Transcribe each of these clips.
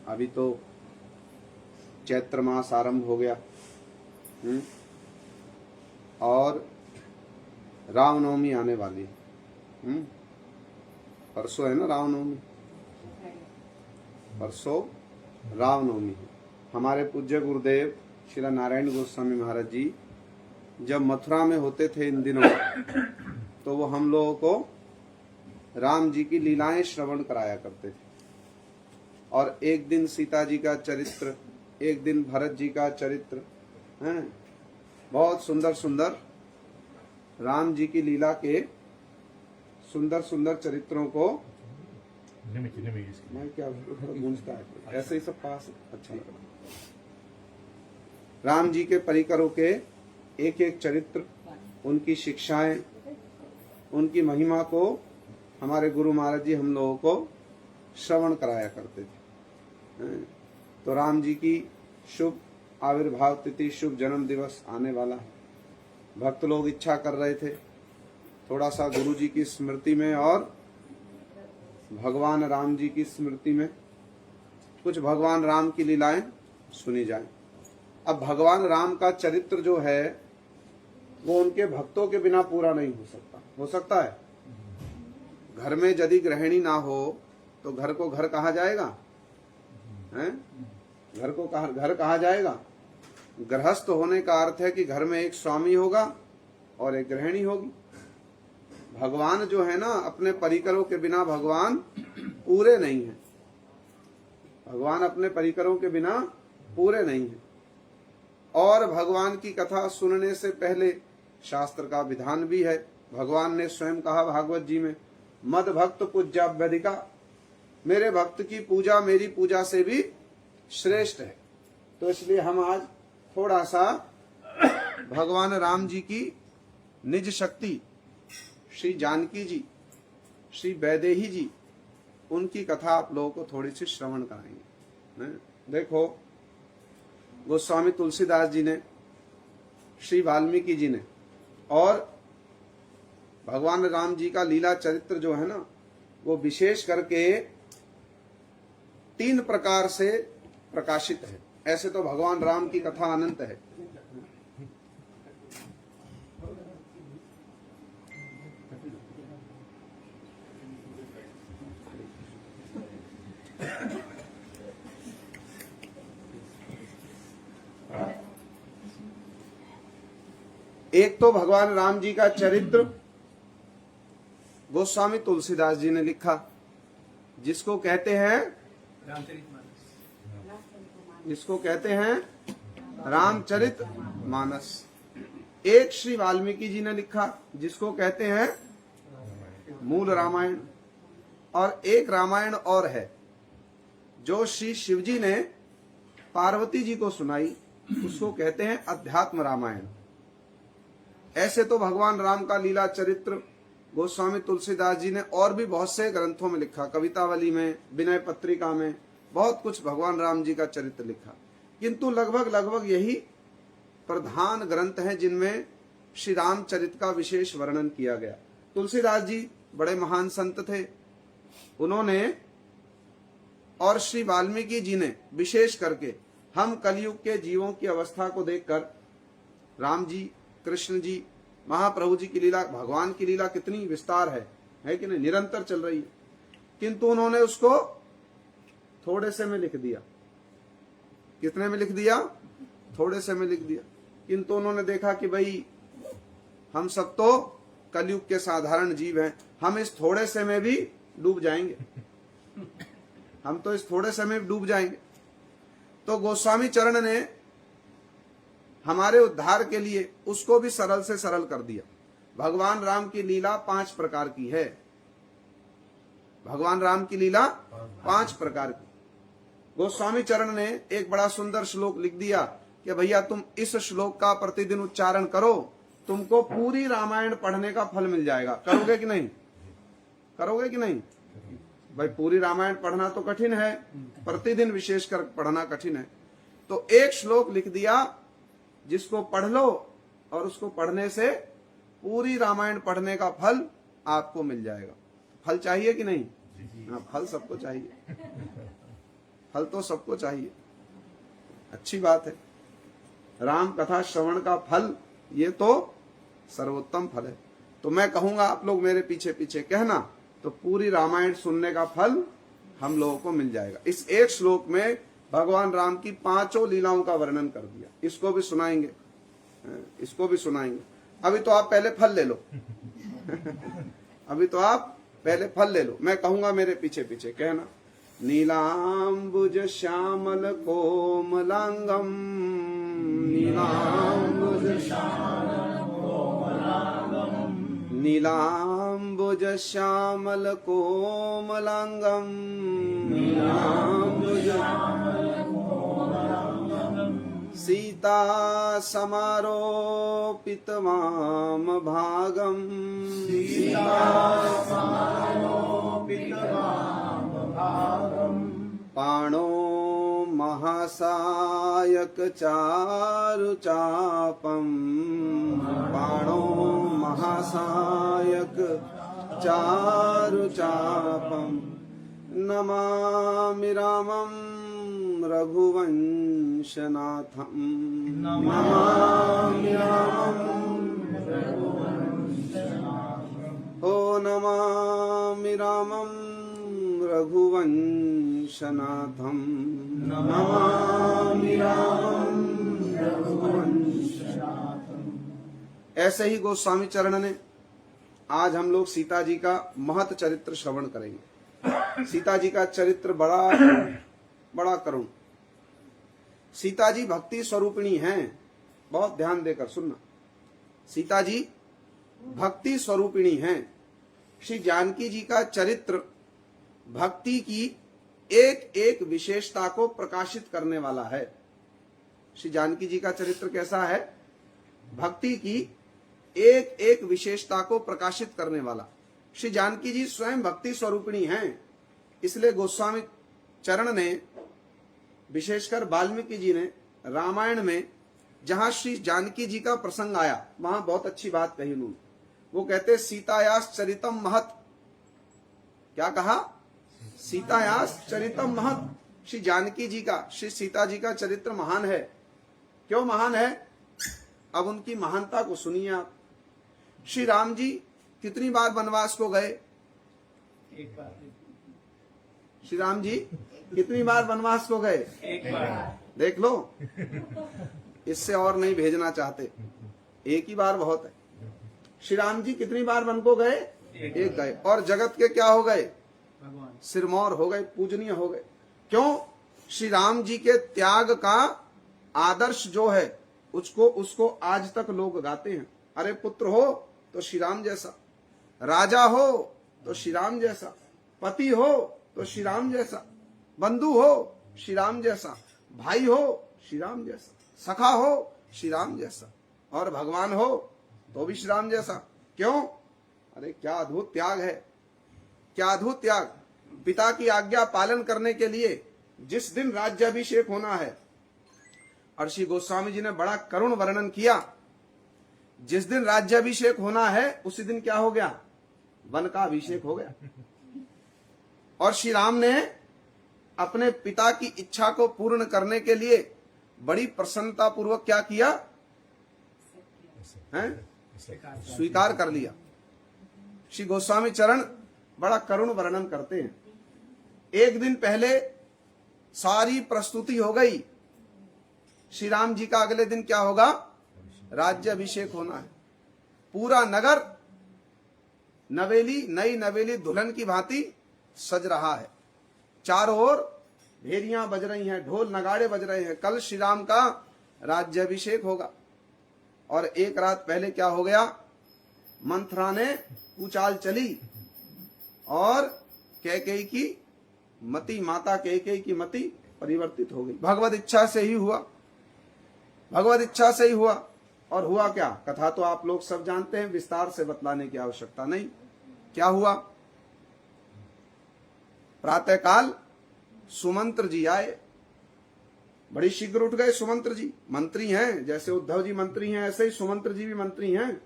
अभी तो चैत्र मास आरंभ हो गया। और रामनवमी आने वाली है। परसों है ना रामनवमी, परसों रामनवमी है। हमारे पूज्य गुरुदेव श्री नारायण गोस्वामी महाराज जी जब मथुरा में होते थे इन दिनों, तो वो हम लोगों को राम जी की लीलाएं श्रवण कराया करते थे। और एक दिन सीता जी का चरित्र, एक दिन भरत जी का चरित्र हैं, बहुत सुंदर सुंदर राम जी की लीला के सुंदर सुंदर चरित्रों को मैं क्या गूंजता है, ऐसे ही सब पास अच्छा लग रहा। राम जी के परिकरों के एक एक चरित्र, उनकी शिक्षाएं, उनकी महिमा को हमारे गुरु महाराज जी हम लोगों को श्रवण कराया करते थे। तो राम जी की शुभ आविर्भाव तिथि, शुभ जन्म दिवस आने वाला है। भक्त लोग इच्छा कर रहे थे थोड़ा सा गुरु जी की स्मृति में और भगवान राम जी की स्मृति में कुछ भगवान राम की लीलाएं सुनी जाए। अब भगवान राम का चरित्र जो है वो उनके भक्तों के बिना पूरा नहीं हो सकता है। घर में यदि गृहिणी ना हो तो घर को घर कहा जाएगा, हैं? घर को घर कहा जाएगा। गृहस्थ होने का अर्थ है कि घर में एक स्वामी होगा और एक गृहिणी होगी। भगवान जो है ना, अपने परिकरों के बिना भगवान पूरे नहीं है। भगवान अपने परिकरों के बिना पूरे नहीं है। और भगवान की कथा सुनने से पहले शास्त्र का विधान भी है। भगवान ने स्वयं कहा भागवत जी में, मद भक्त पूज्याभ्यधिका, मेरे भक्त की पूजा मेरी पूजा से भी श्रेष्ठ है। तो इसलिए हम आज थोड़ा सा भगवान राम जी की निज शक्ति, श्री जानकी जी, श्री वैदेही जी, उनकी कथा आप लोगों को थोड़ी सी श्रवण कराएंगे। देखो, गोस्वामी तुलसीदास जी ने, श्री वाल्मीकि जी ने और भगवान राम जी का लीला चरित्र जो है ना, वो विशेष करके 3 प्रकार से प्रकाशित है। ऐसे तो भगवान राम की कथा अनंत है। एक तो भगवान राम जी का चरित्र गोस्वामी तुलसीदास जी ने लिखा, जिसको कहते हैं रामचरितमानस। एक श्री वाल्मीकि जी ने लिखा, जिसको कहते हैं मूल रामायण। और एक रामायण और है जो श्री शिव जी ने पार्वती जी को सुनाई, उसको कहते हैं अध्यात्म रामायण। ऐसे तो भगवान राम का लीला चरित्र गोस्वामी तुलसीदास जी ने और भी बहुत से ग्रंथों में लिखा, कवितावली में, विनय पत्रिका में, बहुत कुछ भगवान राम जी का चरित्र लिखा। किंतु लगभग यही प्रधान ग्रंथ हैं जिनमें श्री रामचरित का विशेष वर्णन किया गया। तुलसीदास जी बड़े महान संत थे, उन्होंने और श्री वाल्मीकि जी ने विशेष करके हम कलयुग के जीवों की अवस्था को देखकर राम जी, कृष्ण जी, महाप्रभु जी की लीला, भगवान की लीला कितनी विस्तार है कि नहीं, निरंतर चल रही है, किंतु उन्होंने उसको थोड़े से में लिख दिया। कितने में लिख दिया? थोड़े से में लिख दिया। किंतु उन्होंने देखा कि भाई हम सब तो कलयुग के साधारण जीव हैं, हम इस थोड़े से में भी डूब जाएंगे, हम तो इस थोड़े से में डूब जाएंगे। तो गोस्वामी चरण ने हमारे उद्धार के लिए उसको भी सरल से सरल कर दिया। भगवान राम की लीला 5 प्रकार की है। भगवान राम की लीला 5 प्रकार की। गोस्वामी चरण ने एक बड़ा सुंदर श्लोक लिख दिया कि भैया तुम इस श्लोक का प्रतिदिन उच्चारण करो, तुमको पूरी रामायण पढ़ने का फल मिल जाएगा। करोगे कि नहीं? करोगे कि नहीं? भाई पूरी रामायण पढ़ना तो कठिन है, प्रतिदिन विशेषकर पढ़ना कठिन है। तो एक श्लोक लिख दिया जिसको पढ़ लो और उसको पढ़ने से पूरी रामायण पढ़ने का फल आपको मिल जाएगा। फल चाहिए कि नहीं? हाँ, फल सबको चाहिए। फल तो सबको चाहिए, अच्छी बात है। राम कथा श्रवण का फल ये तो सर्वोत्तम फल है। तो मैं कहूंगा आप लोग मेरे पीछे पीछे कहना, तो पूरी रामायण सुनने का फल हम लोगों को मिल जाएगा। इस एक श्लोक में भगवान राम की 5 लीलाओं का वर्णन कर दिया। इसको भी सुनाएंगे, इसको भी सुनाएंगे। अभी तो आप पहले फल ले लो अभी तो आप पहले फल ले लो। मैं कहूंगा मेरे पीछे पीछे कहना। नीलांबुज श्यामल कोमलांगम, नीलांबुज नीलांबुज श्यामल कोमलांगम, नीलांबुज सीता समारोपित वाम भागम, पाणो महासायक चारु चापम, पाणो महासायक चारु चापम, नमामि रामं रघुवंशनाथं, नमामि रामं ओ नमामि रामं रघुवंशनाथं, नमामि रामं रघुवंशनाथं। ऐसे ही गोस्वामी चरण ने आज हम लोग सीता जी का महत चरित्र श्रवण करेंगे। सीता जी का चरित्र बड़ा करुण। सीता जी भक्ति स्वरूपिणी हैं, बहुत ध्यान देकर सुनना। सीता जी भक्ति स्वरूपिणी हैं। श्री जानकी जी का चरित्र भक्ति की एक एक विशेषता को प्रकाशित करने वाला है। श्री जानकी जी का चरित्र कैसा है? भक्ति की एक एक विशेषता को प्रकाशित करने वाला। श्री जानकी जी स्वयं भक्ति स्वरूपिणी हैं, इसलिए गोस्वामी चरण ने, विशेषकर वाल्मीकि जी ने रामायण में जहां श्री जानकी जी का प्रसंग आया वहां बहुत अच्छी बात कही उन्होंने। वो कहते सीतायास चरितम महत। क्या कहा? सीतायास चरितम महत। श्री जानकी जी का, श्री सीता जी का चरित्र महान है। क्यों महान है? अब उनकी महानता को सुनिए आप। श्री राम जी कितनी बार वनवास को गए? एक बार। श्री राम जी कितनी बार वनवास को गए? एक बार। देख लो, इससे और नहीं भेजना चाहते, एक ही बार बहुत है। श्री राम जी कितनी बार वन को गए? एक गए। और जगत के क्या हो गए? भगवान सिरमौर हो गए, पूजनीय हो गए। क्यों? श्री राम जी के त्याग का आदर्श जो है उसको आज तक लोग गाते हैं। अरे पुत्र हो तो श्री राम जैसा, राजा हो तो श्री राम जैसा, पति हो तो श्री राम जैसा, बंधु हो श्री राम जैसा, भाई हो श्री राम जैसा, सखा हो श्री राम जैसा, और भगवान हो तो भी श्री राम जैसा। क्यों? अरे क्या अद्भुत त्याग है, क्या अद्भुत त्याग। पिता की आज्ञा पालन करने के लिए जिस दिन राज्याभिषेक होना है, और श्री गोस्वामी जी ने बड़ा करुण वर्णन किया, जिस दिन राज्याभिषेक होना है उसी दिन क्या हो गया? वन का अभिषेक हो गया। और श्री राम ने अपने पिता की इच्छा को पूर्ण करने के लिए बड़ी प्रसन्नता पूर्वक क्या किया है? स्वीकार कर लिया। श्री गोस्वामी चरण बड़ा करुण वर्णन करते हैं। एक दिन पहले सारी प्रस्तुति हो गई, श्री राम जी का अगले दिन क्या होगा? राज्य अभिषेक होना है। पूरा नगर नवेली, नई नवेली दुल्हन की भांति सज रहा है। चारों ओर भेरियां बज रही हैं, ढोल नगाड़े बज रहे हैं। कल श्री राम का राज्याभिषेक होगा। और एक रात पहले क्या हो गया? मंथरा ने कुचाल चली और कैकेयी की मति, माता कैकेयी की मति परिवर्तित हो गई। भगवत इच्छा से ही हुआ, भगवत इच्छा से ही हुआ। और हुआ क्या? कथा तो आप लोग सब जानते हैं, विस्तार से बतलाने की आवश्यकता नहीं। क्या हुआ? प्रातःकाल सुमंत्र जी आए, बड़ी शीघ्र उठ गए। सुमंत्र जी मंत्री हैं, जैसे उद्धव जी मंत्री हैं ऐसे ही सुमंत्र जी भी मंत्री हैं,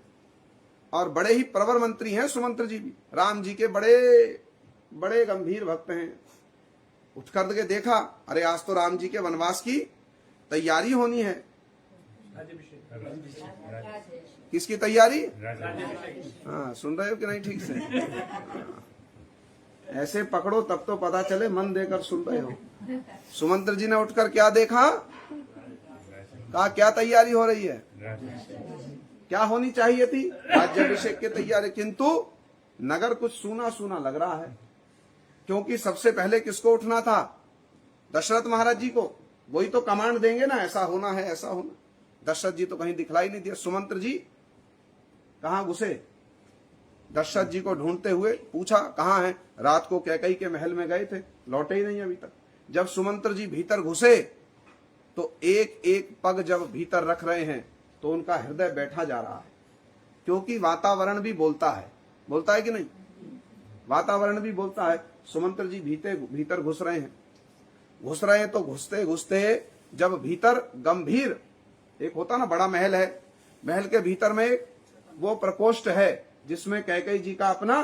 और बड़े ही प्रवर मंत्री हैं सुमंत्र जी भी। राम जी के बड़े बड़े गंभीर भक्त हैं। उठ कर के देखा, अरे आज तो राम जी के वनवास की तैयारी होनी है। किसकी तैयारी? हाँ, सुन रहे हो कि नहीं ठीक से? ऐसे पकड़ो तब तो पता चले मन देकर सुन रहे हो। सुमंत्र जी ने उठकर क्या देखा? कहा क्या तैयारी हो रही है? क्या होनी चाहिए थी? राज्याभिषेक की तैयारी। किंतु नगर कुछ सूना सूना लग रहा है, क्योंकि सबसे पहले किसको उठना था? दशरथ महाराज जी को। वही तो कमांड देंगे ना, ऐसा होना है, ऐसा होना। दशरथ जी तो कहीं दिखलाई नहीं दिया। सुमंत्र जी कहां घुसे? दशरथ जी को ढूंढते हुए पूछा कहां है? रात को कैकई के महल में गए थे, लौटे ही नहीं अभी तक। जब सुमंत्र जी भीतर घुसे तो एक एक पग जब भीतर रख रहे हैं तो उनका हृदय बैठा जा रहा है, क्योंकि वातावरण भी बोलता है। बोलता है कि नहीं? वातावरण भी बोलता है। सुमंत्र जी भीतर घुस रहे हैं तो घुसते घुसते जब भीतर गंभीर, एक होता ना बड़ा महल है, महल के भीतर में वो प्रकोष्ठ है जिसमें कैकेयी जी का अपना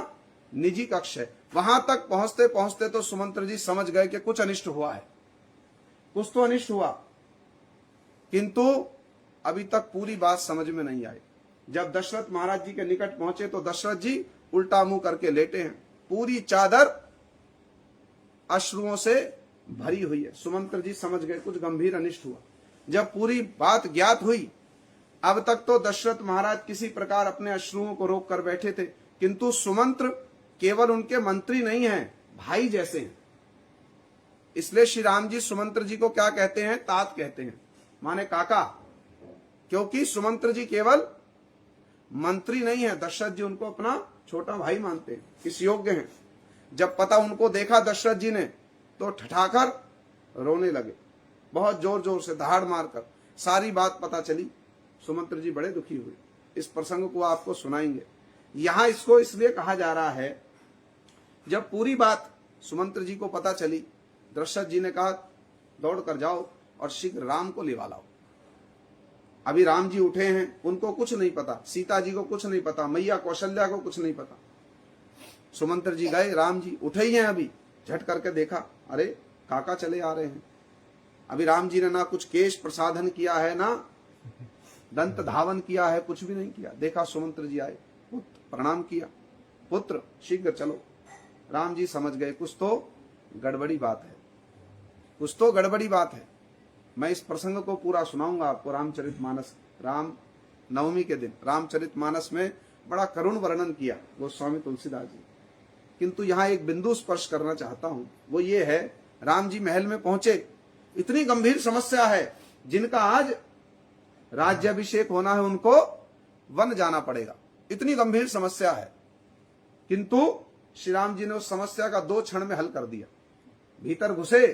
निजी कक्ष है। वहां तक पहुंचते पहुंचते तो सुमंत्र जी समझ गए कि कुछ अनिष्ट हुआ है, कुछ तो अनिष्ट हुआ। किंतु अभी तक पूरी बात समझ में नहीं आई। जब दशरथ महाराज जी के निकट पहुंचे तो दशरथ जी उल्टा मुंह करके लेटे हैं, पूरी चादर अश्रुओं से भरी हुई है। सुमंत्र जी समझ गए कुछ गंभीर अनिष्ट हुआ। जब पूरी बात ज्ञात हुई, अब तक तो दशरथ महाराज किसी प्रकार अपने अश्रुओं को रोक कर बैठे थे, किंतु सुमंत्र केवल उनके मंत्री नहीं हैं, भाई जैसे हैं। इसलिए श्री राम जी सुमंत्र जी को क्या कहते हैं? तात कहते हैं, माने काका। क्योंकि सुमंत्र जी केवल मंत्री नहीं है, दशरथ जी उनको अपना छोटा भाई मानते हैं, इस योग्य हैं। जब पता उनको देखा दशरथ जी ने तो ठठाकर रोने लगे, बहुत जोर जोर से, दहाड़ मारकर। सारी बात पता चली, सुमंत्र जी बड़े दुखी हुए। इस प्रसंग को आपको सुनाएंगे। यहां इसको इसलिए कहा जा रहा है, जब पूरी बात सुमंत्र जी को पता चली, दशरथ जी ने कहा दौड़ कर जाओ और शीघ्र राम को लेवा लाओ। अभी राम जी उठे हैं, उनको कुछ नहीं पता, सीता जी को कुछ नहीं पता, मैया कौशल्या को कुछ नहीं पता। सुमंत्र जी गए, राम जी उठे ही हैं, अभी झट करके देखा, अरे काका चले आ रहे हैं। अभी राम जी ने ना कुछ केश प्रसाधन किया है, ना दंत धावन किया है, कुछ भी नहीं किया। देखा सुमंत्र जी आए, प्रणाम किया, पुत्र शीघ्र चलो। राम जी समझ गए कुछ तो गड़बड़ी बात है, कुछ तो गड़बड़ी बात है। मैं इस प्रसंग को पूरा सुनाऊंगा आपको। रामचरितमानस, राम नवमी के दिन रामचरितमानस में बड़ा करुण वर्णन किया गोस्वामी तुलसीदास जी। किंतु यहाँ एक बिंदु स्पर्श करना चाहता हूं, वो ये है, राम जी महल में पहुंचे, इतनी गंभीर समस्या है, जिनका आज राज्याभिषेक होना है उनको वन जाना पड़ेगा, इतनी गंभीर समस्या है। किंतु श्री राम जी ने उस समस्या का 2 क्षण में हल कर दिया। भीतर घुसे,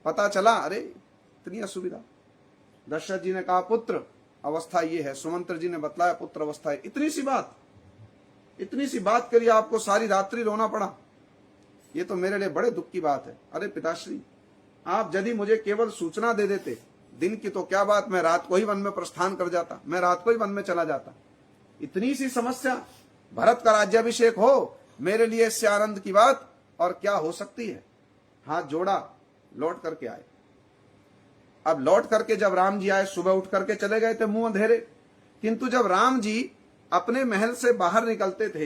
पता चला अरे इतनी असुविधा। दशरथ जी ने कहा पुत्र अवस्था ये है, सुमंत्र जी ने बतलाया पुत्र अवस्था है। इतनी सी बात के लिए आपको सारी रात्रि रोना पड़ा, ये तो मेरे लिए बड़े दुख की बात है। अरे पिताश्री, आप यदि मुझे केवल सूचना दे देते, दिन की तो क्या बात, मैं रात को ही वन में प्रस्थान कर जाता, मैं रात को ही वन में चला जाता। इतनी सी समस्या, भरत का राज्याभिषेक हो, मेरे लिए इससे आनंद की बात और क्या हो सकती है। हाथ जोड़ा, लौट करके आए। अब लौट करके जब राम जी आए, सुबह उठ करके चले गए थे मुंह अंधेरे। किंतु जब राम जी अपने महल से बाहर निकलते थे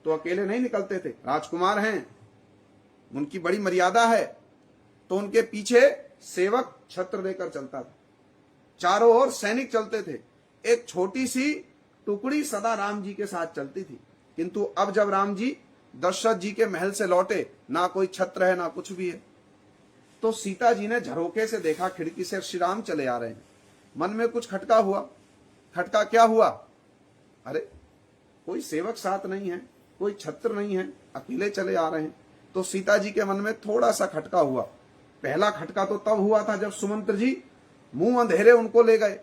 तो अकेले नहीं निकलते थे, राजकुमार हैं, उनकी बड़ी मर्यादा है, तो उनके पीछे सेवक छत्र लेकर चलता था, चारों ओर सैनिक चलते थे, एक छोटी सी टुकड़ी सदा राम जी के साथ चलती थी। किंतु अब जब राम जी दशरथ जी के महल से लौटे, ना कोई छत्र है ना कुछ भी है, तो सीता जी ने झरोके से देखा, खिड़की से श्री राम चले आ रहे हैं। मन में कुछ खटका हुआ। खटका क्या हुआ? अरे कोई सेवक साथ नहीं है, कोई छत्र नहीं है, अकेले चले आ रहे हैं। तो सीता जी के मन में थोड़ा सा खटका हुआ। पहला खटका तो तब हुआ था जब सुमंत्र जी मुंह अंधेरे उनको ले गए,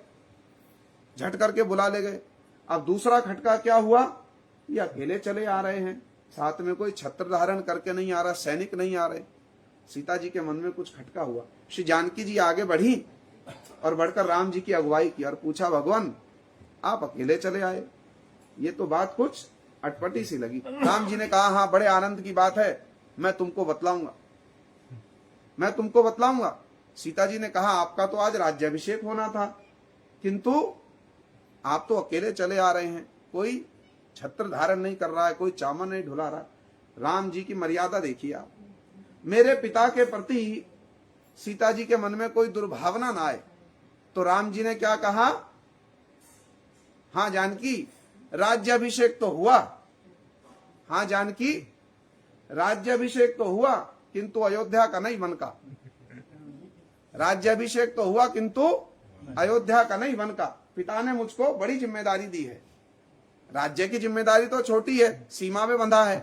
झट करके बुला ले गए। अब दूसरा खटका क्या हुआ? ये अकेले चले आ रहे हैं, साथ में कोई छत्र धारण करके नहीं आ रहा, सैनिक नहीं आ रहे। सीता जी के मन में कुछ खटका हुआ। श्री जानकी जी आगे बढ़ी और बढ़कर राम जी की अगुवाई की और पूछा, भगवान आप अकेले चले आए, ये तो बात कुछ अटपटी सी लगी। राम जी ने कहा, हाँ बड़े आनंद की बात है, मैं तुमको बतलाऊंगा। मैं तुमको बतलाऊंगा। सीता जी ने कहा आपका तो आज राज्याभिषेक होना था, किंतु आप तो अकेले चले आ रहे हैं, कोई छत्र धारण नहीं कर रहा है, कोई चामर नहीं ढुला रहा। राम जी की मर्यादा देखिए आप। मेरे पिता के प्रति सीता जी के मन में कोई दुर्भावना ना आए। तो राम जी ने क्या कहा, हाँ जानकी राज्याभिषेक तो हुआ, हाँ जानकी राज्याभिषेक तो हुआ, किंतु अयोध्या का नहीं वन का। राज्याभिषेक तो हुआ किंतु अयोध्या का नहीं वन का। पिता ने मुझको बड़ी जिम्मेदारी दी है। राज्य की जिम्मेदारी तो छोटी है, सीमा में बंधा है,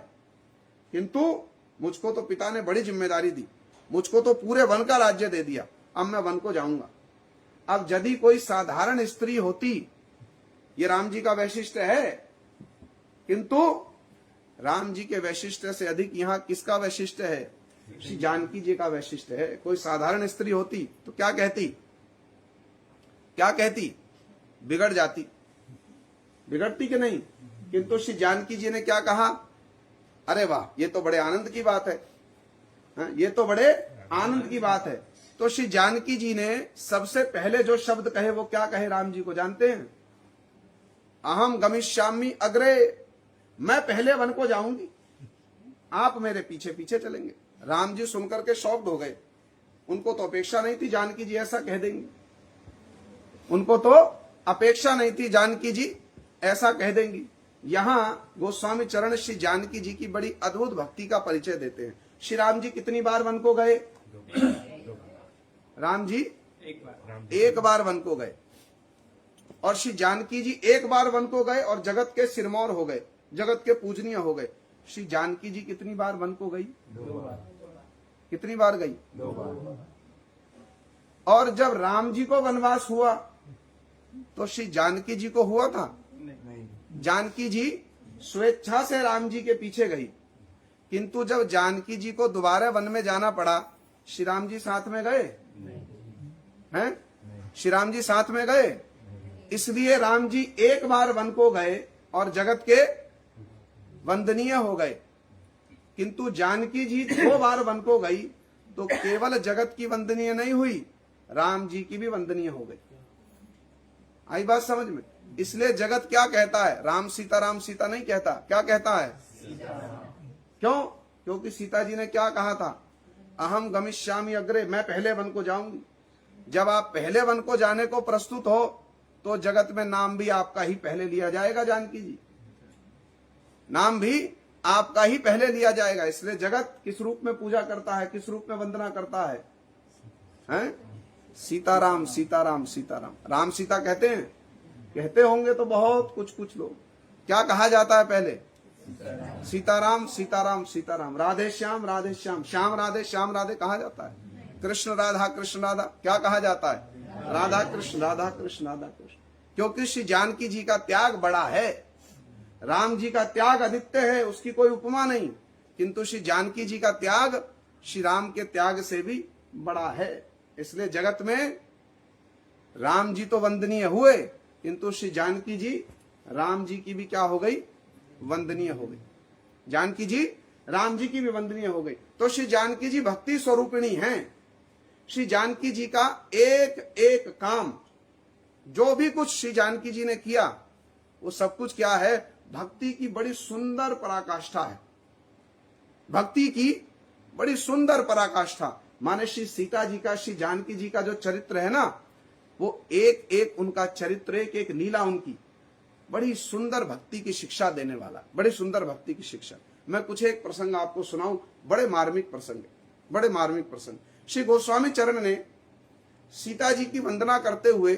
किंतु मुझको तो पिता ने बड़ी जिम्मेदारी दी। मुझको तो पूरे वन का राज्य दे दिया। अब मैं वन को जाऊंगा। अब यदि कोई साधारण स्त्री होती, ये राम जी का वैशिष्ट्य है, किंतु राम जी के वैशिष्ट्य से अधिक यहाँ किसका वैशिष्ट्य है, श्री जानकी जी का वैशिष्ट्य है। कोई साधारण स्त्री होती तो क्या कहती, क्या कहती, बिगड़ जाती, बिगड़ती कि नहीं। किंतु श्री जानकी जी ने क्या कहा, अरे वाह ये तो बड़े आनंद की बात है, ये तो बड़े आनंद की बात है। तो श्री जानकी जी ने सबसे पहले जो शब्द कहे वो क्या कहे राम जी को जानते हैं, अहम गमिष्यामि अग्रे, मैं पहले वन को जाऊंगी, आप मेरे पीछे पीछे चलेंगे। राम जी सुनकर के शॉक्ड हो गए। उनको तो अपेक्षा नहीं थी जानकी जी ऐसा कह देंगे, उनको तो अपेक्षा नहीं थी जानकी जी ऐसा कह देंगी। यहां गोस्वामी चरण श्री जानकी जी की बड़ी अद्भुत भक्ति का परिचय देते हैं। श्री राम जी कितनी बार वन को गए, राम जी एक बार वन को गए, और श्री जानकी जी एक बार वन को गए और जगत के सिरमौर हो गए, जगत के पूजनीय हो गए। श्री जानकी जी कितनी बार वन को गई, कितनी बार गई, 2 बार। और जब राम जी को वनवास हुआ तो श्री जानकी जी को हुआ था, जानकी जी स्वेच्छा से राम जी के पीछे गई। किंतु जब जानकी जी को दोबारा वन में जाना पड़ा, श्री राम जी साथ में गए हैं, श्री राम जी साथ में गए। इसलिए राम जी एक बार वन को गए और जगत के वंदनीय हो गए। किंतु जानकी जी 2 बार वन को गई तो केवल जगत की वंदनीय नहीं हुई, राम जी की भी वंदनीय हो गई। आई बात समझ में। इसलिए जगत क्या कहता है, राम सीता नहीं कहता, क्या कहता है, क्यों, क्योंकि सीता जी ने क्या कहा था, अहम गमिष्यामि अग्रे, मैं पहले वन को जाऊंगी। जब आप पहले वन को जाने को प्रस्तुत हो तो जगत में नाम भी आपका ही पहले लिया जाएगा। जानकी जी नाम भी आपका ही पहले लिया जाएगा। इसलिए जगत किस रूप में पूजा करता है, किस रूप में वंदना करता है, हैं? सीताराम सीताराम सीताराम। राम सीता कहते हैं, कहते होंगे तो बहुत कुछ लोग। क्या कहा जाता है पहले, सीताराम सीताराम सीताराम, राधे श्याम श्याम, श्याम राधे कहा जाता है। कृष्ण राधा क्या कहा जाता है, राधा कृष्ण राधा कृष्ण। क्योंकि श्री जानकी जी का त्याग बड़ा है, राम जी का त्याग आदित्य है, उसकी कोई उपमा नहीं। किंतु श्री जानकी जी का त्याग श्री राम के त्याग से भी बड़ा है। इसलिए जगत में राम जी तो वंदनीय हुए, किंतु श्री जानकी जी राम जी की भी क्या हो गई, वंदनीय हो गई। जानकी जी राम जी की भी वंदनीय हो गई। तो श्री जानकी जी भक्ति स्वरूपिणी हैं। श्री जानकी जी का एक एक काम, जो भी कुछ श्री जानकी जी ने किया, वो सब कुछ क्या है, भक्ति की बड़ी सुंदर पराकाष्ठा है। भक्ति की बड़ी सुंदर पराकाष्ठा। माने श्री सीता जी का, श्री जानकी जी का जो चरित्र है ना, वो एक एक उनका चरित्र, एक एक लीला उनकी बड़ी सुंदर भक्ति की शिक्षा देने वाला, बड़ी सुंदर भक्ति की शिक्षा। मैं कुछ एक प्रसंग आपको सुनाऊं, बड़े मार्मिक प्रसंग, बड़े मार्मिक प्रसंग। श्री गोस्वामी चरण ने सीता जी की वंदना करते हुए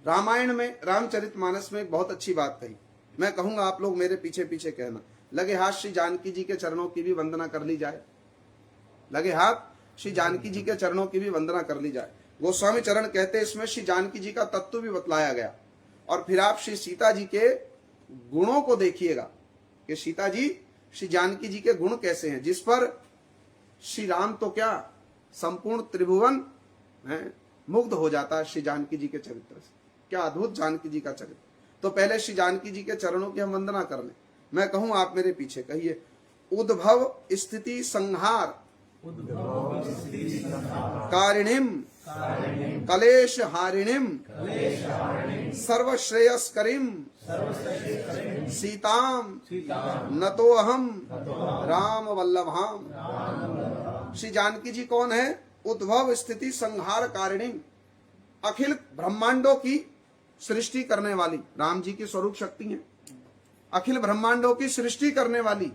रामायण में, रामचरितमानस में एक बहुत अच्छी बात कही। मैं कहूंगा आप लोग मेरे पीछे पीछे कहना, लगे हाथ श्री जानकी जी के चरणों की भी वंदना कर ली जाए, लगे हाथ श्री जानकी जी के चरणों की भी वंदना कर ली जाए। गोस्वामी चरण कहते इसमें श्री जानकी जी का तत्व भी बतलाया गया, और फिर आप श्री सीता जी के गुणों को देखिएगा कि सीता जी, श्री जानकी जी के गुण कैसे हैं, जिस पर श्री राम तो क्या संपूर्ण त्रिभुवन है मुग्ध हो जाता है श्री जानकी जी के चरित्र से। क्या अद्भुत जानकी जी का चरित्र। तो पहले श्री जानकी जी के चरणों की हम वंदना कर लें। मैं कहूं आप मेरे पीछे कहिए, उद्भव स्थिति संहार कारिणीम कलेश हारिणीम सर्वश्रेयस्करीम सीताम नतोऽहम राम वल्लभाम। श्री जानकी जी कौन है? उद्भव स्थिति संहार कारिणी, अखिल ब्रह्मांडों की सृष्टि करने वाली। राम जी की स्वरूप शक्ति है, अखिल ब्रह्मांडों की सृष्टि करने वाली,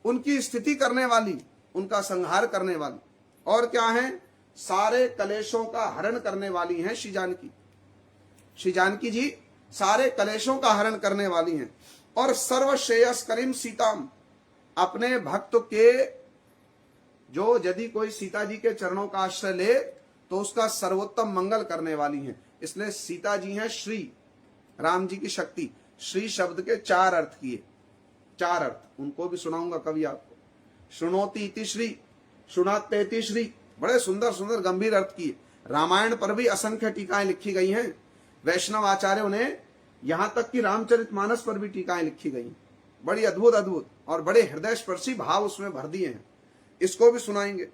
उनकी स्थिति करने वाली, उनका संहार करने वाली। और क्या है? सारे कलेशों का हरण करने वाली हैं श्री जानकी। श्री जानकी जी सारे कलेशों का हरण करने वाली हैं। और सर्वश्रेयस्करीम सीताम, अपने भक्त के जो यदि कोई सीता जी के चरणों का आश्रय ले तो उसका सर्वोत्तम मंगल करने वाली हैं। इसलिए सीता जी हैं श्री, राम जी की शक्ति। श्री शब्द के 4 अर्थ किए, 4 अर्थ, उनको भी सुनाऊंगा कभी आपको। शुणोति इति श्री, शुणातेति श्री, बड़े सुंदर सुंदर गंभीर अर्थ किए। रामायण पर भी असंख्य टीकाएं लिखी गई हैं। वैष्णव आचार्यों ने यहां तक कि रामचरितमानस पर भी टीकाएं लिखी गई हैं। बड़ी अद्भुत अद्भुत और बड़े हृदय स्पर्शी भाव उसमें भर दिए हैं। इसको भी सुनाएंगे।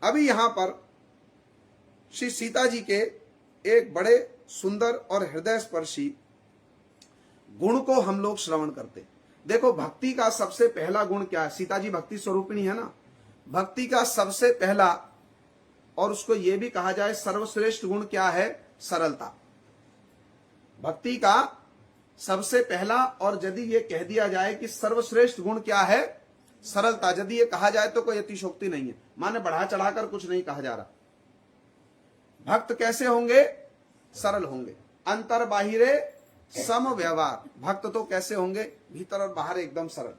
अभी यहां पर श्री सीता जी के एक बड़े सुंदर और हृदय स्पर्शी गुण को हम लोग श्रवण करते। देखो, भक्ति का सबसे पहला गुण क्या है? सीता जी भक्ति स्वरूपिणी है ना। भक्ति का सबसे पहला, और उसको यह भी कहा जाए सर्वश्रेष्ठ गुण क्या है? सरलता। भक्ति का सबसे पहला, और यदि ये कह दिया जाए कि सर्वश्रेष्ठ गुण क्या है? सरलता। यदि ये कहा जाए तो कोई अतिशोक्ति नहीं है, माने बढ़ा चढ़ाकर कुछ नहीं कहा जा रहा। भक्त कैसे होंगे? सरल होंगे। अंतर बाहिरे सम व्यवहार। भक्त तो कैसे होंगे? भीतर और बाहर एकदम सरल।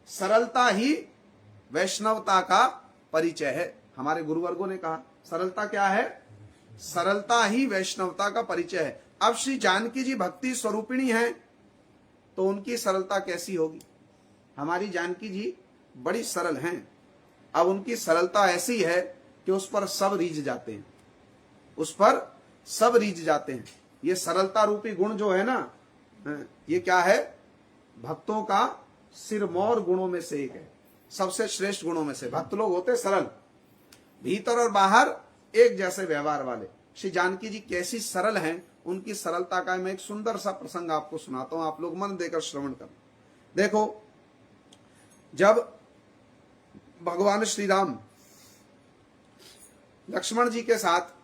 सरलता ही वैष्णवता का परिचय है। हमारे गुरुवर्गों ने कहा सरलता क्या है? सरलता ही वैष्णवता का परिचय है। अब श्री जानकी जी भक्ति स्वरूपिणी हैं तो उनकी सरलता कैसी होगी? हमारी जानकी जी बड़ी सरल हैं। अब उनकी सरलता ऐसी है कि उस पर सब रीझ जाते हैं, उस पर सब रीझ जाते हैं। ये सरलता रूपी गुण जो है ना, ये क्या है? भक्तों का सिरमौर गुणों में से एक है, सबसे श्रेष्ठ गुणों में से। भक्त लोग होते सरल, भीतर और बाहर एक जैसे व्यवहार वाले। श्री जानकी जी कैसी सरल हैं, उनकी सरलता का मैं एक सुंदर सा प्रसंग आपको सुनाता हूं। आप लोग मन देकर श्रवण करें। देखो, जब भगवान श्री राम लक्ष्मण जी के साथ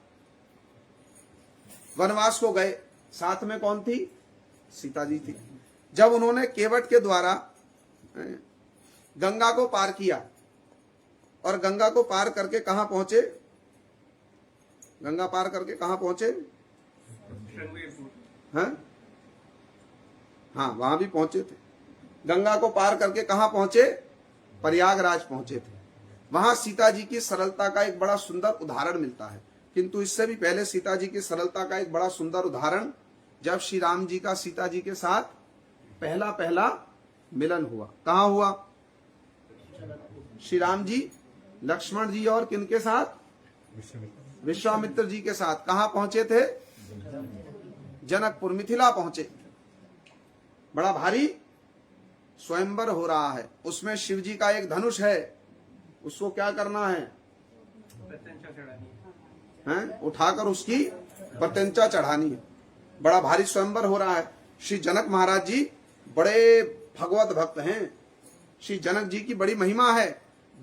वनवास को गए, साथ में कौन थी? सीता जी थी। जब उन्होंने केवट के द्वारा गंगा को पार किया, और गंगा को पार करके कहां पहुंचे? गंगा पार करके कहां पहुंचे? हाँ, वहां भी पहुंचे थे। गंगा को पार करके कहां पहुंचे? प्रयागराज पहुंचे थे। वहां सीता जी की सरलता का एक बड़ा सुंदर उदाहरण मिलता है। किंतु इससे भी पहले सीता जी की सरलता का एक बड़ा सुंदर उदाहरण, जब श्री राम जी का सीता जी के साथ पहला पहला मिलन हुआ। कहां हुआ? श्री राम जी लक्ष्मण जी और किनके साथ? विश्वामित्र जी के साथ। कहां पहुंचे थे? जनकपुर, मिथिला पहुंचे। बड़ा भारी स्वयंवर हो रहा है। उसमें शिव जी का एक धनुष है, उसको क्या करना है? उठाकर उसकी प्रत्यंचा चढ़ानी है। बड़ा भारी स्वयंवर हो रहा है। श्री जनक महाराज जी बड़े भगवत भक्त हैं। श्री जनक जी की बड़ी महिमा है।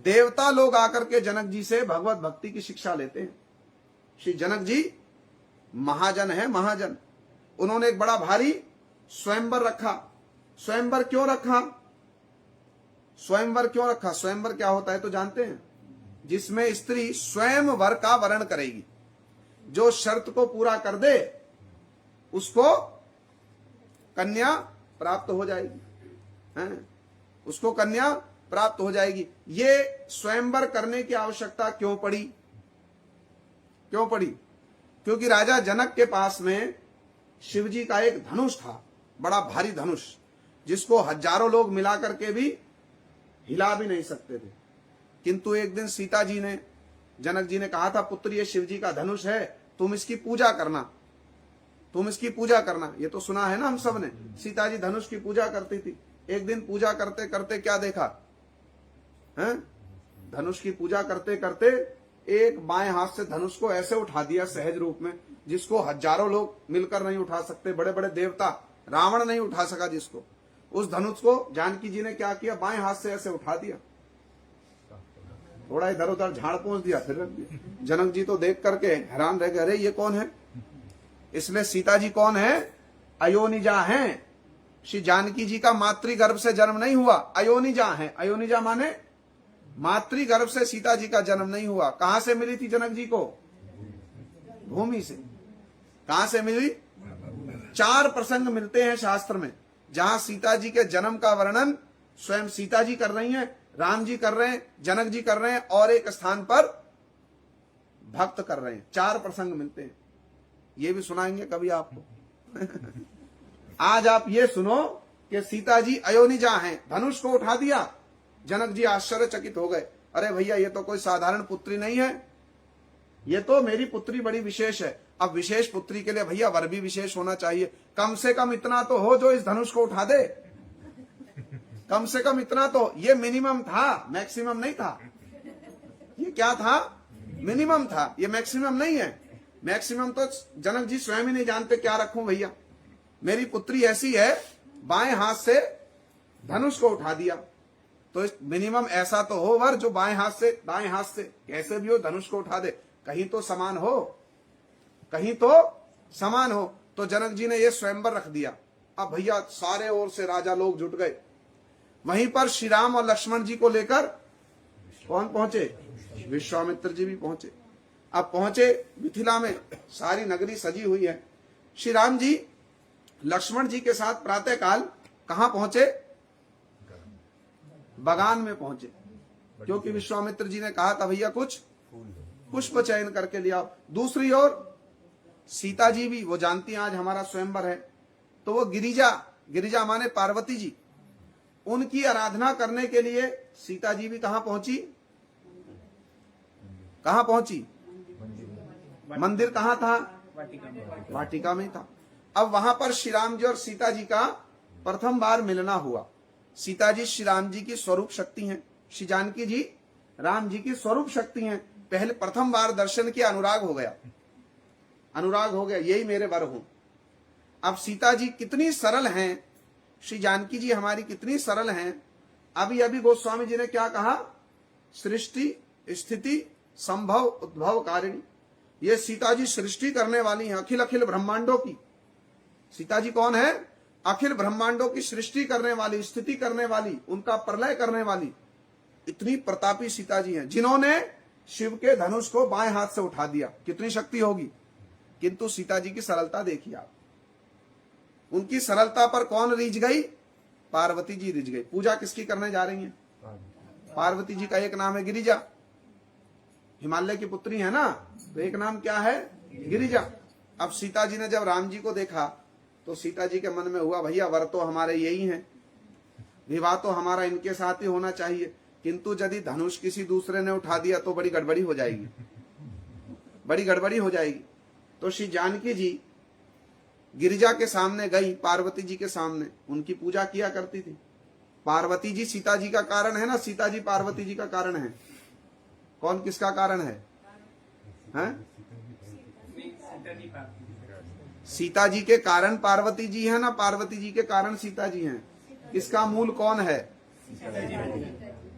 देवता लोग आकर के जनक जी से भगवत भक्ति की शिक्षा लेते हैं। श्री जनक जी महाजन है, महाजन। उन्होंने एक बड़ा भारी स्वयंवर रखा। स्वयंवर क्यों रखा? स्वयंवर क्यों रखा? स्वयंवर क्या होता है तो जानते हैं? जिसमें स्त्री स्वयं वर का वरण करेगी। जो शर्त को पूरा कर दे उसको कन्या प्राप्त हो जाएगी, उसको कन्या प्राप्त हो जाएगी। ये स्वयंवर करने की आवश्यकता क्यों पड़ी? क्यों पड़ी? क्योंकि राजा जनक के पास में शिवजी का एक धनुष था, बड़ा भारी धनुष, जिसको हजारों लोग मिला करके भी हिला भी नहीं सकते थे। किंतु एक दिन सीता जी ने, जनक जी ने कहा था, पुत्र ये शिवजी का धनुष है, तुम इसकी पूजा करना, तुम इसकी पूजा करना। ये तो सुना है ना हम सब ने, सीता जी धनुष की पूजा करती थी। एक दिन पूजा करते करते क्या देखा? धनुष की पूजा करते करते एक बाएं हाथ से धनुष को ऐसे उठा दिया सहज रूप में, जिसको हजारों लोग मिलकर नहीं उठा सकते, बड़े बड़े देवता, रावण नहीं उठा सका जिसको। उस धनुष को जानकी जी ने क्या किया, बाएं हाथ से ऐसे उठा दिया, थोड़ा इधर उधर झाड़ पोंछ दिया, फिर रख दिया। जनक जी तो देख करके हैरान रह गए, अरे ये कौन है? इसमें सीता जी कौन है? अयोनिजा हैं। श्री जानकी जी का मातृगर्भ से जन्म नहीं हुआ, अयोनिजा है। अयोनिजा माने मातृगर्भ से सीता जी का जन्म नहीं हुआ। कहां से मिली थी जनक जी को? भूमि से। कहां से मिली? 4 प्रसंग मिलते हैं शास्त्र में जहां सीता जी के जन्म का वर्णन स्वयं सीता जी कर रही हैं, राम जी कर रहे हैं, जनक जी कर रहे हैं, और एक स्थान पर भक्त कर रहे हैं। 4 प्रसंग मिलते हैं। ये भी सुनाएंगे कभी आपको। आज आप ये सुनो कि सीता जी अयोनिजा हैं, धनुष को उठा दिया। जनक जी आश्चर्यचकित हो गए, अरे भैया ये तो कोई साधारण पुत्री नहीं है, ये तो मेरी पुत्री बड़ी विशेष है। अब विशेष पुत्री के लिए भैया वर भी विशेष होना चाहिए, कम से कम इतना तो हो जो इस धनुष को उठा दे, कम से कम इतना तो। ये मिनिमम था, मैक्सिमम नहीं था। ये क्या था? मिनिमम था, ये मैक्सिमम नहीं है। मैक्सिमम तो जनक जी स्वयं ही नहीं जानते क्या रखूं भैया। मेरी पुत्री ऐसी है, बाएं हाथ से धनुष को उठा दिया, तो मिनिमम ऐसा तो हो वर जो बाएं हाथ से, दाएं हाथ से कैसे भी हो धनुष को उठा दे, कहीं तो समान हो, कहीं तो समान हो। तो जनक जी ने ये स्वयंवर रख दिया। अब भैया सारे ओर से राजा लोग जुट गए। वहीं पर श्री राम और लक्ष्मण जी को लेकर कौन पहुंचे? विश्वामित्र जी भी पहुंचे। अब पहुंचे मिथिला में, सारी नगरी सजी हुई है। श्री राम जी लक्ष्मण जी के साथ प्रातःकाल कहां पहुंचे? बगान में पहुंचे, क्योंकि विश्वामित्र जी ने कहा था भैया कुछ पुष्प चयन करके ले आओ। दूसरी ओर सीता जी भी, वो जानती हैं आज हमारा स्वयंवर है, तो वो गिरिजा, गिरिजा माने पार्वती जी, उनकी आराधना करने के लिए सीता जी भी कहां पहुंची? कहां पहुंची? मंदिर कहां था? वाटिका में था। अब वहां पर श्री राम जी और सीता जी का प्रथम बार मिलना हुआ। सीता जी श्री राम जी की स्वरूप शक्ति हैं, श्री जानकी जी राम जी की स्वरूप शक्ति हैं। पहले प्रथम बार दर्शन किया, अनुराग हो गया, अनुराग हो गया, यही मेरे वर हूं। अब सीता जी कितनी सरल हैं, श्री जानकी जी हमारी कितनी सरल हैं। अभी अभी गोस्वामी जी ने क्या कहा? सृष्टि स्थिति संभव उद्भव कारिणी। ये सीता जी सृष्टि करने वाली हैं, अखिल अखिल ब्रह्मांडों की। सीता जी कौन है? अखिल ब्रह्मांडों की सृष्टि करने वाली, स्थिति करने वाली, उनका प्रलय करने वाली। इतनी प्रतापी सीता जी हैं, जिन्होंने शिव के धनुष को बाएं हाथ से उठा दिया। कितनी शक्ति होगी। किंतु सीता जी की सरलता देखिए आप। उनकी सरलता पर कौन रीझ गई? पार्वती जी रीझ गई। पूजा किसकी करने जा रही हैं? पार्वती जी का एक नाम है गिरिजा, हिमालय की पुत्री है ना, तो एक नाम क्या है? गिरिजा। अब सीता जी ने जब राम जी को देखा तो सीता जी के मन में हुआ भैया वर तो हमारे यही हैं, विवाह तो हमारा इनके साथ ही होना चाहिए। किंतु यदि धनुष किसी दूसरे ने उठा दिया तो बड़ी गड़बड़ी हो जाएगी, बड़ी गड़बड़ी हो जाएगी। तो श्री जानकी जी गिरिजा के सामने गई, पार्वती जी के सामने, उनकी पूजा किया करती थी। पार्वती जी सीता जी का कारण है ना, सीता जी पार्वती जी का कारण है। कौन किसका कारण है? हैं? सीता जी के कारण पार्वती जी है ना, पार्वती जी के कारण सीता जी हैं। इसका मूल कौन है?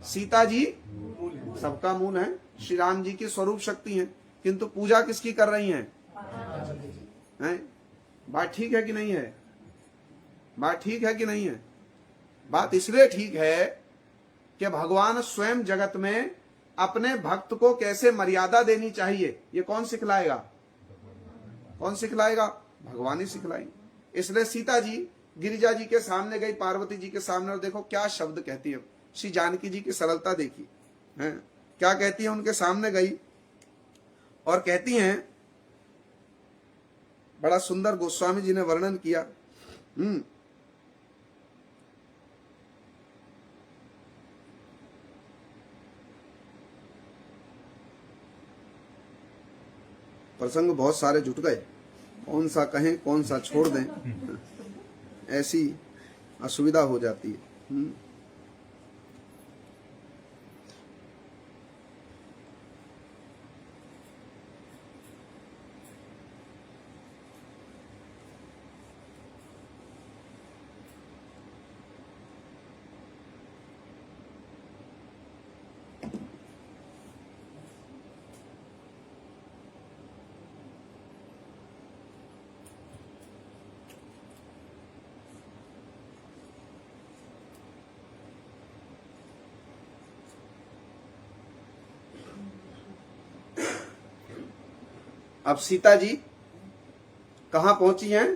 सीता जी सबका मूल है, श्री राम जी की स्वरूप शक्ति है। किंतु पूजा किसकी कर रही हैं? बात ठीक है कि नहीं है? बात ठीक है कि नहीं है? बात इसलिए ठीक है कि भगवान स्वयं जगत में अपने भक्त को कैसे मर्यादा देनी चाहिए, ये कौन सिखलाएगा? कौन सिखलाएगा? भगवान ही सिखलाएंगे। इसलिए सीता जी गिरिजा जी के सामने गई, पार्वती जी के सामने, और देखो क्या शब्द कहती है। श्री जानकी जी की सरलता देखी है, क्या कहती है? उनके सामने गई और कहती हैं, बड़ा सुंदर गोस्वामी जी ने वर्णन किया। प्रसंग बहुत सारे जुट गए, कौन सा कहें कौन सा छोड़ दें, ऐसी असुविधा हो जाती है। अब सीता जी कहाँ पहुंची हैं?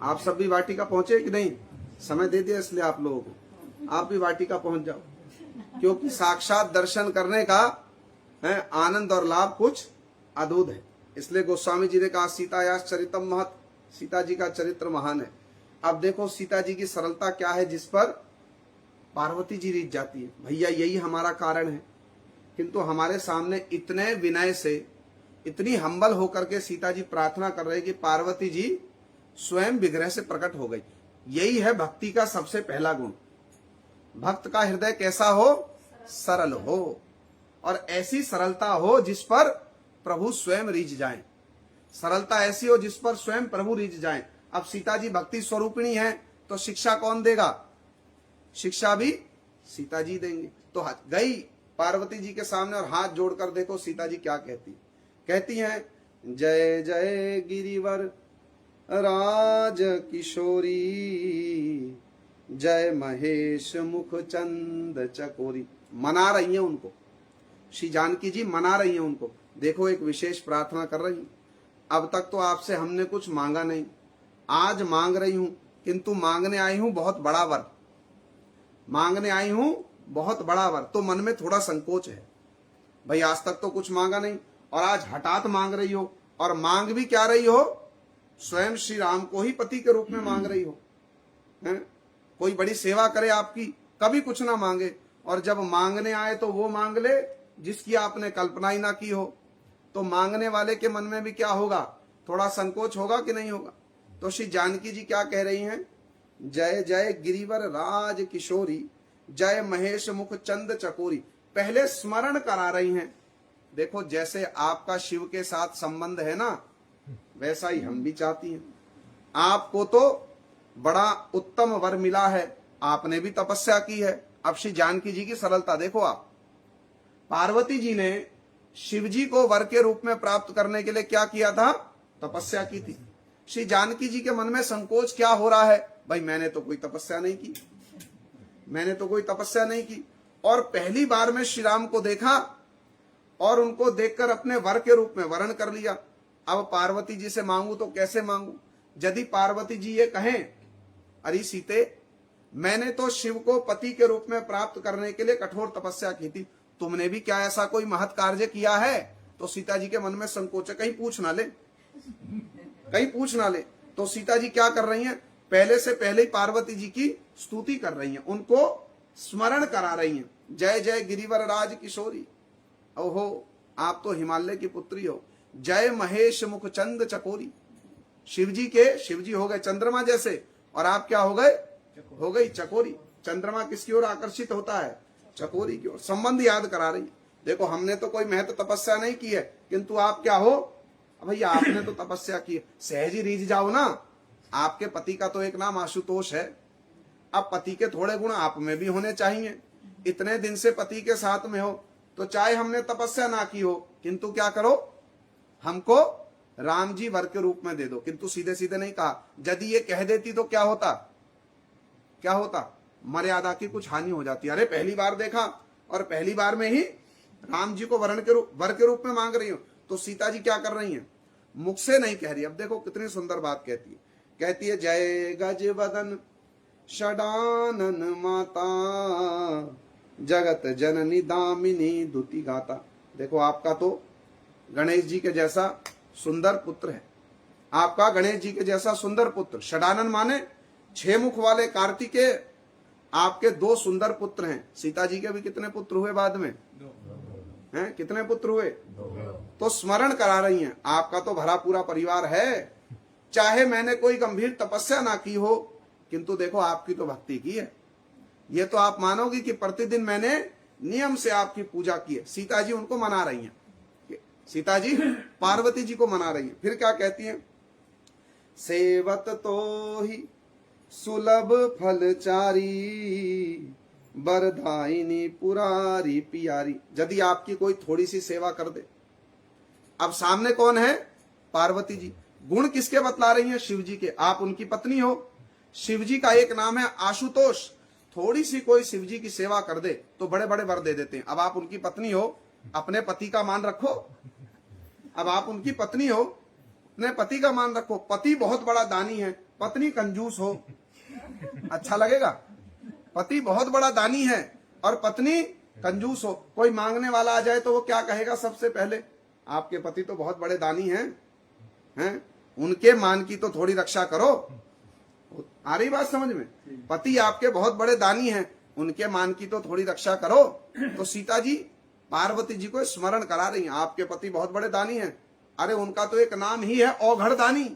आप सब भी वाटिका पहुंचे कि नहीं? समय दे दिया इसलिए आप लोगों को, आप भी वाटिका पहुंच जाओ, क्योंकि साक्षात दर्शन करने का है आनंद और लाभ कुछ अद्भुत है। इसलिए गोस्वामी जी ने कहा सीतायास चरितम महत्, सीता जी का चरित्र महान है। अब देखो सीता जी की सरलता क्या है जिस पर पार्वती जी रीझ जाती है। भैया यही हमारा कारण है, किंतु हमारे सामने इतने विनय से, इतनी हम्बल होकर के सीता जी प्रार्थना कर रहे कि पार्वती जी स्वयं विग्रह से प्रकट हो गई। यही है भक्ति का सबसे पहला गुण। भक्त का हृदय कैसा हो? सरल हो, और ऐसी सरलता हो जिस पर प्रभु स्वयं रीझ जाएं। सरलता ऐसी हो जिस पर स्वयं प्रभु रीझ जाएं। अब सीता जी भक्ति स्वरूपिणी है, तो शिक्षा कौन देगा? शिक्षा भी सीता जी देंगे। तो गई पार्वती जी के सामने और हाथ जोड़कर देखो सीता जी क्या कहती हैं, जय जय गिरिवर राज किशोरी, जय महेश मुख चंद चकोरी। मना रही हैं उनको, श्री जानकी जी मना रही हैं उनको। देखो एक विशेष प्रार्थना कर रही हैं, अब तक तो आपसे हमने कुछ मांगा नहीं, आज मांग रही हूं, किंतु मांगने आई हूं बहुत बड़ा वर, मांगने आई हूं बहुत बड़ा वर। तो मन में थोड़ा संकोच है, भाई आज तक तो कुछ मांगा नहीं और आज हठात मांग रही हो, और मांग भी क्या रही हो? स्वयं श्री राम को ही पति के रूप में मांग रही हो। कोई बड़ी सेवा करे आपकी, कभी कुछ ना मांगे, और जब मांगने आए तो वो मांग ले जिसकी आपने कल्पना ही ना की हो। तो मांगने वाले के मन में भी क्या होगा? थोड़ा संकोच होगा कि नहीं होगा? तो श्री जानकी जी क्या कह रही हैं? जय जय गिरिवर राज किशोरी, जय महेश मुख चंद चकोरी। पहले स्मरण करा रही हैं। देखो जैसे आपका शिव के साथ संबंध है ना, वैसा ही हम भी चाहती हैं। आपको तो बड़ा उत्तम वर मिला है, आपने भी तपस्या की है। अब श्री जानकी जी की सरलता देखो आप। पार्वती जी ने शिव जी को वर के रूप में प्राप्त करने के लिए क्या किया था? तपस्या की थी। श्री जानकी जी के मन में संकोच क्या हो रहा है? भाई मैंने तो कोई तपस्या नहीं की, मैंने तो कोई तपस्या नहीं की, और पहली बार में श्री राम को देखा और उनको देखकर अपने वर के रूप में वर्ण कर लिया। अब पार्वती जी से मांगू तो कैसे मांगू? यदि पार्वती जी ये कहें, अरे सीते मैंने तो शिव को पति के रूप में प्राप्त करने के लिए कठोर तपस्या की थी, तुमने भी क्या ऐसा कोई महत् कार्य किया है? तो सीता जी के मन में संकोच है, कहीं पूछ ना ले, कहीं पूछ ना ले। तो सीता जी क्या कर रही हैं? पहले से पहले ही पार्वती जी की स्तुति कर रही हैं, उनको स्मरण करा रही हैं। जय जय गिरिवर राज किशोरी, ओहो आप तो हिमालय की पुत्री हो। जय महेश मुख चंद चकोरी, शिव जी हो गए चंद्रमा जैसे, और आप क्या हो गए? हो गई चकोरी। चंद्रमा किसकी ओर आकर्षित होता है? चकोरी की ओर। संबंध याद करा रही। देखो हमने तो कोई महत्व तपस्या नहीं की है, किंतु आप क्या हो? भैया आपने तो तपस्या की है, सहज ही रीझ जाओ ना। आपके पति का तो एक नाम आशुतोष है, अब पति के थोड़े गुण आप में भी होने चाहिए। इतने दिन से पति के साथ में हो, तो चाहे हमने तपस्या ना की हो, किंतु क्या करो, हमको राम जी वर के रूप में दे दो। किंतु सीधे सीधे नहीं कहा। यदि ये कह देती तो क्या होता? क्या होता? मर्यादा की कुछ हानि हो जाती। अरे पहली बार देखा और पहली बार में ही राम जी को वर के रूप में मांग रही हो। तो सीता जी क्या कर रही हैं? मुख से नहीं कह रही। अब देखो कितनी सुंदर बात कहती है। कहती है जय गज वदन षडानन माता, जगत जननी दामिनी दुति गाता। देखो आपका तो गणेश जी के जैसा सुंदर पुत्र है, आपका गणेश जी के जैसा सुंदर पुत्र। षडानन माने 6 मुख वाले कार्तिकेय, आपके 2 सुंदर पुत्र हैं। सीता जी के भी कितने पुत्र हुए बाद में? हैं? कितने पुत्र हुए? तो स्मरण करा रही हैं, आपका तो भरा पूरा परिवार है। चाहे मैंने कोई गंभीर तपस्या ना की हो, किंतु देखो आपकी तो भक्ति की है। ये तो आप मानोगी कि प्रतिदिन मैंने नियम से आपकी पूजा की है। सीता जी उनको मना रही हैं, सीता जी पार्वती जी को मना रही हैं। फिर क्या कहती हैं? सेवत तो ही सुलभ फलचारी, बरदायिनी पुरारी पियारी। यदि आपकी कोई थोड़ी सी सेवा कर दे। अब सामने कौन है? पार्वती जी। गुण किसके बतला रही हैं? शिव जी के। आप उनकी पत्नी हो। शिव जी का एक नाम है आशुतोष। थोड़ी सी कोई शिव जी की सेवा कर दे तो बड़े बड़े वर दे देते हैं। अब आप उनकी पत्नी हो, अपने पति का मान रखो। अब आप उनकी पत्नी हो, अपने पति का मान रखो। पति बहुत बड़ा दानी है, पत्नी कंजूस हो, अच्छा लगेगा? पति बहुत बड़ा दानी है और पत्नी कंजूस हो, कोई मांगने वाला आ जाए तो वो क्या कहेगा सबसे पहले? आपके पति तो बहुत बड़े दानी हैं, उनके मान की तो थोड़ी रक्षा करो। आ रही बात समझ में? पति आपके बहुत बड़े दानी हैं, उनके मान की तो थोड़ी रक्षा करो। तो सीता जी पार्वती जी को स्मरण करा रही हैं, आपके पति बहुत बड़े दानी हैं। अरे उनका तो एक नाम ही है औघड़दानी।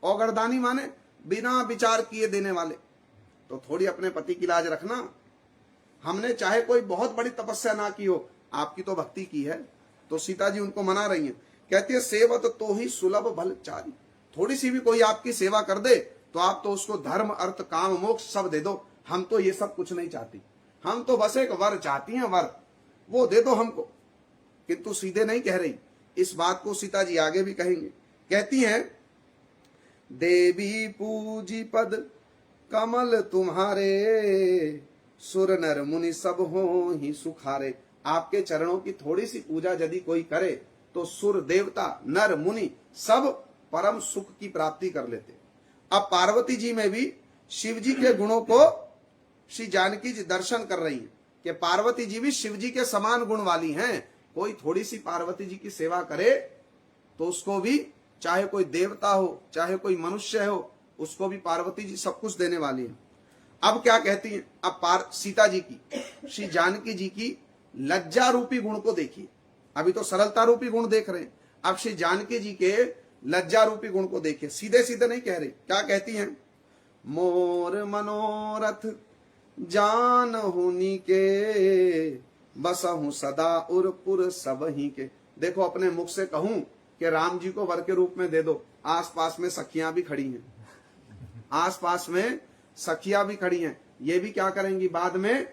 औघड़दानी माने बिना विचार किए देने वाले। तो थोड़ी अपने पति की लाज रखना। हमने चाहे कोई बहुत बड़ी तपस्या ना की हो, आपकी तो भक्ति की है। तो सीता जी उनको मना रही हैं, कहती है सेवत तो ही सुलभ भल चारी। थोड़ी सी भी कोई आपकी सेवा कर दे तो आप तो उसको धर्म अर्थ काम मोक्ष सब दे दो। हम तो ये सब कुछ नहीं चाहती, हम तो बस एक वर चाहती हैं, वर वो दे दो हमको। किंतु सीधे नहीं कह रही, इस बात को सीता जी आगे भी कहेंगे। कहती हैं देवी पूजी पद कमल तुम्हारे, सुर नर मुनि सब हो ही सुखारे। आपके चरणों की थोड़ी सी पूजा यदि कोई करे तो सुर देवता नर मुनि सब परम सुख की प्राप्ति कर लेते। अब पार्वती जी में भी शिव जी के गुणों को श्री जानकी जी दर्शन कर रही हैं कि पार्वती जी भी शिव जी के समान गुण वाली हैं। कोई थोड़ी सी पार्वती जी की सेवा करे तो उसको भी, चाहे कोई देवता हो चाहे कोई मनुष्य हो, उसको भी पार्वती जी सब कुछ देने वाली है। अब क्या कहती हैं? अब सीता जी की, श्री जानकी जी की लज्जा रूपी गुण को देखिए। अभी तो सरलता रूपी गुण देख रहे हैं, अब श्री जानकी जी के लज्जा रूपी गुण को देखिए। सीधे सीधे नहीं कह रही, क्या कहती हैं? मोर मनोरथ जान हुनी के, बसहूं सदा उरपुर सब ही के। देखो अपने मुख से कहूं कि राम जी को वर के रूप में दे दो, आसपास में सखियां भी खड़ी हैं, आसपास में सखियां भी खड़ी हैं, ये भी क्या करेंगी? बाद में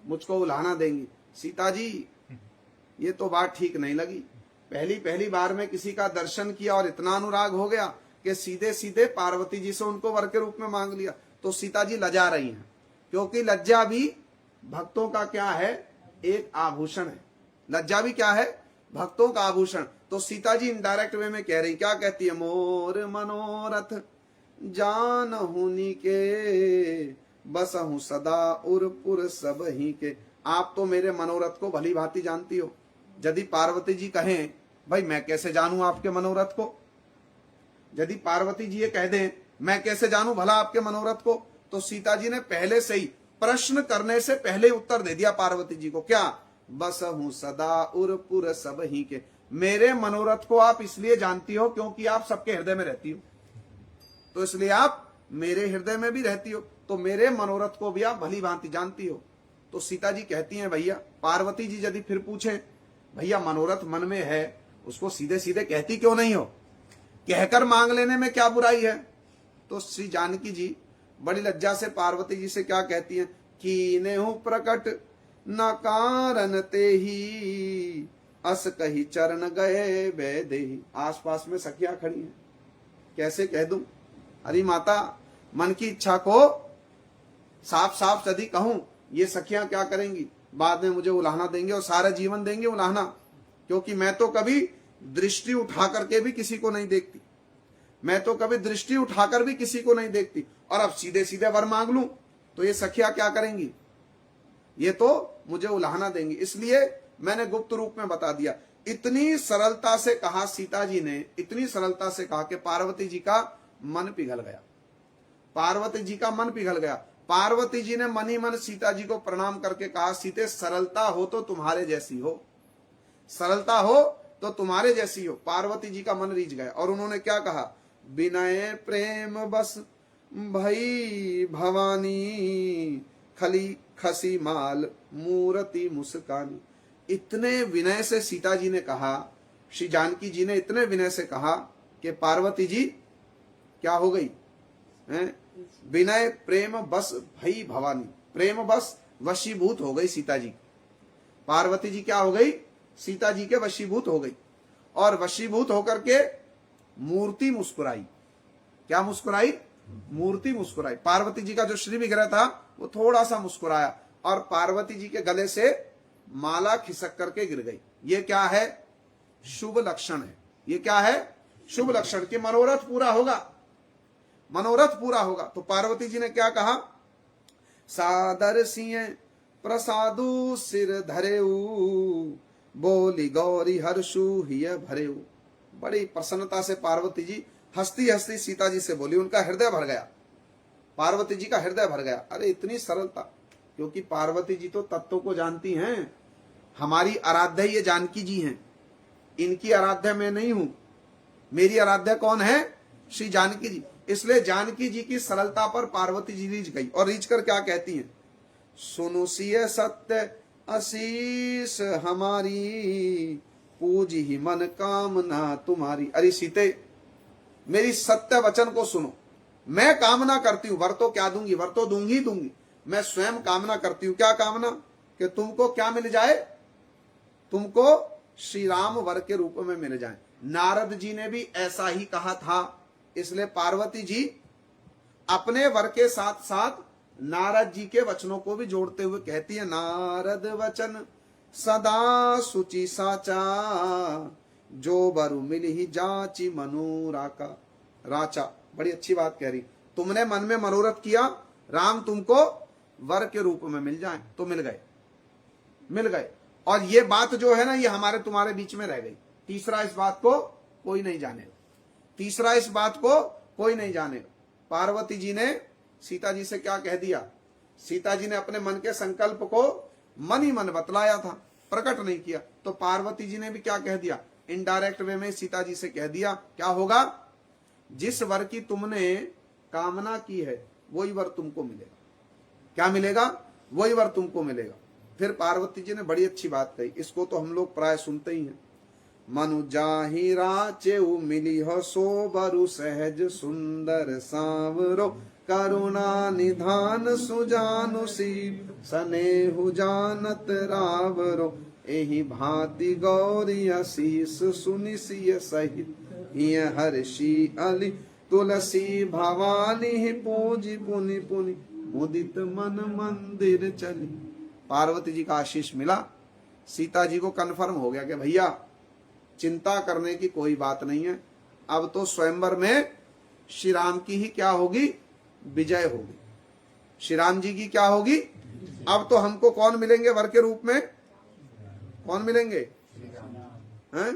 मुझको उलाहना देंगी। सीता जी ये तो बात ठीक नहीं लगी। पहली बार में किसी का दर्शन किया और इतना अनुराग हो गया कि सीधे सीधे पार्वती जी से उनको वर के रूप में मांग लिया। तो सीता जी लजा रही हैं, क्योंकि लज्जा भी भक्तों का क्या है? एक आभूषण है। लज्जा भी क्या है? भक्तों का आभूषण। तो सीता जी इनडायरेक्ट वे में कह रही, क्या कहती है? मोर मनोरथ जान हुनी के, बसहूं सदा उरपुर सब ही के। आप तो मेरे मनोरथ को भली भांति जानती हो। यदि पार्वती जी कहें, भाई मैं कैसे जानूं आपके मनोरथ को? यदि पार्वती जी ये कह दें मैं कैसे जानूं भला आपके मनोरथ को, तो सीता जी ने पहले से ही प्रश्न करने से पहले उत्तर दे दिया पार्वती जी को। क्या? बसहूं सदा उरपुर सब ही के। मेरे मनोरथ को आप इसलिए जानती हो क्योंकि आप सबके हृदय में रहती हो, तो इसलिए आप मेरे हृदय में भी रहती हो, तो मेरे मनोरथ को भी आप भली भांति जानती हो। तो सीता जी कहती हैं, भैया पार्वती जी यदि फिर पूछें, भैया मनोरथ मन में है, उसको सीधे सीधे कहती क्यों नहीं हो? कहकर मांग लेने में क्या बुराई है? तो श्री जानकी जी बड़ी लज्जा से पार्वती जी से क्या कहती हैं? कीनेहु प्रकट न कारण ते ही, अस कही चरण गए वैदेही। आसपास में सखियां खड़ी हैं, कैसे कह दूं? अरे माता, मन की इच्छा को साफ साफ यदि कहूं, ये सखियां क्या करेंगी? बाद में मुझे उलाहना देंगे और सारा जीवन देंगे उलाहना, क्योंकि मैं तो कभी दृष्टि उठा करके भी किसी को नहीं देखती, मैं तो कभी दृष्टि उठाकर भी किसी को नहीं देखती, और अब सीधे सीधे वर मांग लूं तो ये सखियां क्या करेंगी? ये तो मुझे उलाहना देंगी। इसलिए मैंने गुप्त रूप में बता दिया। इतनी सरलता से कहा सीता जी ने, इतनी सरलता से कहा कि पार्वती जी का मन पिघल गया। पार्वती जी का मन पिघल गया। पार्वती जी ने मन ही मन सीता जी को प्रणाम करके कहा, सीते सरलता हो तो तुम्हारे जैसी हो, सरलता हो तो तुम्हारे जैसी हो। पार्वती जी का मन रीझ गया और उन्होंने क्या कहा? विनय प्रेम बस भई भवानी, खली खसी माल मूर्ति मुस्कानी। इतने विनय से सीता जी ने कहा, श्री जानकी जी ने इतने विनय से कहा कि पार्वती जी क्या हो गई? विनय प्रेम बस भई भवानी, प्रेम बस वशीभूत हो गई सीता जी। पार्वती जी क्या हो गई? सीता जी के वशीभूत हो गई, और वशीभूत होकर के मूर्ति मुस्कुराई। क्या मुस्कुराई? मूर्ति मुस्कुराई। पार्वती जी का जो श्री विग्रह था वो थोड़ा सा मुस्कुराया और पार्वती जी के गले से माला खिसक करके गिर गई। ये क्या है? शुभ लक्षण है। ये क्या है? शुभ लक्षण कि मनोरथ पूरा होगा, मनोरथ पूरा होगा। तो पार्वती जी ने क्या कहा? सादर सिंह प्रसादु सिर धरेऊ, बोली गौरी हर्षु हिय भरेऊ। बड़ी प्रसन्नता से पार्वती जी हंसती हंसती सीता जी से बोली, उनका हृदय भर गया, पार्वती जी का हृदय भर गया। अरे इतनी सरलता, क्योंकि पार्वती जी तो तत्व को जानती हैं। हमारी आराध्या ये जानकी जी हैं, इनकी आराध्या मैं नहीं हूं, मेरी आराध्या कौन है? श्री जानकी जी। इसलिए जानकी जी की सरलता पर पार्वती जी रीझ गई, और रीझ कर क्या कहती हैं? सुनु सिय सत्य आशीष हमारी, पूज ही मन कामना तुम्हारी। अरे सीते, मेरी सत्य वचन को सुनो। मैं कामना करती हूं, वर तो क्या दूंगी, वर तो दूंगी दूंगी, मैं स्वयं कामना करती हूं। क्या कामना? कि तुमको क्या मिल जाए? तुमको श्री राम वर के रूप में मिल जाए। नारद जी ने भी ऐसा ही कहा था, इसलिए पार्वती जी अपने वर के साथ साथ नारद जी के वचनों को भी जोड़ते हुए कहती है, नारद वचन सदा सुचि साचा, जो बरु मिल ही जाची मनोराका राचा। बड़ी अच्छी बात कह रही, तुमने मन में मनोरथ किया राम तुमको वर के रूप में मिल जाए, तो मिल गए, मिल गए। और ये बात जो है ना, ये हमारे तुम्हारे बीच में रह गई। तीसरा इस बात को कोई नहीं जानेगा, तीसरा इस बात को कोई नहीं जानेगा। पार्वती जी ने सीता जी से क्या कह दिया? सीता जी ने अपने मन के संकल्प को मन ही मन बतलाया था, प्रकट नहीं किया। तो पार्वती जी ने भी क्या कह दिया? इनडायरेक्ट वे में सीता जी से कह दिया, क्या होगा? जिस वर की तुमने कामना की है वही वर तुमको मिलेगा। क्या मिलेगा? वही वर तुमको मिलेगा। फिर पार्वती जी ने बड़ी अच्छी बात कही, इसको तो हम लोग प्राय सुनते ही हैं। मनु जाहि राचेउ मिली हो सो बरु सहज सुंदर सांवरो, करुणा निधान सुजानु सीव सनेहु जानत रावरो, एहि भांति गौरी आशीष सुनि सिय सहित हिय हर्षि अली, तुलसी भवानी पूजी पुनि पुनि मुदित मन मंदिर चली। पार्वती जी का आशीष मिला, सीता जी को कन्फर्म हो गया कि भैया चिंता करने की कोई बात नहीं है, अब तो स्वयंवर में श्री राम की ही क्या होगी? विजय होगी। श्री राम जी की क्या होगी? अब तो हमको कौन मिलेंगे वर के रूप में? कौन मिलेंगे? हैं?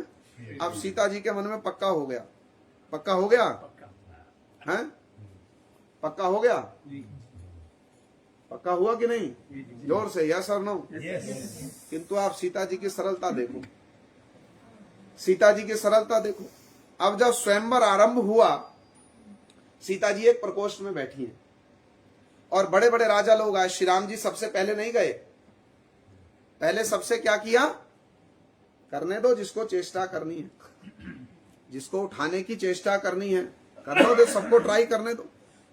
अब सीता जी के मन में पक्का हो गया, पक्का हो गया हैं? पक्का हो गया? पक्का हुआ कि नहीं? जोर से यस और नो। किंतु आप सीता जी की सरलता देखो, सीता जी की सरलता देखो। अब जब स्वयंवर आरंभ हुआ, सीता जी एक प्रकोष्ठ में बैठी हैं और बड़े बड़े राजा लोग आए। श्री राम जी सबसे पहले नहीं गए, पहले सबसे क्या किया? करने दो जिसको चेष्टा करनी है, जिसको उठाने की चेष्टा करनी है करने दो, सबको ट्राई करने दो।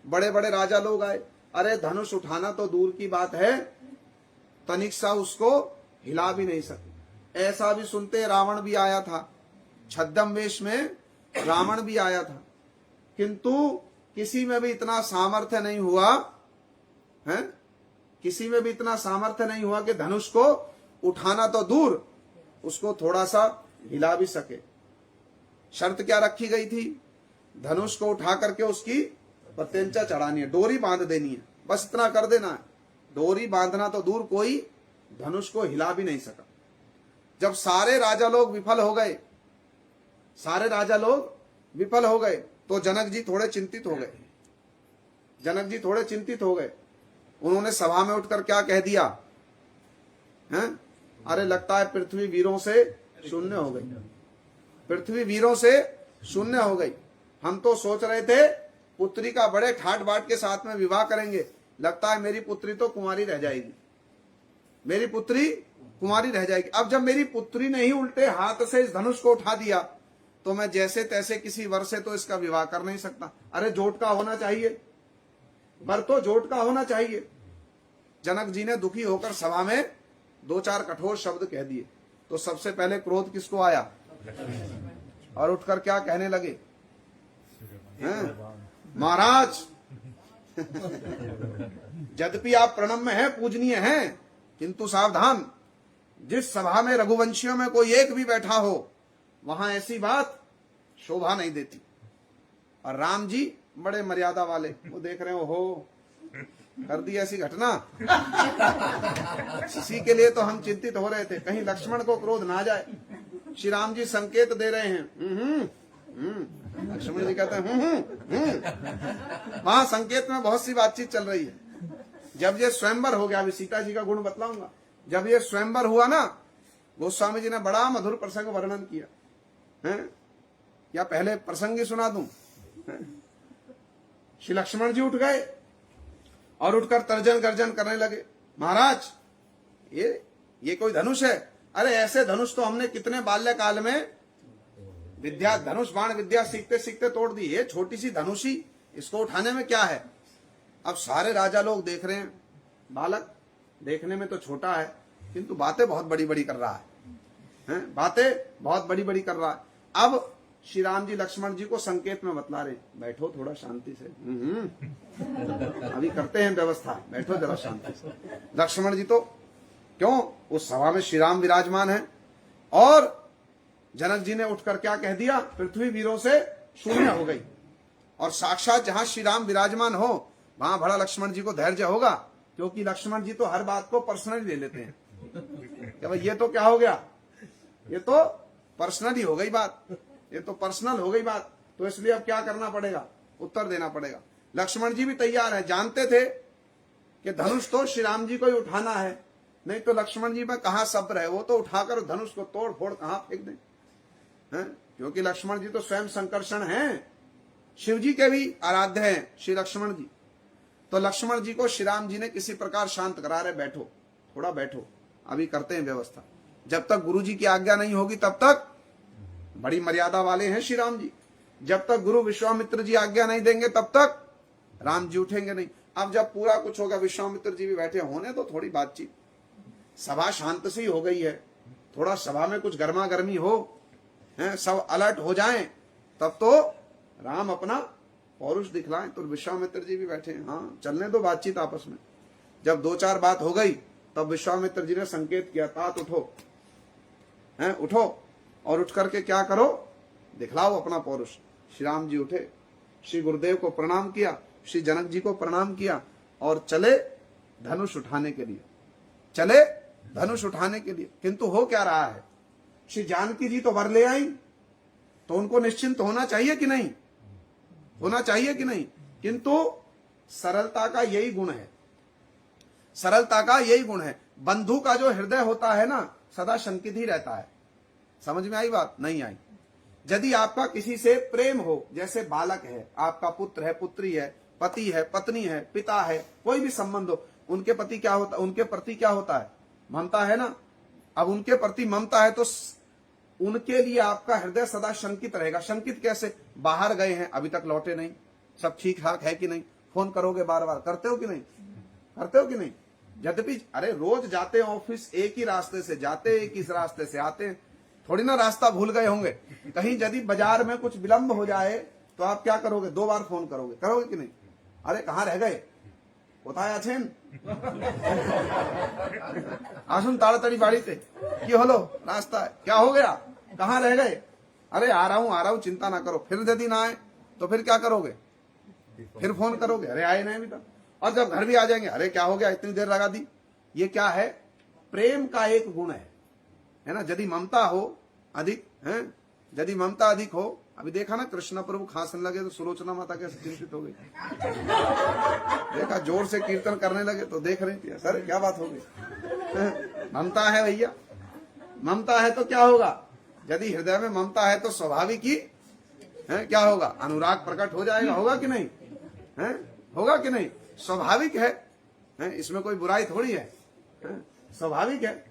बड़े बड़े राजा लोग आए, अरे धनुष उठाना तो दूर की बात है, तनिक सा उसको हिला भी नहीं सके। ऐसा भी सुनते रावण भी आया था, छद्म वेश में रावण भी आया था, किंतु किसी में भी इतना सामर्थ्य नहीं हुआ है, किसी में भी इतना सामर्थ्य नहीं हुआ कि धनुष को उठाना तो दूर उसको थोड़ा सा हिला भी सके। शर्त क्या रखी गई थी? धनुष को उठा करके उसकी प्रत्यंचा चढ़ानी है, डोरी बांध देनी है, बस इतना कर देना है। डोरी बांधना तो दूर, कोई धनुष को हिला भी नहीं सका। जब सारे राजा लोग विफल हो गए, सारे राजा लोग विफल हो गए, तो जनक जी थोड़े चिंतित हो गए। जनक जी थोड़े चिंतित हो गए। उन्होंने सभा में उठकर क्या कह दिया हैं? अरे लगता है पृथ्वी वीरों से शून्य हो गई, पृथ्वी वीरों से शून्य हो गई। हम तो सोच रहे थे पुत्री का बड़े ठाट बाट के साथ में विवाह करेंगे, लगता है मेरी पुत्री तो कुंवारी रह जाएगी, मेरी पुत्री कुंवारी रह जाएगी। अब जब मेरी पुत्री ने ही उल्टे हाथ से इस धनुष को उठा दिया, तो मैं जैसे तैसे किसी वर से तो इसका विवाह कर नहीं सकता। अरे जोट का होना चाहिए, वर तो जोट का होना चाहिए। जनक जी ने दुखी होकर सभा में दो चार कठोर शब्द कह दिए। तो सबसे पहले क्रोध किसको आया? और उठकर क्या कहने लगे हैं? महाराज यद्यपि आप प्रणम्य हैं, पूजनीय हैं, किंतु सावधान, जिस सभा में रघुवंशियों में कोई एक भी बैठा हो, वहां ऐसी बात शोभा नहीं देती। और राम जी बड़े मर्यादा वाले, वो देख रहे हो कर दी ऐसी घटना। इसी के लिए तो हम चिंतित हो रहे थे, कहीं लक्ष्मण को क्रोध ना आ जाए। श्री राम जी संकेत दे रहे हैं, लक्ष्मण जी कहते हैं वहां संकेत में बहुत सी बातचीत चल रही है। जब ये स्वयंवर हो गया, अभी सीता जी का गुण बतलाऊंगा, जब ये स्वयंवर हुआ ना, गोस्वामी जी ने बड़ा मधुर प्रसंग वर्णन किया है। या पहले प्रसंग ही सुना दूं? श्री लक्ष्मण जी उठ गए और उठकर तर्जन गर्जन करने लगे, महाराज ये कोई धनुष है? अरे ऐसे धनुष तो हमने कितने बाल्यकाल में विद्या, धनुष बाण विद्या सीखते सीखते तोड़ दी। ये छोटी सी धनुषी, इसको उठाने में क्या है? अब सारे राजा लोग देख रहे हैं, बालक देखने में तो छोटा है किंतु बातें बहुत बड़ी बड़ी कर रहा है, बातें बहुत बड़ी बड़ी कर रहा है। अब श्री राम जी लक्ष्मण जी को संकेत में बतला रहे, बैठो थोड़ा शांति से, अभी करते हैं व्यवस्था, बैठो जरा शांति से। लक्ष्मण जी तो क्यों, उस सभा में श्री राम विराजमान है और जनक जी ने उठकर क्या कह दिया, पृथ्वी वीरों से शून्य हो गई। और साक्षात जहां श्री राम विराजमान हो वहां बड़ा लक्ष्मण जी को धैर्य होगा, क्योंकि लक्ष्मण जी तो हर बात को पर्सनली ले लेते हैं कि भाई ये तो क्या हो गया, ये तो पर्सनली हो गई बात, ये तो पर्सनल हो गई बात, तो इसलिए अब क्या करना पड़ेगा, उत्तर देना पड़ेगा। लक्ष्मण जी भी तैयार है, जानते थे कि धनुष तो श्री राम जी को ही उठाना है, नहीं तो लक्ष्मण जी में कहां सब्र है, वो तो उठाकर धनुष को तोड़ फोड़ कहां फेंक दें, क्योंकि लक्ष्मण जी तो स्वयं संकर्षण हैं, शिव जी के भी आराध्य हैं श्री लक्ष्मण जी। तो लक्ष्मण जी को श्री राम जी ने किसी प्रकार शांत करा रहे, बैठो थोड़ा बैठो, अभी करते हैं व्यवस्था। जब तक गुरु जी की आज्ञा नहीं होगी तब तक, बड़ी मर्यादा वाले हैं श्री राम जी, जब तक गुरु विश्वामित्र जी आज्ञा नहीं देंगे तब तक राम जी उठेंगे नहीं। अब जब पूरा कुछ होगा, विश्वामित्र जी भी बैठे, होने तो थोड़ी बातचीत, सभा शांत सी हो गई है, थोड़ा सभा में कुछ गर्मा गर्मी हो, सब अलर्ट हो जाएं, तब तो राम अपना पौरुष दिखलाएं। तो विश्वामित्र जी भी बैठे हैं, हाँ चलने दो बातचीत आपस में। जब दो चार बात हो गई तब विश्वामित्र जी ने संकेत किया, तात उठो, उठो और उठ करके क्या करो, दिखलाओ अपना पौरुष। श्री राम जी उठे, श्री गुरुदेव को प्रणाम किया, श्री जनक जी को प्रणाम किया और चले धनुष उठाने के लिए, चले धनुष उठाने के लिए। किंतु हो क्या रहा है, श्री जानकी जी तो वर ले आई, तो उनको निश्चिंत होना चाहिए कि नहीं, होना चाहिए कि नहीं, किंतु सरलता का यही गुण है, सरलता का यही गुण है। बंधु का जो हृदय होता है ना, सदा शंकित ही रहता है। समझ में आई बात? नहीं आई? यदि आपका किसी से प्रेम हो, जैसे बालक है, आपका पुत्र है, पुत्री है, पति है, पत्नी है, पिता है, कोई भी संबंध हो, उनके प्रति क्या होता, उनके प्रति क्या होता है, ममता है ना। अब उनके प्रति ममता है तो उनके लिए आपका हृदय सदा शंकित रहेगा। शंकित कैसे, बाहर गए हैं अभी तक लौटे नहीं, सब ठीक ठाक है कि नहीं, फोन करोगे बार बार, करते हो कि नहीं, करते हो कि नहीं? यद्यपि अरे रोज जाते हैं ऑफिस, एक ही रास्ते से जाते, एक ही रास्ते से आते हैं, थोड़ी ना रास्ता भूल गए होंगे। कहीं यदि बाजार में कुछ विलंब हो जाए तो आप क्या करोगे, 2 बार फोन करोगे, करोगे कि नहीं? अरे कहाँ रह गए, কোথায় আছেন? আসুন তাড়াতাড়ি বাড়িতে, কি হলো, রাস্তা क्या हो गया, कहाँ रह गए? अरे आ रहा हूँ, चिंता ना करो। फिर यदि ना आए तो फिर क्या करोगे, फिर फोन करोगे, अरे आए नहीं अभी तक। और जब घर भी आ जाएंगे, अरे क्या हो गया, इतनी देर लगा दी। ये क्या है, प्रेम का एक गुण है ना। यदि ममता हो अधिक है, यदि ममता अधिक हो, अभी देखा ना कृष्ण प्रभु खांसने लगे तो सुलोचना माता कैसे चिंतित हो गई, देखा जोर से कीर्तन करने लगे तो देख रही थी, सर क्या बात हो गई। ममता है भैया, ममता है तो क्या होगा, यदि हृदय में ममता है तो स्वाभाविक ही है क्या होगा, अनुराग प्रकट हो जाएगा। होगा कि नहीं है, होगा कि नहीं, स्वाभाविक है, इसमें कोई बुराई थोड़ी है, स्वाभाविक है।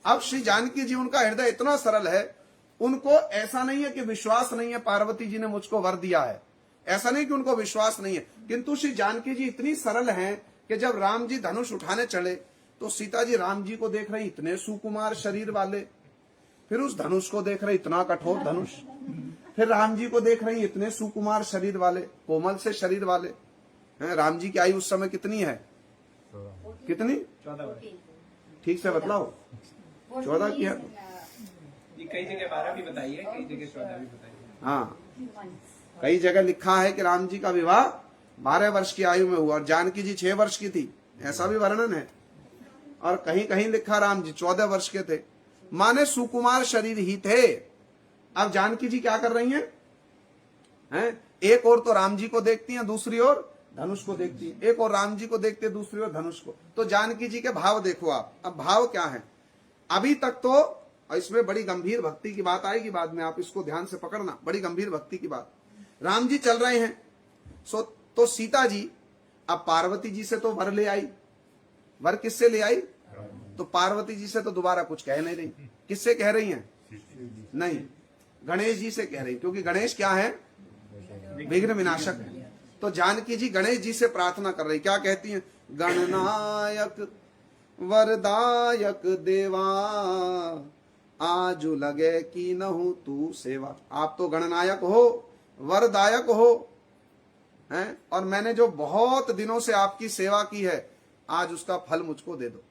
अब श्री जानकी जी, उनका हृदय इतना सरल है, उनको ऐसा नहीं है कि विश्वास नहीं है पार्वती जी ने मुझको वर दिया है, ऐसा नहीं कि उनको विश्वास नहीं है, किंतु श्री जानकी जी इतनी सरल हैं कि जब राम जी धनुष उठाने चले तो सीता जी राम जी को देख रही, इतने सुकुमार शरीर वाले, फिर उस धनुष को देख रही, इतना कठोर धनुष, फिर राम जी को देख रही, इतने सुकुमार शरीर वाले, कोमल से शरीर वाले। राम जी की आयु उस समय कितनी है, कितनी, 14 वर्ष। ठीक से बतलाओ, 14 की है। कई जगह 12 भी बताइए, कई जगह 14 भी बताइए। हाँ, कई जगह लिखा है कि राम जी का विवाह 12 वर्ष की आयु में हुआ और जानकी जी 6 वर्ष की थी, ऐसा भी वर्णन है। और कहीं कहीं लिखा राम जी 14 वर्ष के थे, माने सुकुमार शरीर ही थे। अब जानकी जी क्या कर रही हैं? एक और तो राम जी को देखती हैं, दूसरी ओर धनुष को देखती है। एक और राम जी को देखते, दूसरी ओर धनुष को। तो जानकी जी के भाव देखो आप। अब भाव क्या है? अभी तक तो, और इसमें बड़ी गंभीर भक्ति की बात आएगी बाद में, आप इसको ध्यान से पकड़ना, बड़ी गंभीर भक्ति की बात। राम जी चल रहे हैं, तो सीता जी अब पार्वती जी से तो वर ले आई। वर किससे ले आई? तो पार्वती जी से तो दोबारा कुछ कह नहीं रही। किससे कह रही हैं? नहीं, गणेश जी से कह रही, क्योंकि गणेश क्या है? विघ्न विनाशक है। तो जानकी जी गणेश जी से प्रार्थना कर रही। क्या कहती हैं? गणनायक वरदायक देवा, आजू लगे की नहु तू सेवा। आप तो गणनायक हो, वरदायक हो, हैं, और मैंने जो बहुत दिनों से आपकी सेवा की है, आज उसका फल मुझको दे दो,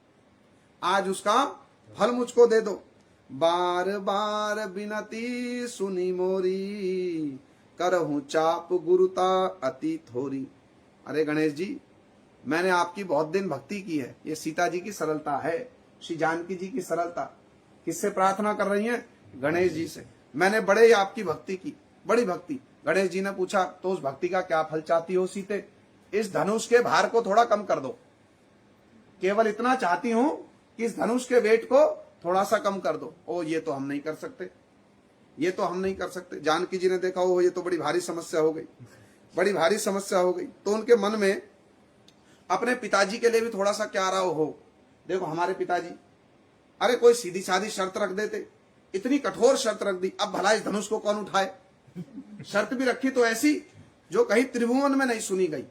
आज उसका फल मुझको दे दो। बार बार बिनती सुनी मोरी, करहूं चाप गुरुता अति थोरी। अरे गणेश जी, मैंने आपकी बहुत दिन भक्ति की है। ये सीता जी की सरलता है, श्री जानकी जी की सरलता। किससे प्रार्थना कर रही हैं? गणेश जी से। मैंने बड़े आपकी भक्ति की, बड़ी भक्ति। गणेश जी ने पूछा, तो उस भक्ति का क्या फल चाहती हो सीते? इस धनुष के भार को थोड़ा कम कर दो, केवल इतना चाहती हूं कि इस धनुष के वेट को थोड़ा सा कम कर दो। ओ, ये तो हम नहीं कर सकते, ये तो हम नहीं कर सकते। जानकी जी ने देखा, ओ ये तो बड़ी भारी समस्या हो गई, बड़ी भारी समस्या हो गई। तो उनके मन में अपने पिताजी के लिए भी थोड़ा सा क्या रहा हो, देखो हमारे पिताजी, अरे कोई सीधी सादी शर्त रख देते, इतनी कठोर शर्त रख दी, अब भला इस धनुष को कौन उठाए? शर्त भी रखी तो ऐसी जो कहीं त्रिभुवन में नहीं सुनी गई।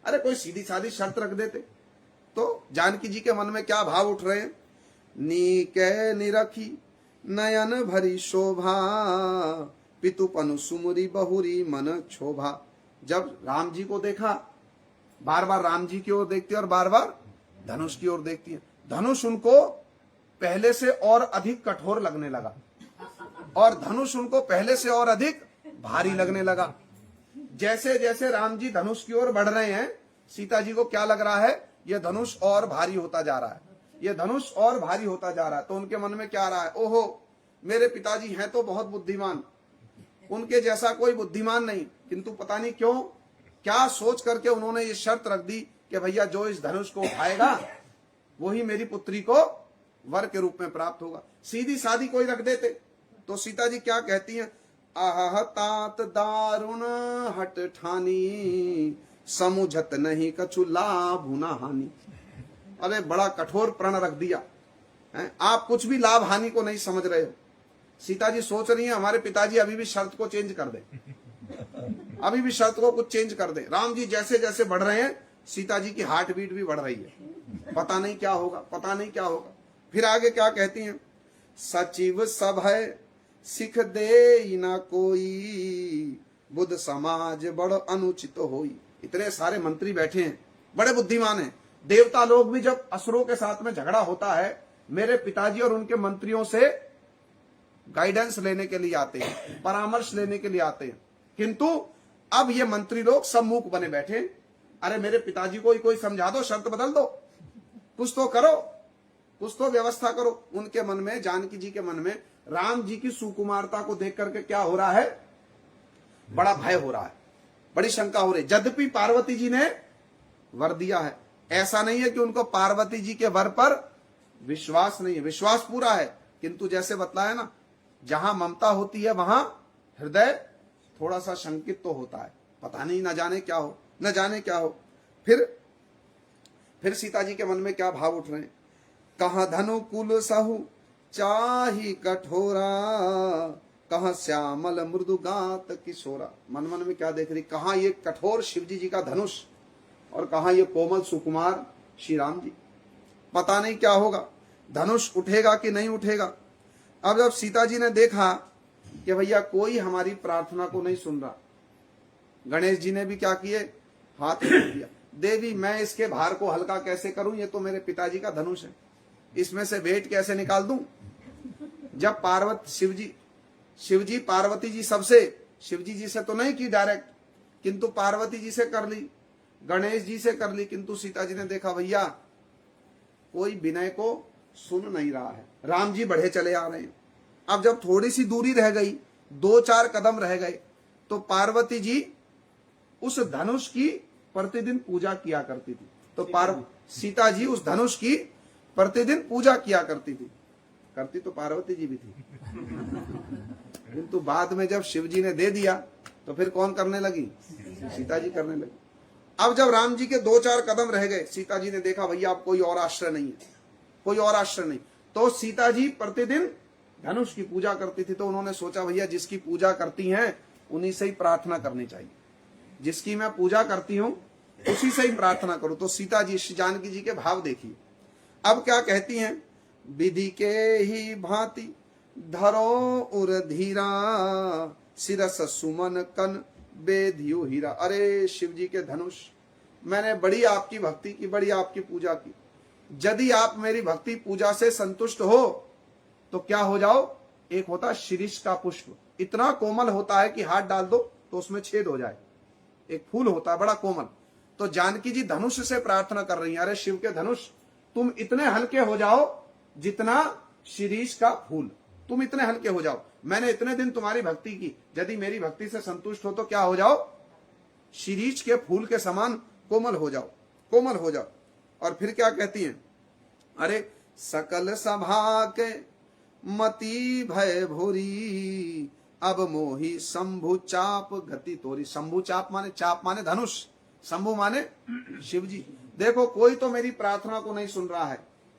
अरे कोई सीधी सादी शर्त रख देते। तो जानकी जी के मन में क्या भाव उठ रहे हैं? नीके निरखी नयन भरी शोभा, पितुपनु सुमुरी बहुरी मन क्षोभा। जब राम जी को देखा, बार बार राम जी की ओर देखती है और बार बार धनुष की ओर देखती है। धनुष उनको पहले से और अधिक कठोर लगने लगा और धनुष उनको पहले से और अधिक भारी लगने लगा। जैसे जैसे राम जी धनुष की ओर बढ़ रहे हैं, सीता जी को क्या लग रहा है? यह धनुष और भारी होता जा रहा है, यह धनुष और भारी होता जा रहा है। तो उनके मन में क्या आ रहा है? ओहो, मेरे पिताजी हैं तो बहुत बुद्धिमान, उनके जैसा कोई बुद्धिमान नहीं, किंतु पता नहीं क्यों क्या सोच करके उन्होंने ये शर्त रख दी कि भैया जो इस धनुष को उठाएगा वही मेरी पुत्री को वर के रूप में प्राप्त होगा। सीधी सादी कोई रख देते तो सीता जी क्या कहती हैं? आह तात दारुण हट ठानी, समुझत नहीं कछु लाभ न हानि। अरे बड़ा कठोर प्रण रख दिया है, आप कुछ भी लाभ हानि को नहीं समझ रहे हो। सीता जी सोच रही हैं हमारे पिताजी अभी भी शर्त को चेंज कर दे, अभी भी शर्त को कुछ चेंज कर दे। राम जी जैसे जैसे बढ़ रहे हैं, सीता जी की हार्ट बीट भी बढ़ रही है। पता नहीं क्या होगा, पता नहीं क्या होगा। फिर आगे क्या कहती हैं? सचिव सब है सिख दे ना कोई, बुद्ध समाज बड़ अनुचित होई। इतने सारे मंत्री बैठे हैं, बड़े बुद्धिमान हैं। देवता लोग भी जब असुरों के साथ में झगड़ा होता है, मेरे पिताजी और उनके मंत्रियों से गाइडेंस लेने के लिए आते हैं, परामर्श लेने के लिए आते हैं। किंतु अब ये मंत्री लोग सब मूक बने बैठे। अरे मेरे पिताजी को ही कोई समझा दो, शर्त बदल दो, कुछ तो करो, कुछ तो व्यवस्था करो। उनके मन में, जानकी जी के मन में राम जी की सुकुमारता को देख करके क्या हो रहा है? बड़ा भय हो रहा है, बड़ी शंका हो रही। यद्यपि पार्वती जी ने वर दिया है, ऐसा नहीं है कि उनको पार्वती जी के वर पर विश्वास नहीं है, विश्वास पूरा है। किंतु जैसे बतलाया ना, जहां ममता होती है वहां हृदय थोड़ा सा शंकित तो होता है। पता नहीं, न जाने क्या हो, न जाने क्या हो। फिर सीता जी के मन में क्या भाव उठ रहे हैं? कहा धनु कुल सहु चाही कठोरा, कहा श्यामल मृदु गात किशोरा। मन मन में क्या देख रही? कहा ये कठोर शिवजी जी का धनुष और कहा ये कोमल सुकुमार श्री राम जी। पता नहीं क्या होगा, धनुष उठेगा कि नहीं उठेगा। अब जब सीता जी ने देखा कि भैया कोई हमारी प्रार्थना को नहीं सुन रहा, गणेश जी ने भी क्या किए? हाथ जोड़ दिया। देवी मैं इसके भार को हल्का कैसे करूं? ये तो मेरे पिताजी का धनुष है, इसमें से वेट कैसे निकाल दूं? जब शिवजी पार्वती जी सबसे शिवजी जी से तो नहीं की डायरेक्ट, किंतु पार्वती जी से कर ली, गणेश जी से कर ली, किंतु सीता जी ने देखा भैया कोई विनय को सुन नहीं रहा है, राम जी बढ़े चले आ रहे हैं। अब जब थोड़ी सी दूरी रह गई, 2-4 कदम रह गए, तो पार्वती जी उस धनुष की प्रतिदिन पूजा किया करती थी। तो सीता जी उस धनुष की प्रतिदिन पूजा किया करती थी। करती तो पार्वती जी भी थी, किंतु बाद में जब शिव जी ने दे दिया तो फिर कौन करने लगी? सीता जी करने लगी। अब जब राम जी के 2-4 कदम रह गए, सीता जी ने देखा भैया अब कोई और आश्रय नहीं है, कोई और आश्रय नहीं, तो सीता जी प्रतिदिन धनुष की पूजा करती थी। तो उन्होंने सोचा भैया जिसकी पूजा करती हैं उन्हीं से ही प्रार्थना करनी चाहिए, जिसकी मैं पूजा करती हूं उसी से ही प्रार्थना करूं। तो सीता जी श्री जानकी जी के भाव देखिए, अब क्या कहती हैं? विधि के ही भांति धरो उर धीरा, सिरस सुमन कन बेधियो हीरा। अरे शिव जी के धनुष, मैंने बड़ी आपकी भक्ति की, बड़ी आपकी पूजा की, यदि आप मेरी भक्ति पूजा से संतुष्ट हो तो क्या हो जाओ? एक होता है शिरीष का पुष्प, इतना कोमल होता है कि हाथ डाल दो तो उसमें छेद हो जाए, एक फूल होता है बड़ा कोमल। तो जानकी जी धनुष से प्रार्थना कर रही हैं, अरे शिव के धनुष तुम इतने हल्के हो जाओ जितना शिरीष का फूल, तुम इतने हल्के हो जाओ। मैंने इतने दिन तुम्हारी भक्ति की, यदि मेरी भक्ति से संतुष्ट हो तो क्या हो जाओ? शिरीष के फूल के समान कोमल हो जाओ, कोमल हो जाओ। और फिर क्या कहती हैं? अरे सकल सभा के मति भय भोरी, अब मोही शंभु चाप गति तोरी। शंभु चाप माने, चाप माने धनुष, शंभु माने शिव जी। देखो कोई तो मेरी प्रार्थना को नहीं सुन रहा है,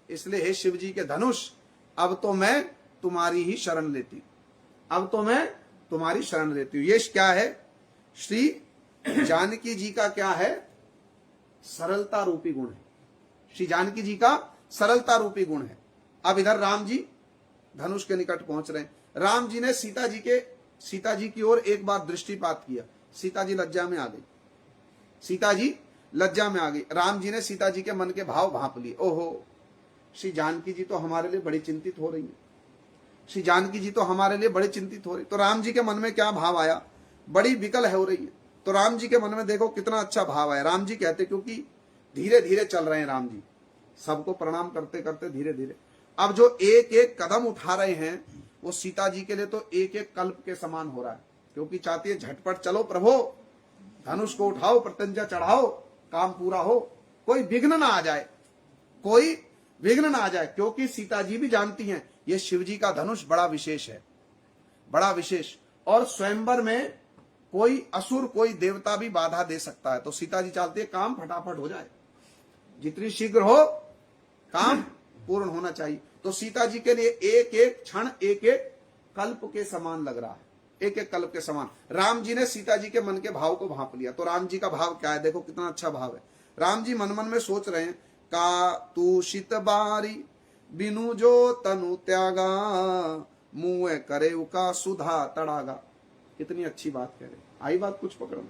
इसलिए हे शिव जी के धनुष अब तो मैं तुम्हारी ही शरण लेती हूं, अब तो मैं तुम्हारी शरण लेती हूं। ये क्या है? श्री जानकी जी का क्या है? सरलता रूपी गुण है। श्री जानकी जी का सरलता रूपी गुण है। अब इधर राम जी धनुष के निकट पहुंच रहे हैं। राम जी ने सीता जी की ओर एक बार दृष्टिपात किया, सीता जी लज्जा में आ गई, सीता जी लज्जा में आ गई। राम जी ने सीता जी के मन के भाव भांप लिए। ओहो, श्री जानकी जी तो हमारे लिए बड़ी चिंतित हो रही है, श्री जानकी जी तो हमारे लिए बड़ी चिंतित हो रही। तो राम जी के मन में क्या भाव आया? बड़ी विकल हो रही है। तो राम जी के मन में देखो कितना अच्छा भाव आया। राम जी कहते, क्योंकि धीरे धीरे चल रहे हैं राम जी, सबको प्रणाम करते करते धीरे धीरे। अब जो एक एक कदम उठा रहे हैं वो सीता जी के लिए तो एक एक कल्प के समान हो रहा है, क्योंकि चाहती है झटपट चलो प्रभु, धनुष को उठाओ, प्रत्यंचा चढ़ाओ, काम पूरा हो, कोई विघ्न ना आ जाए, कोई विघ्न ना आ जाए। क्योंकि सीता जी भी जानती हैं ये शिव जी का धनुष बड़ा विशेष है, बड़ा विशेष, और स्वयंवर में कोई असुर कोई देवता भी बाधा दे सकता है। तो सीता जी चाहती है काम फटाफट हो जाए, जितनी शीघ्र हो काम पूर्ण होना चाहिए। तो सीता जी के लिए एक एक क्षण एक एक कल्प के समान लग रहा है, एक एक कल्प के समान। राम जी ने सीता जी के मन के भाव को भांप लिया। तो राम जी का भाव क्या है? देखो कितना अच्छा भाव है। राम जी मन मन में सोच रहे हैं, का तू शीत बारी बिनु जो तनु त्यागा, मुँह करे उका सुधा तड़ागा। कितनी अच्छी बात कह रहे, आई बात कुछ पकड़ो।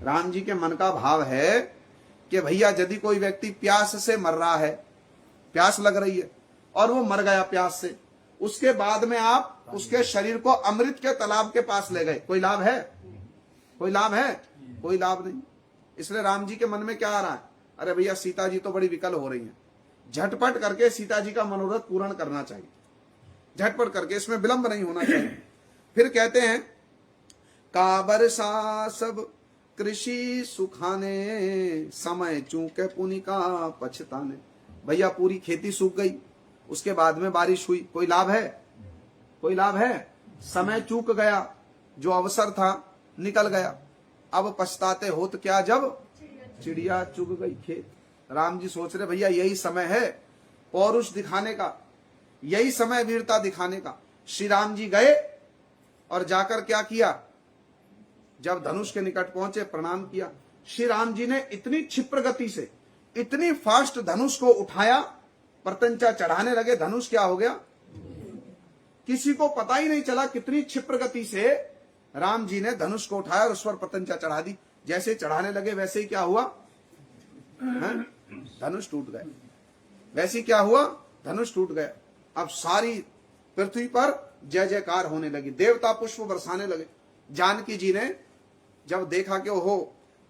राम जी के मन का भाव है कि भैया यदि कोई व्यक्ति प्यास से मर रहा है, प्यास लग रही है और वो मर गया प्यास से, उसके बाद में आप उसके शरीर को अमृत के तालाब के पास ले गए, कोई लाभ है? कोई लाभ है? कोई लाभ नहीं। इसलिए राम जी के मन में क्या आ रहा है? अरे भैया सीता जी तो बड़ी विकल हो रही हैं, झटपट करके सीता जी का मनोरथ पूर्ण करना चाहिए, झटपट करके, इसमें विलंब नहीं होना चाहिए। फिर कहते हैं, का बरसा सब कृषि सुखाने, समय चूके पुनि का पछताने। भैया पूरी खेती सूख गई, उसके बाद में बारिश हुई, कोई लाभ है? कोई लाभ है? समय चूक गया, जो अवसर था निकल गया। अब पछताते हो तो क्या, जब चिड़िया चुग गई खेत। राम जी सोच रहे भैया यही समय है पौरुष दिखाने का, यही समय वीरता दिखाने का। श्री राम जी गए और जाकर क्या किया? जब धनुष के निकट पहुंचे प्रणाम किया। श्री राम जी ने इतनी क्षिप्र गति से, इतनी फास्ट धनुष को उठाया, प्रत्यंचा चढ़ाने लगे। धनुष क्या हो गया? किसी को पता ही नहीं चला कितनी क्षिप्र गति से राम जी ने धनुष को उठाया और उस पर प्रत्यंचा चढ़ा दी। जैसे चढ़ाने लगे वैसे ही क्या हुआ? धनुष टूट गया। वैसे ही क्या हुआ? धनुष टूट गया। अब सारी पृथ्वी पर जय जयकार होने लगी, देवता पुष्प बरसाने लगे। जानकी जी ने जब देखा कि ओहो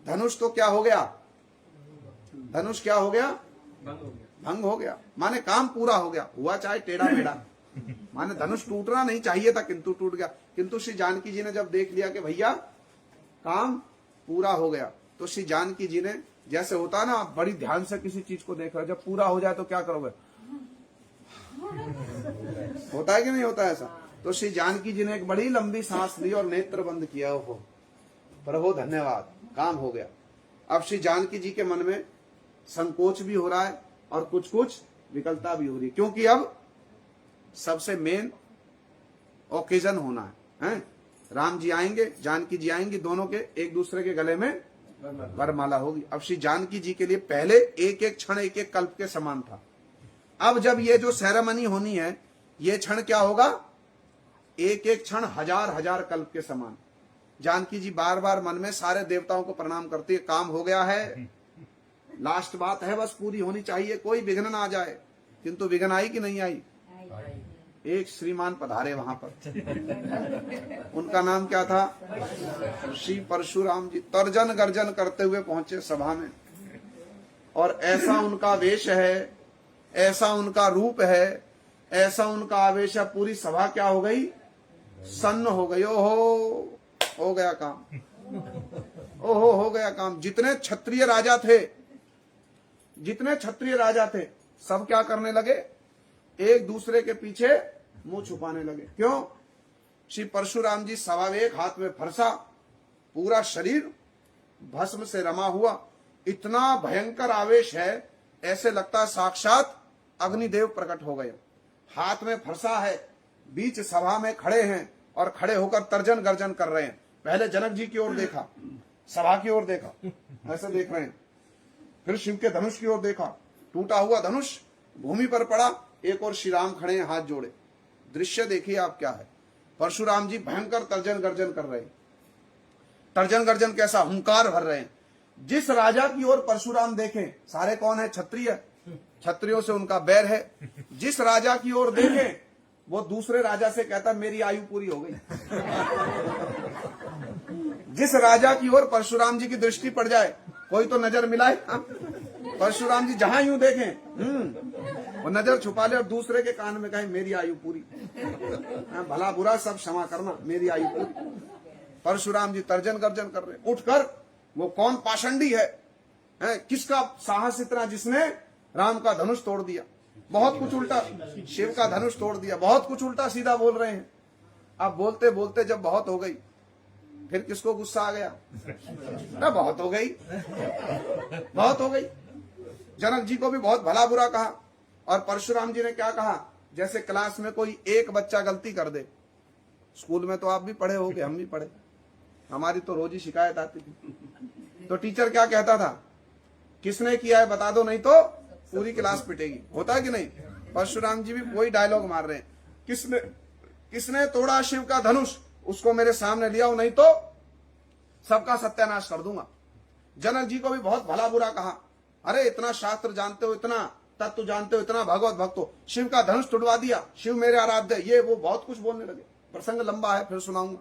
धनुष तो क्या हो गया, धनुष क्या हो गया, बंद हो गया। भंग हो गया, माने काम पूरा हो गया, हुआ चाहे टेढ़ा मेढ़ा, माने धनुष टूटना नहीं चाहिए था किंतु टूट गया। किंतु श्री जानकी जी ने जब देख लिया कि भैया काम पूरा हो गया, तो श्री जानकी जी ने, जैसे होता है ना, आप बड़ी ध्यान से किसी चीज को देख रहे हो, जब पूरा हो जाए तो क्या करोगे, होता है कि नहीं होता ऐसा। तो श्री जानकी जी ने एक बड़ी लंबी सांस ली और नेत्र बंद किया। हो प्रभु धन्यवाद, काम हो गया। अब श्री जानकी जी के मन में संकोच भी हो रहा है और कुछ कुछ विकलता भी हो रही है, क्योंकि अब सबसे मेन ओकेजन होना है। राम जी आएंगे, जानकी जी आएंगी, दोनों के एक दूसरे के गले में वरमाला होगी। अब श्री जानकी जी के लिए पहले एक एक क्षण एक एक कल्प के समान था। अब जब ये जो सेरेमनी होनी है, ये क्षण क्या होगा, एक एक क्षण हजार हजार कल्प के समान। जानकी जी बार बार मन में सारे देवताओं को प्रणाम करती है, काम हो गया है, लास्ट बात है, बस पूरी होनी चाहिए, कोई विघ्न ना आ जाए। किंतु विघ्न आई कि नहीं आई? एक श्रीमान पधारे वहां पर, उनका नाम क्या था, श्री परशुराम जी। तर्जन गर्जन करते हुए पहुंचे सभा में, और ऐसा उनका वेश है, ऐसा उनका रूप है, ऐसा उनका आवेश है, पूरी सभा क्या हो गई, सन्न हो गई। ओहो हो गया काम, ओहो हो गया काम। जितने क्षत्रिय राजा थे, जितने क्षत्रिय राजा थे, सब क्या करने लगे, एक दूसरे के पीछे मुंह छुपाने लगे। क्यों? श्री परशुराम जी स्वावेक, हाथ में फरसा, पूरा शरीर भस्म से रमा हुआ, इतना भयंकर आवेश है, ऐसे लगता है साक्षात अग्निदेव प्रकट हो गए। हाथ में फरसा है, बीच सभा में खड़े हैं और खड़े होकर तर्जन गर्जन कर रहे हैं। पहले जनक जी की ओर देखा, सभा की ओर देखा, ऐसे देख रहे हैं, फिर शिव के धनुष की ओर देखा, टूटा हुआ धनुष भूमि पर पड़ा, एक और श्री राम खड़े हैं हाथ जोड़े। दृश्य देखिए आप क्या है, परशुराम जी भयंकर तर्जन गर्जन कर रहे हैं। तर्जन गर्जन कैसा, हुंकार भर रहे हैं। जिस राजा की ओर परशुराम देखें, सारे कौन है, क्षत्रिय, क्षत्रियों से उनका बैर है। जिस राजा की ओर देखें, वो दूसरे राजा से कहता मेरी आयु पूरी हो गई। जिस राजा की ओर परशुराम जी की दृष्टि पड़ जाए, कोई तो नजर मिलाए, परशुराम जी जहां यूं देखें, वो नजर छुपा ले और दूसरे के कान में कहे मेरी आयु पूरी, भला बुरा सब क्षमा करना, मेरी आयु पूरी। परशुराम जी तर्जन गर्जन कर रहे, उठकर वो कौन पाषंडी है, किसका साहस इतना, जिसने राम का धनुष तोड़ दिया, बहुत कुछ उल्टा, शिव का धनुष तोड़ दिया, बहुत कुछ उल्टा सीधा बोल रहे हैं। अब बोलते बोलते जब बहुत हो गई, फिर किसको गुस्सा आ गया, ना बहुत हो गई, बहुत हो गई। जनक जी को भी बहुत भला बुरा कहा, और परशुराम जी ने क्या कहा, जैसे क्लास में कोई एक बच्चा गलती कर दे, स्कूल में तो आप भी पढ़े होगे, हम भी पढ़े, हमारी तो रोज ही शिकायत आती थी, तो टीचर क्या कहता था, किसने किया है बता दो, नहीं तो पूरी क्लास पिटेगी, होता है कि नहीं। परशुराम जी भी वही डायलॉग मार रहे हैं, किसने तोड़ा शिव का धनुष, उसको मेरे सामने लिया हो, नहीं तो सबका सत्यानाश कर दूंगा। जनक जी को भी बहुत भला बुरा कहा, अरे इतना शास्त्र जानते हो, इतना तत्व जानते हो, इतना भगवत भक्त हो, शिव का धनुष तोड़वा दिया, शिव मेरे आराध्य, ये वो बहुत कुछ बोलने लगे। प्रसंग लंबा है, फिर सुनाऊंगा।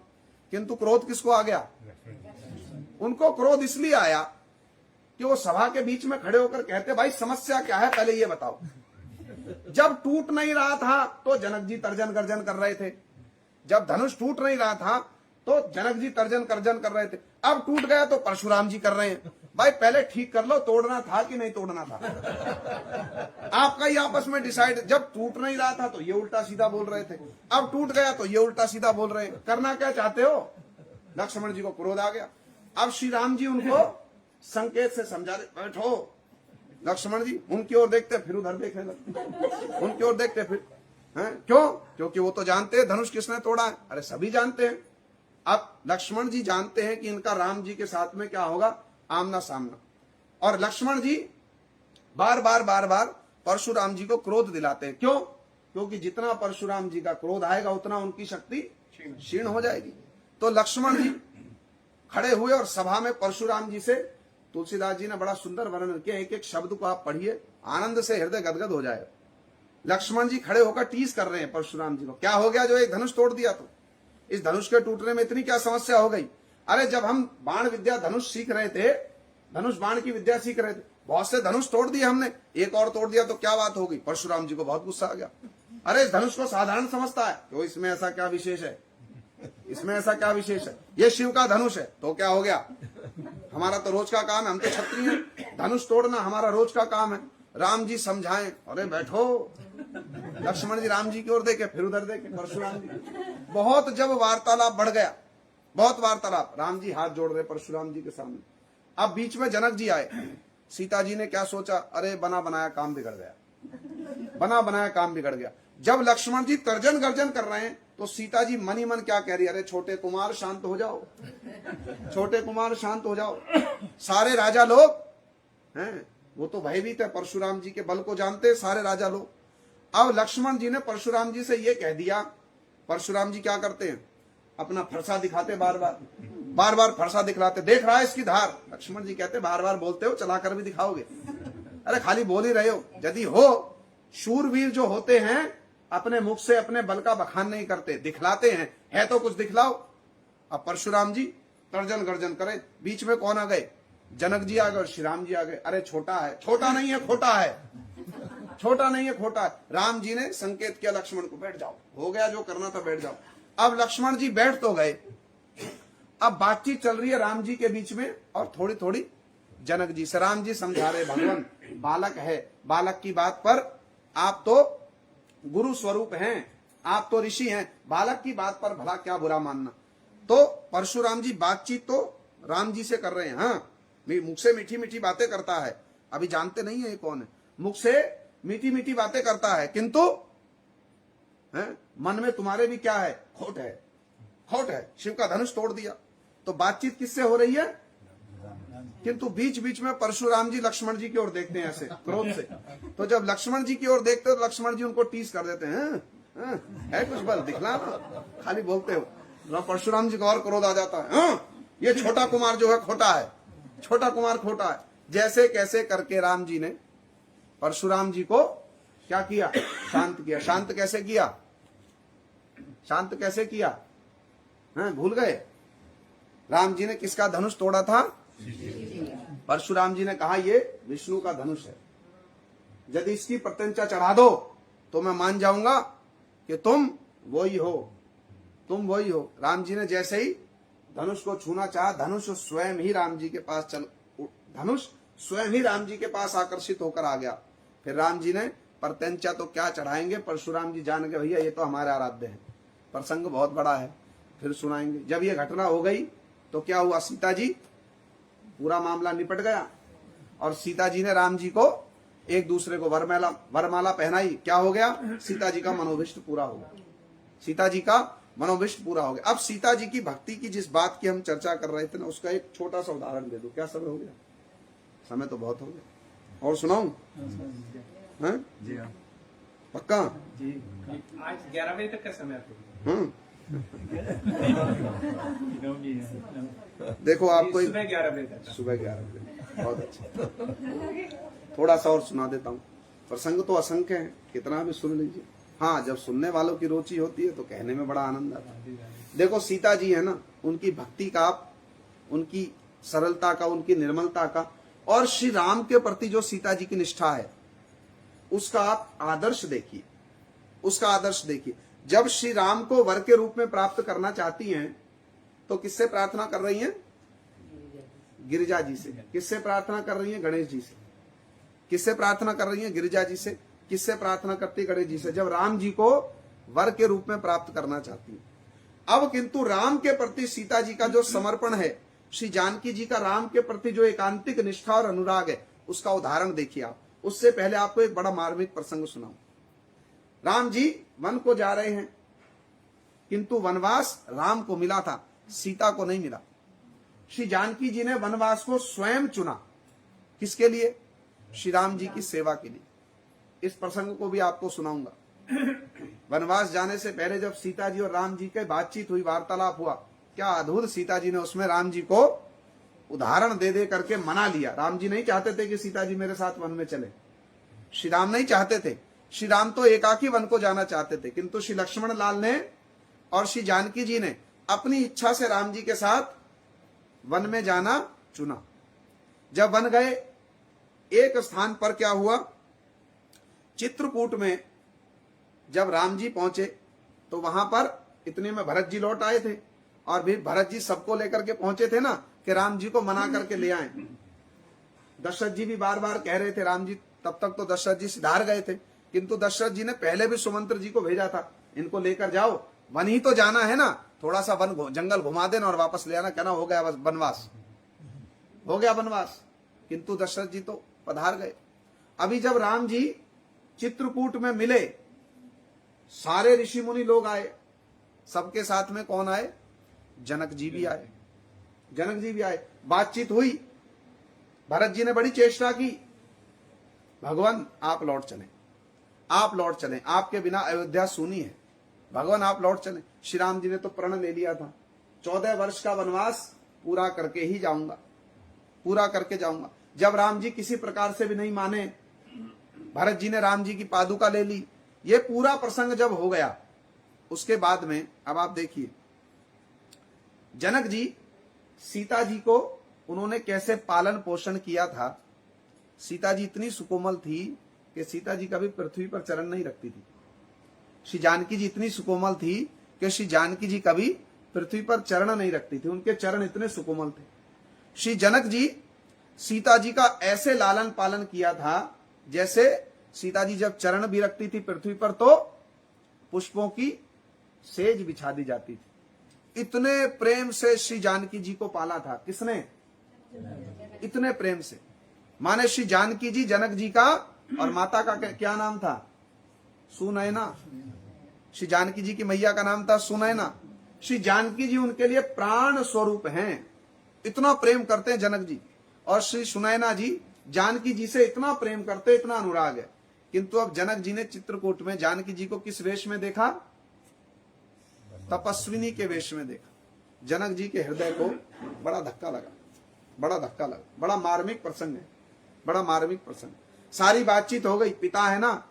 किंतु क्रोध किसको आ गया, उनको क्रोध इसलिए आया कि वो सभा के बीच में खड़े होकर कहते, भाई समस्या क्या है पहले ये बताओ। जब टूट नहीं रहा था तो जनक जी तर्जन गर्जन कर रहे थे, जब धनुष टूट नहीं रहा था तो जनक जी तर्जन गर्जन कर रहे थे, अब टूट गया तो परशुराम जी कर रहे हैं। भाई पहले ठीक कर लो, तोड़ना था कि नहीं तोड़ना था, आपका ही आपस में डिसाइड। जब टूट नहीं रहा था तो ये उल्टा सीधा बोल रहे थे, अब टूट गया तो ये उल्टा सीधा बोल रहे हैं, करना क्या चाहते हो। लक्ष्मण जी को क्रोध आ गया। अब श्री राम जी उनको संकेत से समझा रहे, बैठो। लक्ष्मण जी उनकी ओर देखते फिर उधर देखने लगते, उनकी ओर देखते फिर, हैं क्यों, क्योंकि वो तो जानते हैं धनुष किसने तोड़ा है, अरे सभी जानते हैं। अब लक्ष्मण जी जानते हैं कि इनका राम जी के साथ में क्या होगा, आमना सामना, और लक्ष्मण जी बार बार परशुराम जी को क्रोध दिलाते हैं। क्यों, क्योंकि जितना परशुराम जी का क्रोध आएगा उतना उनकी शक्ति क्षीण हो जाएगी। तो लक्ष्मण जी खड़े हुए और सभा में परशुराम जी से, तुलसीदास जी ने बड़ा सुंदर वर्णन किया, एक एक शब्द को आप पढ़िए, आनंद से हृदय गदगद हो जाएगा। लक्ष्मण जी खड़े होकर टीस कर रहे हैं परशुराम जी को, क्या हो गया जो एक धनुष तोड़ दिया तो। इस धनुष के टूटने में इतनी क्या समस्या हो गई? अरे जब हम बाण विद्या धनुष सीख रहे थे, धनुष बाण की विद्या सीख रहे थे, बहुत से धनुष तोड़ दिए हमने, एक और तोड़ दिया तो क्या बात होगी? परशुराम जी को बहुत गुस्सा आ गया। अरे इस धनुष को साधारण समझता है, तो इसमें ऐसा क्या विशेष है? इसमें ऐसा क्या विशेष है? ये शिव का धनुष है, तो क्या हो गया? हमारा तो रोज का काम है, हम तो क्षत्रिय हैं, धनुष तोड़ना हमारा रोज का काम है। राम जी समझाएं, अरे बैठो। लक्ष्मण जी राम जी की ओर देखे, फिर उधर देखे परशुराम जी। बहुत जब वार्तालाप बढ़ गया, बहुत वार्तालाप, राम जी हाथ जोड़ रहे परशुराम जी के सामने। अब बीच में जनक जी आए। सीता जी ने क्या सोचा? अरे बना बनाया काम बिगड़ गया, बना बनाया काम बिगड़ गया। जब लक्ष्मण जी तर्जन गर्जन कर रहे हैं तो सीता जी मन ही मन क्या कह रही है? अरे छोटे कुमार शांत हो जाओ, छोटे कुमार शांत हो जाओ। सारे राजा लोग हैं, वो तो भयभीत है, परशुराम जी के बल को जानते हैं सारे राजा लोग। अब लक्ष्मण जी ने परशुराम जी से ये कह दिया। परशुराम जी क्या करते हैं? अपना फरसा दिखाते, बार बार फरसा दिखलाते। देख रहा है इसकी धार। लक्ष्मण जी कहते बार बार बोलते हो, चलाकर भी दिखाओगे? अरे खाली बोल ही रहे हो। यदि हो, शूरवीर जो होते हैं अपने मुख से अपने बल का बखान नहीं करते, दिखलाते हैं, है तो कुछ दिखलाओ। अब परशुराम जी तर्जन गर्जन करे, बीच में कौन आ गए? जनक जी आ गए और श्री राम जी आ गए। अरे छोटा है, छोटा नहीं है, खोटा है, छोटा नहीं है, खोटा है। राम जी ने संकेत किया लक्ष्मण को, बैठ जाओ, हो गया जो करना था, बैठ जाओ। अब लक्ष्मण जी बैठ तो गए। अब बातचीत चल रही है राम जी के बीच में और थोड़ी थोड़ी जनक जी से। राम जी समझा रहे, भगवान बालक है, बालक की बात पर आप तो गुरु स्वरूप हैं, आप तो ऋषि हैं, बालक की बात पर भला क्या बुरा मानना। तो परशुराम जी बातचीत तो राम जी से कर रहे हैं। हाँ, मुख से मीठी मीठी बातें करता है, अभी जानते नहीं है ये कौन है, मुख से मीठी मीठी बातें करता है, किंतु मन में तुम्हारे भी क्या है? खोट है, खोट है। शिव का धनुष तोड़ दिया। तो बातचीत किससे हो रही है? किंतु बीच बीच में परशुराम जी लक्ष्मण जी की ओर देखते हैं ऐसे क्रोध से। तो जब लक्ष्मण जी की ओर देखते हैं तो लक्ष्मण जी उनको टीस कर देते हैं, है कुछ बल दिखला, खाली बोलते हो। परशुराम जी को और क्रोध आ जाता है, ये छोटा कुमार जो है खोटा है, छोटा कुमार खोटा है। जैसे कैसे करके राम जी ने परशुराम जी को क्या किया? शांत किया। शांत कैसे किया? शांत कैसे किया? भूल गए? राम जी ने किसका धनुष तोड़ा था? परशुराम जी ने कहा ये विष्णु का धनुष है, यदि इसकी प्रत्यंचा चढ़ा दो तो मैं मान जाऊंगा कि तुम वही हो, तुम वही हो। राम जी ने जैसे ही धनुष को छूना चाहा, धनुष स्वयं ही राम जी के पास धनुष स्वयं ही राम जी के पास आकर्षित होकर आ गया। फिर राम जी ने प्रत्यंचा तो क्या चढ़ाएंगे, परशुराम जी जान गए भैया ये तो हमारे आराध्य है, प्रसंग बहुत बड़ा है, फिर सुनाएंगे। जब ये घटना हो गई तो क्या हुआ? सीता जी, पूरा मामला निपट गया और सीता जी ने राम जी को एक दूसरे को वरमाला पहनाई। क्या हो गया? सीता जी का मनोभिष्ट पूरा हो गया, सीता जी का मनोभिष्ट पूरा हो गया। अब सीता जी की भक्ति की जिस बात की हम चर्चा कर रहे थे ना, उसका एक छोटा सा उदाहरण दे दो। क्या समय हो गया? समय तो बहुत हो गया, और सुनाऊं? जी हाँ, पक्का? जी आज 11 बजे तक का समय देखो आपको सुबह 11 बजे तक। सुबह 11 बजे, बहुत अच्छा। थोड़ा सा और सुना देता हूँ। प्रसंग तो असंख्य है, कितना भी सुन लीजिए। हाँ, जब सुनने वालों की रुचि होती है तो कहने में बड़ा आनंद आता है। देखो सीता जी है ना, उनकी भक्ति का, उनकी सरलता का, उनकी निर्मलता का, और श्री राम के प्रति जो सीता जी की निष्ठा है उसका आप आदर्श देखिए, उसका आदर्श देखिए। जब श्री राम को वर के रूप में प्राप्त करना चाहती हैं तो किससे प्रार्थना कर रही हैं? गिरिजा जी से। किससे प्रार्थना कर रही हैं? गणेश जी से। किससे प्रार्थना कर रही हैं? गिरिजा जी से। किससे प्रार्थना करती? गणेश जी से। जब राम जी को वर के रूप में प्राप्त करना चाहती है। अब किंतु राम के प्रति सीता जी का जो समर्पण है, श्री जानकी जी का राम के प्रति जो एकांतिक निष्ठा और अनुराग है, उसका उदाहरण देखिए आप। उससे पहले आपको एक बड़ा मार्मिक प्रसंग सुनाऊं। राम जी वन को जा रहे हैं, किंतु वनवास राम को मिला था, सीता को नहीं मिला। श्री जानकी जी ने वनवास को स्वयं चुना। किसके लिए? श्री राम जी की सेवा के लिए। इस प्रसंग को भी आपको सुनाऊंगा। वनवास जाने से पहले जब सीता जी और राम जी के बातचीत हुई, वार्तालाप हुआ, क्या अद्भुत सीता जी ने उसमें राम जी को उदाहरण दे दे करके मना लिया। राम जी नहीं चाहते थे कि सीता जी मेरे साथ वन में चले, श्री राम नहीं चाहते थे। श्री राम तो एकाकी वन को जाना चाहते थे, किंतु श्री लक्ष्मण लाल ने और श्री जानकी जी ने अपनी इच्छा से राम जी के साथ वन में जाना चुना। जब वन गए, एक स्थान पर क्या हुआ, चित्रकूट में जब राम जी पहुंचे तो वहां पर इतने में भरत जी लौट आए थे, और भी भरत जी सबको लेकर के पहुंचे थे ना कि राम जी को मना करके ले आए। दशरथ जी भी बार बार कह रहे थे राम जी, तब तक तो दशरथ जी सिधार गए थे, किंतु दशरथ जी ने पहले भी सुमंत्र जी को भेजा था, इनको लेकर जाओ, वन ही तो जाना है ना, थोड़ा सा वन जंगल घुमा देना और वापस ले आना, कहना हो गया बस वनवास, हो गया वनवास। किंतु दशरथ जी तो पधार गए। अभी जब राम जी चित्रकूट में मिले, सारे ऋषि मुनि लोग आए, सबके साथ में कौन आए, जनक जी भी आए, जनक जी भी आए। बातचीत हुई, भरत जी ने बड़ी चेष्टा की, भगवान आप लौट चलें, आप लौट चलें, आपके बिना अयोध्या सूनी है, भगवान आप लौट चलें। श्री राम जी ने तो प्रण ले लिया था, 14 वर्ष का वनवास पूरा करके ही जाऊंगा, पूरा करके जाऊंगा। जब राम जी किसी प्रकार से भी नहीं माने, भरत जी ने राम जी की पादुका ले ली, ये पूरा प्रसंग जब हो गया, उसके बाद में अब आप देखिए जनक जी सीता जी को उन्होंने कैसे पालन पोषण किया था। सीता जी इतनी सुकोमल थी कि सीता जी कभी पृथ्वी पर चरण नहीं रखती थी। श्री जानकी जी इतनी सुकोमल थी कि श्री जानकी जी कभी पृथ्वी पर चरण नहीं रखती थी, उनके चरण इतने सुकोमल थे। श्री जनक जी सीता जी का ऐसे लालन पालन किया था जैसे सीता जी जब चरण भी रखती थी पृथ्वी पर तो पुष्पों की सेज बिछा दी जाती थी। इतने प्रेम से श्री जानकी जी को पाला था, किसने, इतने प्रेम से। माने श्री जानकी जी जनक जी का और माता का क्या नाम था, सुनैना। श्री जानकी जी की मैया का नाम था सुनैना। श्री जानकी जी उनके लिए प्राण स्वरूप हैं, इतना प्रेम करते हैं जनक जी। और श्री सुनैना जी जानकी जी से इतना प्रेम करते, इतना अनुराग है। किंतु अब जनक जी ने चित्रकूट में जानकी जी को किस वेश में देखा, तपस्विनी के वेश में देखा। जनक जी के हृदय को बड़ा धक्का लगा, बड़ा धक्का लगा। बड़ा मार्मिक प्रसंग है, बड़ा मार्मिक प्रसंग। सारी बातचीत हो गई, पिता है ना,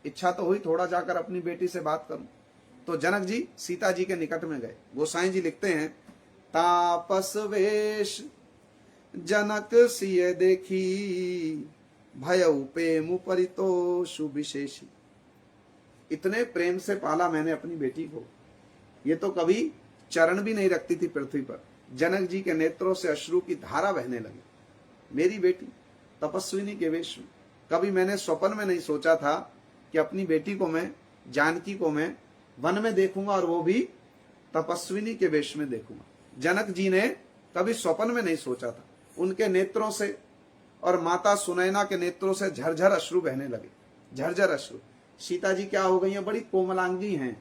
इच्छा तो हुई थोड़ा जाकर अपनी बेटी से बात करूं। तो जनक जी सीता जी के निकट में गए। गोसाई जी लिखते हैं, तापस वेश जनक सिय देखी, भयउ प्रेम परितोषु विशेषी। इतने प्रेम से पाला मैंने अपनी बेटी को, ये तो कभी चरण भी नहीं रखती थी पृथ्वी पर। जनक जी के नेत्रों से अश्रु की धारा बहने लगी। मेरी बेटी तपस्विनी के वेश में, कभी मैंने स्वप्न में नहीं सोचा था कि अपनी बेटी को मैं, जानकी को मैं वन में देखूंगा और वो भी तपस्विनी के वेश में देखूंगा। जनक जी ने कभी स्वप्न में नहीं सोचा था। उनके नेत्रों से और माता सुनैना के नेत्रों से झरझर अश्रु बहने लगे, झरझर अश्रु। सीता जी क्या हो गई हैं, बड़ी कोमलांगी हैं।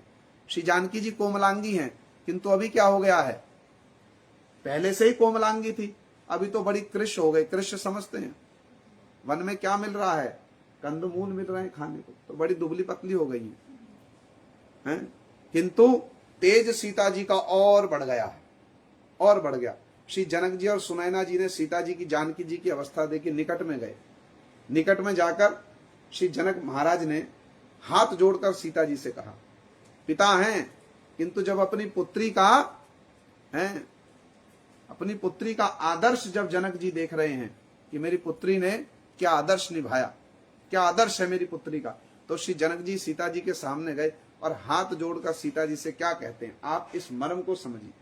श्री जानकी जी कोमलांगी हैं, किंतु अभी क्या हो गया है, पहले से ही कोमलांगी थी, अभी तो बड़ी कृष हो गई। कृष समझते हैं, वन में क्या मिल रहा है, कंदमूल मिल रहे हैं खाने को, तो बड़ी दुबली पतली हो गई हैं। किंतु तेज सीता जी का और बढ़ गया है, और बढ़ गया। श्री जनक जी और सुनैना जी ने सीता जी की, जानकी जी की अवस्था देखी, निकट में गए। निकट में जाकर श्री जनक महाराज ने हाथ जोड़कर सीता जी से कहा, पिता हैं, किंतु जब अपनी पुत्री का हैं, अपनी पुत्री का आदर्श जब जनक जी देख रहे हैं कि मेरी पुत्री ने क्या आदर्श निभाया, क्या आदर्श है मेरी पुत्री का, तो श्री जनक जी सीता जी के सामने गए और हाथ जोड़कर सीता जी से क्या कहते हैं, आप इस मर्म को समझिए।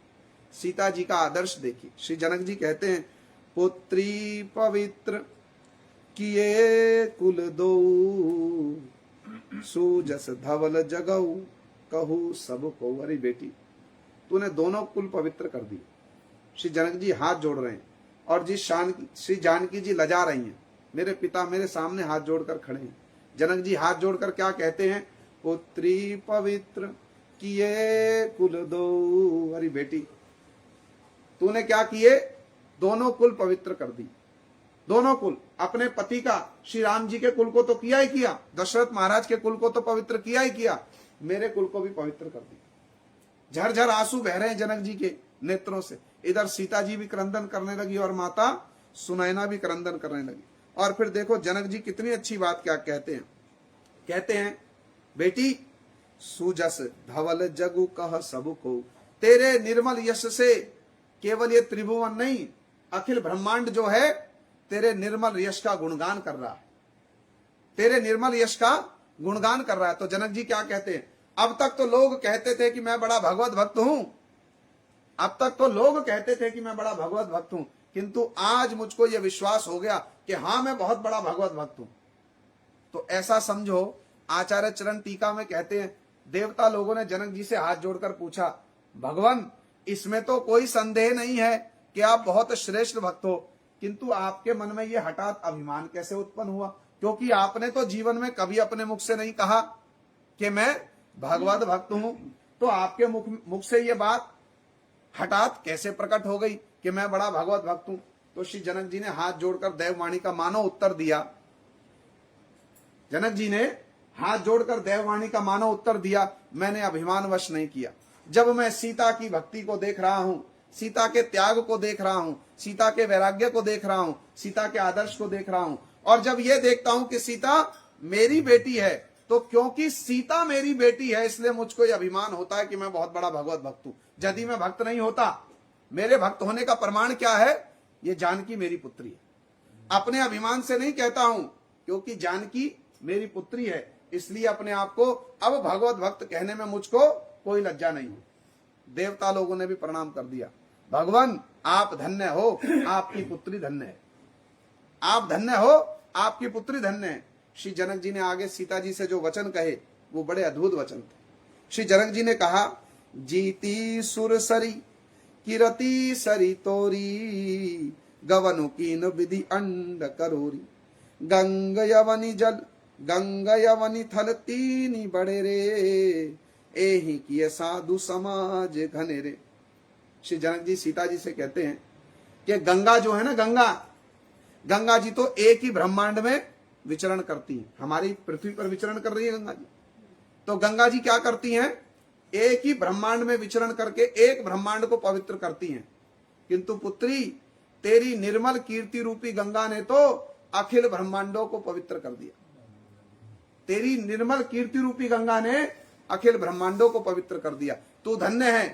सीता जी का आदर्श देखिए। श्री जनक जी कहते हैं, पुत्री पवित्र किए कुल दो, सूजस धवल जगऊ कहू सब को। अरे बेटी, तूने दोनों कुल पवित्र कर दिए। श्री जनक जी हाथ जोड़ रहे हैं और श्री जानकी जी लजा रही हैं, मेरे पिता मेरे सामने हाथ जोड़कर खड़े हैं। जनक जी हाथ जोड़कर क्या कहते हैं, पुत्री पवित्र किए कुल दो। अरे बेटी, तूने क्या किए, दोनों कुल पवित्र कर दी। दोनों कुल, अपने पति का श्री राम जी के कुल को तो किया ही किया, दशरथ महाराज के कुल को तो पवित्र किया ही किया, मेरे कुल को भी पवित्र कर दिया। झरझर आंसू बह रहे हैं जनक जी के नेत्रों से। इधर सीता जी भी क्रंदन करने लगी और माता सुनैना भी क्रंदन करने लगी। और फिर देखो जनक जी कितनी अच्छी बात क्या कहते हैं, कहते हैं, बेटी सूजस धवल जगु कह सबको। तेरे निर्मल यश से केवल ये त्रिभुवन नहीं, अखिल ब्रह्मांड जो है तेरे निर्मल यश का गुणगान कर रहा है, तेरे निर्मल यश का गुणगान कर रहा है। तो जनक जी क्या कहते हैं, अब तक तो लोग कहते थे कि मैं बड़ा भगवत भक्त हूं, अब तक तो लोग कहते थे कि मैं बड़ा भगवत भक्त हूं, किंतु आज मुझको यह विश्वास हो गया कि हां मैं बहुत बड़ा भगवत भक्त हूं। तो ऐसा समझो, आचार्य चरण टीका में कहते हैं, देवता लोगों ने जनक जी से हाथ जोड़कर पूछा, भगवान इसमें तो कोई संदेह नहीं है कि आप बहुत श्रेष्ठ भक्त हो, किंतु आपके मन में यह हठात अभिमान कैसे उत्पन्न हुआ? क्योंकि आपने तो जीवन में कभी अपने मुख से नहीं कहा कि मैं भगवत भक्त हूं, तो आपके मुख से यह बात हठात कैसे प्रकट हो गई कि मैं बड़ा भगवत भक्त हूं? तो श्री जनक जी ने हाथ जोड़कर देववाणी का मानो उत्तर दिया। जनक जी ने हाथ जोड़कर देववाणी का मानो उत्तर दिया, मैंने अभिमानवश नहीं किया। जब मैं सीता की भक्ति को देख रहा हूं, सीता के त्याग को देख रहा हूं, सीता के वैराग्य को देख रहा हूं, सीता के आदर्श को देख रहा हूं, और जब यह देखता हूं कि सीता मेरी बेटी है, तो क्योंकि सीता मेरी बेटी है इसलिए मुझको यह अभिमान होता है कि मैं बहुत बड़ा भगवत भक्त हूं। यदि मैं भक्त नहीं होता, मेरे भक्त होने का प्रमाण क्या है? ये जानकी मेरी पुत्री है। अपने अभिमान से नहीं कहता हूं, क्योंकि जानकी मेरी पुत्री है, इसलिए अपने आप को अब भगवत भक्त कहने में मुझको कोई लज्जा नहीं है। देवता लोगों ने भी प्रणाम कर दिया, भगवान आप धन्य हो, आपकी पुत्री धन्य है, आप धन्य हो, आपकी पुत्री धन्य है। श्री जनक जी ने आगे सीता जी से जो वचन कहे वो बड़े अद्भुत वचन थे। श्री जनक जी ने कहा, जीती सुर सरी किरती सरी तोरी, गवनु कीन विधि अंड करोरी, गंग यवनी जल गंग यवनी थल तीनी बड़े रे, एही किए साधु समाज घने रे। श्री जनक जी सीता जी से कहते हैं कि गंगा जो है ना, गंगा जी तो एक ही ब्रह्मांड में विचरण करती है, हमारी पृथ्वी पर विचरण कर रही है गंगा जी। तो गंगा जी क्या करती हैं? एक ही ब्रह्मांड में विचरण करके एक ब्रह्मांड को पवित्र करती हैं। किंतु पुत्री, तेरी निर्मल कीर्ति रूपी गंगा ने तो अखिल ब्रह्मांडों को पवित्र कर दिया। तेरी निर्मल कीर्ति रूपी गंगा ने अखिल ब्रह्मांडों को पवित्र कर दिया। तू धन्य है,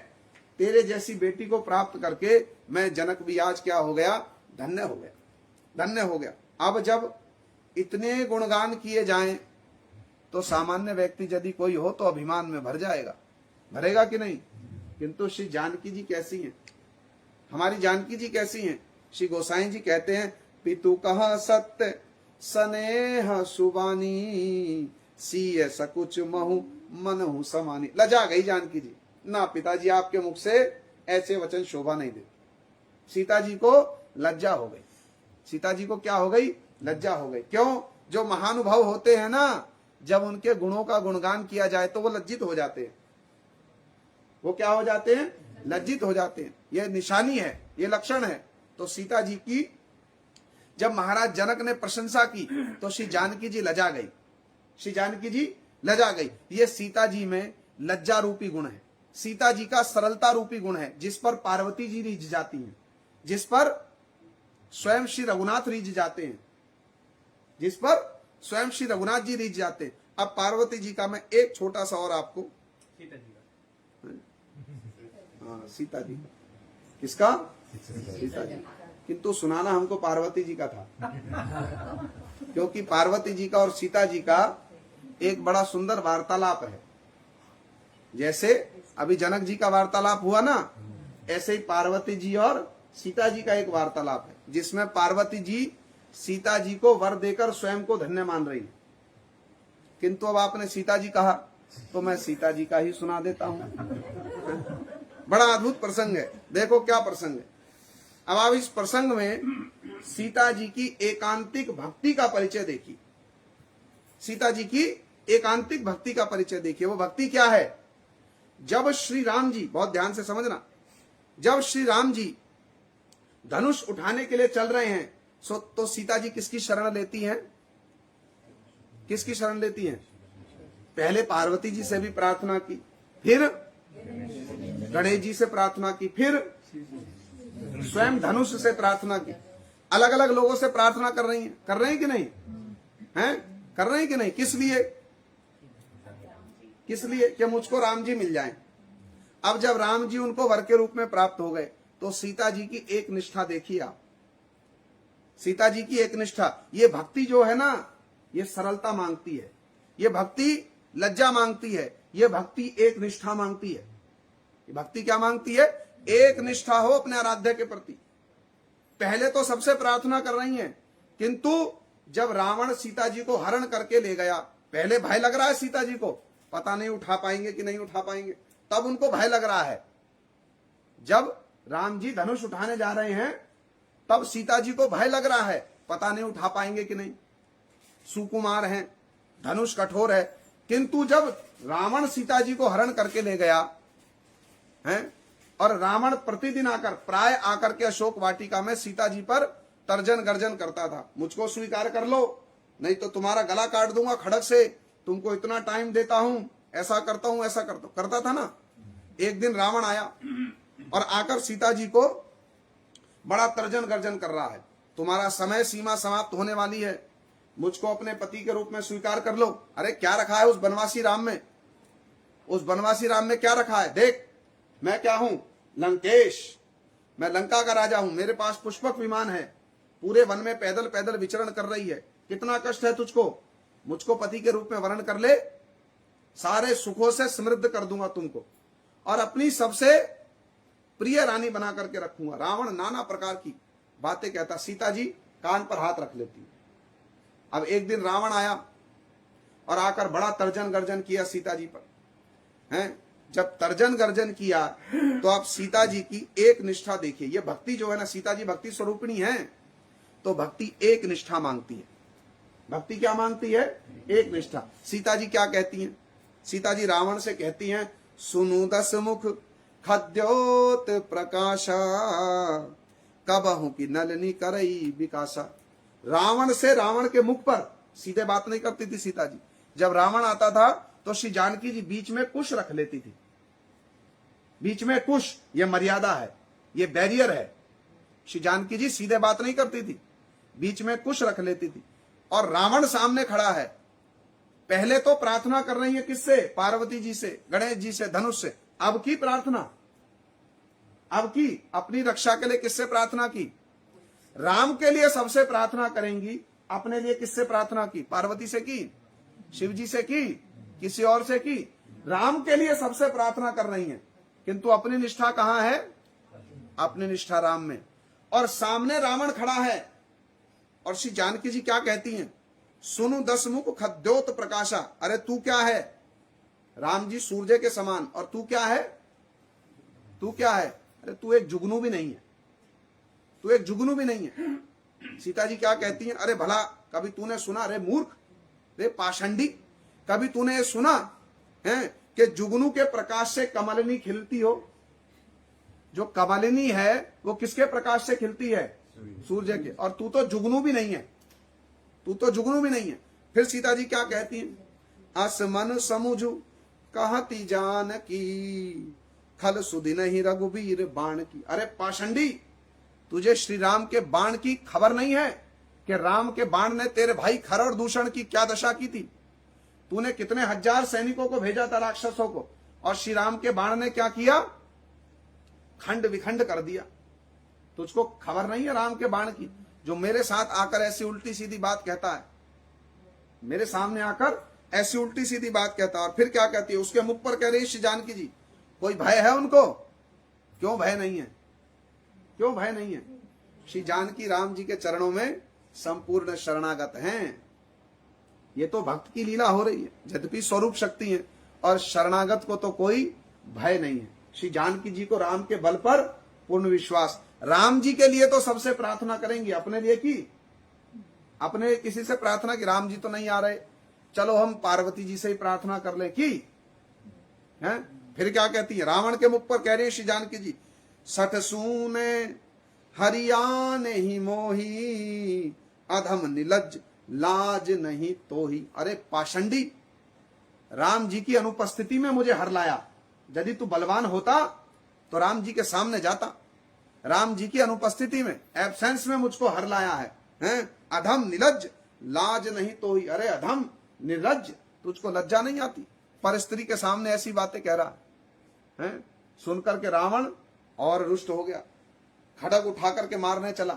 तेरे जैसी बेटी को प्राप्त करके मैं जनक भी आज क्या हो गया? धन्य हो गया, धन्य हो गया। अब जब इतने गुणगान किए जाएं तो सामान्य व्यक्ति यदि कोई हो तो अभिमान में भर जाएगा, भरेगा कि नहीं? किंतु श्री जानकी जी कैसी हैं? हमारी जानकी जी कैसी हैं? श्री गोसाई जी कहते हैं, पितु कहा सत्य स्नेह सुबानी, सीय सकुच महु मनहु समानी। लजा गई जानकी जी, ना पिताजी आपके मुख से ऐसे वचन शोभा नहीं देते। सीता जी को लज्जा हो गई, सीता जी को क्या हो गई? लज्जा हो गई। क्यों? जो महानुभाव होते हैं ना, जब उनके गुणों का गुणगान किया जाए तो वो लज्जित हो जाते हैं। वो क्या हो जाते हैं? लज्जित हो जाते हैं। ये निशानी है, ये लक्षण है। तो सीता जी की जब महाराज जनक ने प्रशंसा की तो श्री जानकी जी लजा गई, श्री जानकी जी लजा गई। ये सीता जी में लज्जा रूपी गुण है, सीता जी का सरलता रूपी गुण है, जिस पर पार्वती जी रीझ जाती हैं, जिस पर स्वयं श्री रघुनाथ रीझ जाते हैं, जिस पर स्वयं श्री रघुनाथ जी रीझ जाते हैं। अब पार्वती जी का मैं एक छोटा सा और आपको, सीता जी का, हाँ सीता जी का, किसका? सीता जी। किंतु सुनाना हमको पार्वती जी का था, क्योंकि पार्वती जी का और सीता जी का एक बड़ा सुंदर वार्तालाप है। जैसे अभी जनक जी का वार्तालाप हुआ ना, ऐसे ही पार्वती जी और सीता जी का एक वार्तालाप है, जिसमें पार्वती जी सीता जी को वर देकर स्वयं को धन्य मान रही है। किंतु अब आपने सीता जी कहा तो मैं सीता जी का ही सुना देता हूं। बड़ा अद्भुत प्रसंग है, देखो क्या प्रसंग है। अब आप इस प्रसंग में सीता जी की एकांतिक भक्ति का परिचय देखिए, सीता जी की एकांतिक भक्ति का परिचय देखिए। वो भक्ति क्या है? जब श्री राम जी, बहुत ध्यान से समझना, जब श्री राम जी धनुष उठाने के लिए चल रहे हैं तो सीता जी किसकी शरण लेती हैं? किसकी शरण लेती हैं? पहले पार्वती जी से भी प्रार्थना की, फिर गणेश जी से प्रार्थना की, फिर स्वयं धनुष से प्रार्थना की। अलग अलग लोगों से प्रार्थना कर रही हैं, कर रहे हैं कि नहीं? हैं? कर रहे हैं कि नहीं? किस लिए? किस लिए? कि मुझको राम जी मिल जाएं। अब जब राम जी उनको वर के रूप में प्राप्त हो गए तो सीता जी की एक निष्ठा देखिए आप, सीता जी की एक निष्ठा। ये भक्ति जो है ना, ये सरलता मांगती है, ये भक्ति लज्जा मांगती है, ये भक्ति एक निष्ठा मांगती है। ये भक्ति क्या मांगती है? एक निष्ठा हो अपने आराध्य के प्रति। पहले तो सबसे प्रार्थना कर रही हैं, किंतु जब रावण सीता जी को हरण करके ले गया, पहले भय लग रहा है सीता जी को, पता नहीं उठा पाएंगे कि नहीं उठा पाएंगे, तब उनको भय लग रहा है। जब राम जी धनुष उठाने जा रहे हैं तब सीता जी को भय लग रहा है, पता नहीं उठा पाएंगे कि नहीं, सुकुमार हैं, धनुष कठोर है। किंतु जब रावण सीता जी को हरण करके ले गया है, और रावण प्रतिदिन आकर, प्राय आकर के अशोक वाटिका में सीता जी पर तर्जन गर्जन करता था, मुझको स्वीकार कर लो नहीं तो तुम्हारा गला काट दूंगा खड़क से, तुमको इतना टाइम देता हूं, ऐसा करता हूं, ऐसा करता था ना। एक दिन रावण आया और आकर सीता जी को बड़ा तर्जन गर्जन कर रहा है, तुम्हारा समय सीमा समाप्त होने वाली है, मुझको अपने पति के रूप में स्वीकार कर लो। अरे क्या रखा है उस बनवासी राम में? उस बनवासी राम में क्या रखा है? देख मैं क्या हूं? लंकेश, मैं लंका का राजा हूं, मेरे पास पुष्पक विमान है, पूरे वन में पैदल पैदल विचरण कर रही है, कितना कष्ट है तुझको? मुझको पति के रूप में वर्ण कर ले, सारे सुखों से समृद्ध कर दूंगा तुमको, और अपनी सबसे प्रिय रानी बना करके रखूंगा। रावण नाना प्रकार की बातें कहता, सीता जी कान पर हाथ रख लेती। अब एक दिन रावण आया और आकर बड़ा तर्जन गर्जन किया सीता जी पर, हैं? जब तर्जन गर्जन किया तो आप सीता जी की एक निष्ठा देखिए। ये भक्ति जो है ना, सीता जी भक्ति स्वरूपिणी है, तो भक्ति एक निष्ठा मांगती है। भक्ति क्या मांगती है? एक निष्ठा। सीता जी क्या कहती हैं? सीता जी रावण से कहती हैं, सुनु दस मुख खद्योत प्रकाशा, कबहू की नलनी करई विकासा। रावण से, रावण के मुख पर सीधे बात नहीं करती थी सीता जी। जब रावण आता था तो श्री जानकी जी बीच में कुश रख लेती थी, बीच में कुश, ये मर्यादा है, ये बैरियर है। श्री जानकी जी सीधे बात नहीं करती थी, बीच में कुश रख लेती थी। और रावण सामने खड़ा है, पहले तो प्रार्थना कर रही है किससे? पार्वती जी से, गणेश जी से, धनुष से। अब की प्रार्थना, अब की अपनी रक्षा के लिए किससे प्रार्थना की? राम के लिए सबसे प्रार्थना करेंगी, अपने लिए किससे प्रार्थना की? पार्वती से की, शिव जी से की, किसी और से की? राम के लिए सबसे प्रार्थना कर रही हैं, किंतु अपनी निष्ठा कहां है? अपनी निष्ठा राम में। और सामने रावण खड़ा है और श्री जानकी जी क्या कहती हैं? सुनु दस मुख खद्योत प्रकाशा। अरे तू क्या है? राम जी सूर्य के समान, और तू क्या है? तू क्या है? अरे तू एक जुगनू भी नहीं है, तू एक जुगनू भी नहीं है। सीता जी क्या कहती हैं? अरे भला कभी तूने सुना, रे मूर्ख, रे पाषंडी, कभी तूने ये सुना है कि जुगनू के प्रकाश से कमलिनी खिलती हो? जो कमलिनी है वो किसके प्रकाश से खिलती है? सूर्य के। और तू तो जुगनू भी नहीं है, तू तो जुगनू भी नहीं है। फिर सीता जी क्या कहती हैं? असमन समुझू कहती जान की, खल सुधि नहीं रघुबीर बाण की। अरे पाषंडी, तुझे श्री राम के बाण की खबर नहीं है कि राम के बाण ने तेरे भाई खर और दूषण की क्या दशा की थी? तूने कितने हजार सैनिकों को भेजा था, राक्षसों को, और श्री राम के बाण ने क्या किया? खंड विखंड कर दिया। तुझको खबर नहीं है राम के बाण की? जो मेरे साथ आकर ऐसी उल्टी सीधी बात कहता है, मेरे सामने आकर ऐसी उल्टी सीधी बात कहता है। और फिर क्या कहती है? उसके मुख पर कह रही है श्री जानकी जी, कोई भय है उनको? क्यों भय नहीं है? क्यों भय नहीं है? श्री जानकी राम जी के चरणों में संपूर्ण शरणागत हैं। ये तो भक्त की लीला हो रही है, यद्यपि स्वरूप शक्ति है, और शरणागत को तो कोई भय नहीं है। श्री जानकी जी को राम के बल पर पूर्ण विश्वास। राम जी के लिए तो सबसे प्रार्थना करेंगी, अपने लिए की? अपने किसी से प्रार्थना की? राम जी तो नहीं आ रहे, चलो हम पार्वती जी से ही प्रार्थना कर ले की है? फिर क्या कहती है? रावण के मुख पर कह रही है श्री जानकी जी, सठ सूने हरियान ही मोही, अधम निलज लाज नहीं तो ही। अरे पाषंडी, राम जी की अनुपस्थिति में मुझे हर लाया। यदि तू बलवान होता तो राम जी के सामने जाता, राम जी की अनुपस्थिति में, एब्सेंस में मुझको हर लाया है, हैं? अधम निलज लाज नहीं तो ही। अरे अधम निर्लज, तुझको लज्जा नहीं आती? पर स्त्री के सामने ऐसी बातें कह रहा है? सुनकर के रावण और रुष्ट हो गया, खड़ग उठा करके मारने चला,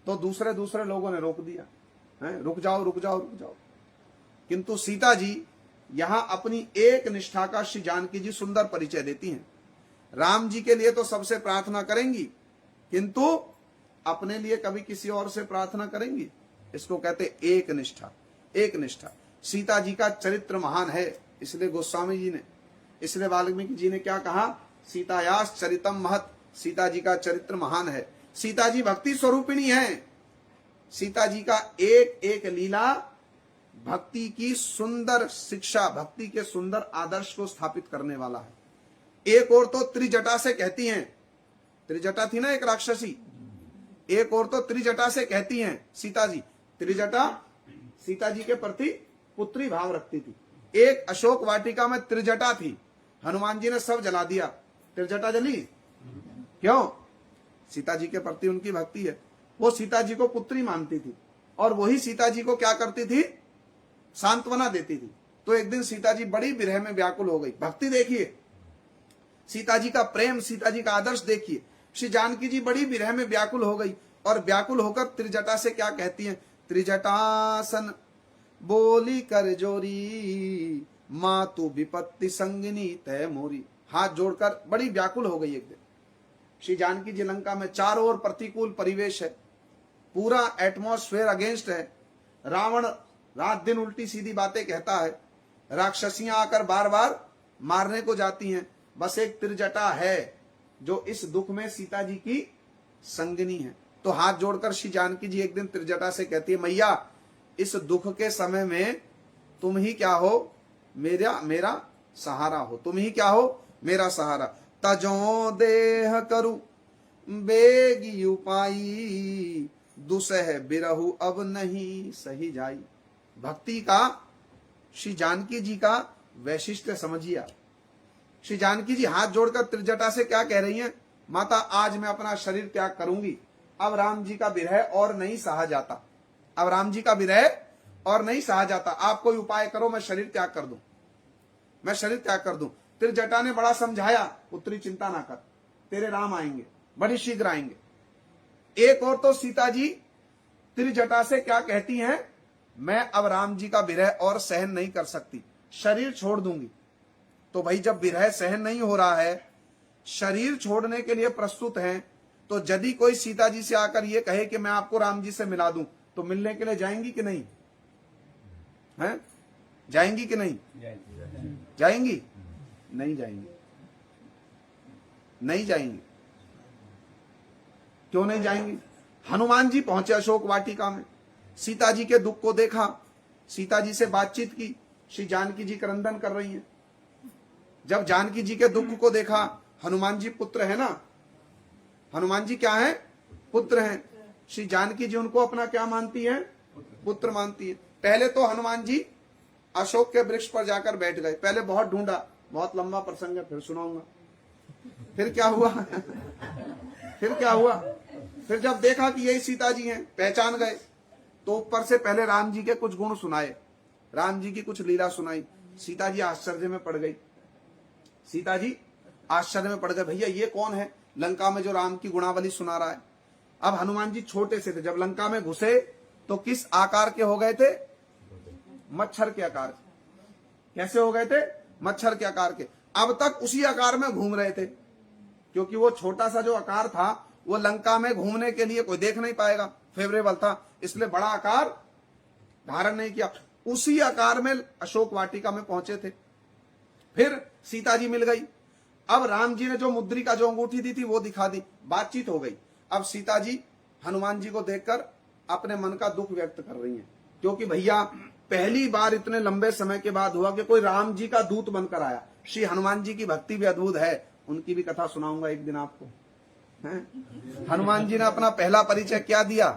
तो दूसरे लोगों ने रोक दिया, रुक जाओ रुक जाओ रुक जाओ। किंतु सीता जी यहां अपनी एक निष्ठा का श्री जानकी जी सुंदर परिचय देती हैं। राम जी के लिए तो सबसे प्रार्थना करेंगी, किंतु अपने लिए कभी किसी और से प्रार्थना करेंगी? इसको कहते एक निष्ठा, एक निष्ठा। सीता जी का चरित्र महान है, इसलिए गोस्वामी जी ने, इसलिए वाल्मीकि जी ने क्या कहा? सीतायास चरितम महत, सीता जी का चरित्र महान है। सीता जी भक्ति स्वरूपिणी है। सीता जी का एक एक लीला भक्ति की सुंदर शिक्षा, भक्ति के सुंदर आदर्श को स्थापित करने वाला है। एक और तो त्रिजटा से कहती हैं, त्रिजटा थी ना एक राक्षसी, एक और तो त्रिजटा से कहती हैं सीता जी। त्रिजटा सीता जी के प्रति पुत्री भाव रखती थी। एक अशोक वाटिका में त्रिजटा थी, हनुमान जी ने सब जला दिया, त्रिजटा जली क्यों? सीता जी के प्रति उनकी भक्ति है। वो सीता जी को पुत्री मानती थी और वही सीता जी को क्या करती थी? सांत्वना देती थी। तो एक दिन सीता जी बड़ी विरह में व्याकुल हो गई। भक्ति देखिए, सीता जी का प्रेम, सीता जी का आदर्श देखिए। श्री जानकी जी बड़ी विरह में व्याकुल हो गई और व्याकुल होकर त्रिजटा से क्या कहती हैं? त्रिजटासन बोली कर जोरी, मातु विपत्ति संगिनी तय मोरी। हाथ जोड़कर बड़ी व्याकुल हो गई एक दिन। श्री जानकी जी लंका में चारों ओर प्रतिकूल परिवेश है, पूरा एटमॉस्फेयर अगेंस्ट है। रावण रात दिन उल्टी सीधी बातें कहता है, राक्षसियां आकर बार बार मारने को जाती हैं। बस एक त्रिजटा है जो इस दुख में सीता जी की संगिनी है। तो हाथ जोड़कर श्री जानकी जी एक दिन त्रिजटा से कहती है, मैया इस दुख के समय में तुम ही क्या हो? मेरा सहारा हो, तुम ही क्या हो? मेरा सहारा। तजो देह करु बेगी उपाई, दुसह बिरहु अब नहीं सही जाई। भक्ति का श्री जानकी जी का वैशिष्ट्य समझिए। श्री जानकी जी हाथ जोड़कर त्रिजटा से क्या कह रही हैं? माता आज मैं अपना शरीर त्याग करूंगी, अब राम जी का विरह और नहीं सहा जाता, अब राम जी का विरह और नहीं सहा जाता, आप कोई उपाय करो, मैं शरीर त्याग कर दूं, मैं शरीर त्याग कर दूं। त्रिजटा ने बड़ा समझाया, पुत्री चिंता ना कर, तेरे राम आएंगे, बड़ी शीघ्र आएंगे। एक और तो सीता जी त्रिजटा से क्या कहती हैं? मैं अब राम जी का विरह और सहन नहीं कर सकती, शरीर छोड़ दूंगी। तो भाई जब विरह सहन नहीं हो रहा है, शरीर छोड़ने के लिए प्रस्तुत हैं, तो यदि कोई सीता जी से आकर ये कहे कि मैं आपको राम जी से मिला दूं, तो मिलने के लिए जाएंगी कि नहीं? हैं? जाएंगी कि नहीं? जाएंगी? नहीं जाएंगी, नहीं जाएंगी। क्यों नहीं जाएंगी? हनुमान जी पहुंचे अशोक वाटिका में, सीता जी के दुख को देखा, सीता जी से बातचीत की। श्री जानकी जी क्रंदन कर रही हैं। जब जानकी जी के दुख को देखा, हनुमान जी पुत्र है ना, हनुमान जी क्या है? पुत्र हैं। श्री जानकी जी उनको अपना क्या मानती है? पुत्र मानती है। पहले तो हनुमान जी अशोक के वृक्ष पर जाकर बैठ गए, पहले बहुत ढूंढा, बहुत लंबा प्रसंग है, फिर सुनाऊंगा। फिर क्या हुआ? फिर क्या हुआ? फिर जब देखा कि यही सीता जी हैं, पहचान गए, तो ऊपर से पहले राम जी के कुछ गुण सुनाए, राम जी की कुछ लीला सुनाई। सीता जी आश्चर्य में पड़ गई, सीता जी आश्चर्य में पड़ गए, भैया ये कौन है लंका में जो राम की गुणावली सुना रहा है? अब हनुमान जी छोटे से थे, जब लंका में घुसे तो किस आकार के हो गए थे? मच्छर के आकार। कैसे हो गए थे? मच्छर के आकार के। अब तक उसी आकार में घूम रहे थे, क्योंकि वो छोटा सा जो आकार था वो लंका में घूमने के लिए कोई देख नहीं पाएगा, फेवरेबल था, इसलिए बड़ा आकार धारण नहीं किया। उसी आकार में अशोक वाटिका में पहुंचे थे। फिर सीता जी मिल गई। अब राम जी ने जो मुद्रिका, जो अंगूठी दी थी वो दिखा दी, बातचीत हो गई। अब सीता जी हनुमान जी को देखकर अपने मन का दुख व्यक्त कर रही हैं, क्योंकि भैया पहली बार इतने लंबे समय के बाद हुआ कि कोई राम जी का दूत बनकर आया। श्री हनुमान जी की भक्ति भी अद्भुत है, उनकी भी कथा सुनाऊंगा एक दिन आपको। हनुमान जी ने अपना पहला परिचय क्या दिया?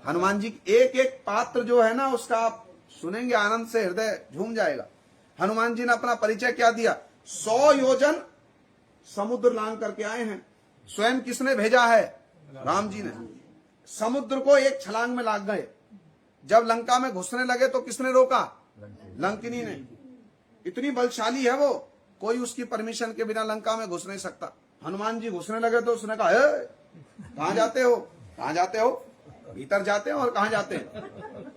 हनुमान जी एक एक पात्र जो है ना उसका आप सुनेंगे, आनंद से हृदय झूम जाएगा। हनुमान जी ने अपना परिचय क्या दिया? 100 योजन समुद्र लांग करके आए हैं। स्वयं किसने भेजा है? राम जी ने। समुद्र को एक छलांग में लाग गए। जब लंका में घुसने लगे तो किसने रोका? लंकिनी ने। इतनी बलशाली है वो, कोई उसकी परमिशन के बिना लंका में घुस नहीं सकता। हनुमान जी घुसने लगे तो उसने कहा, कहाँ जाते हो, कहाँ जाते हो? भीतर जाते हैं और कहाँ जाते हैं?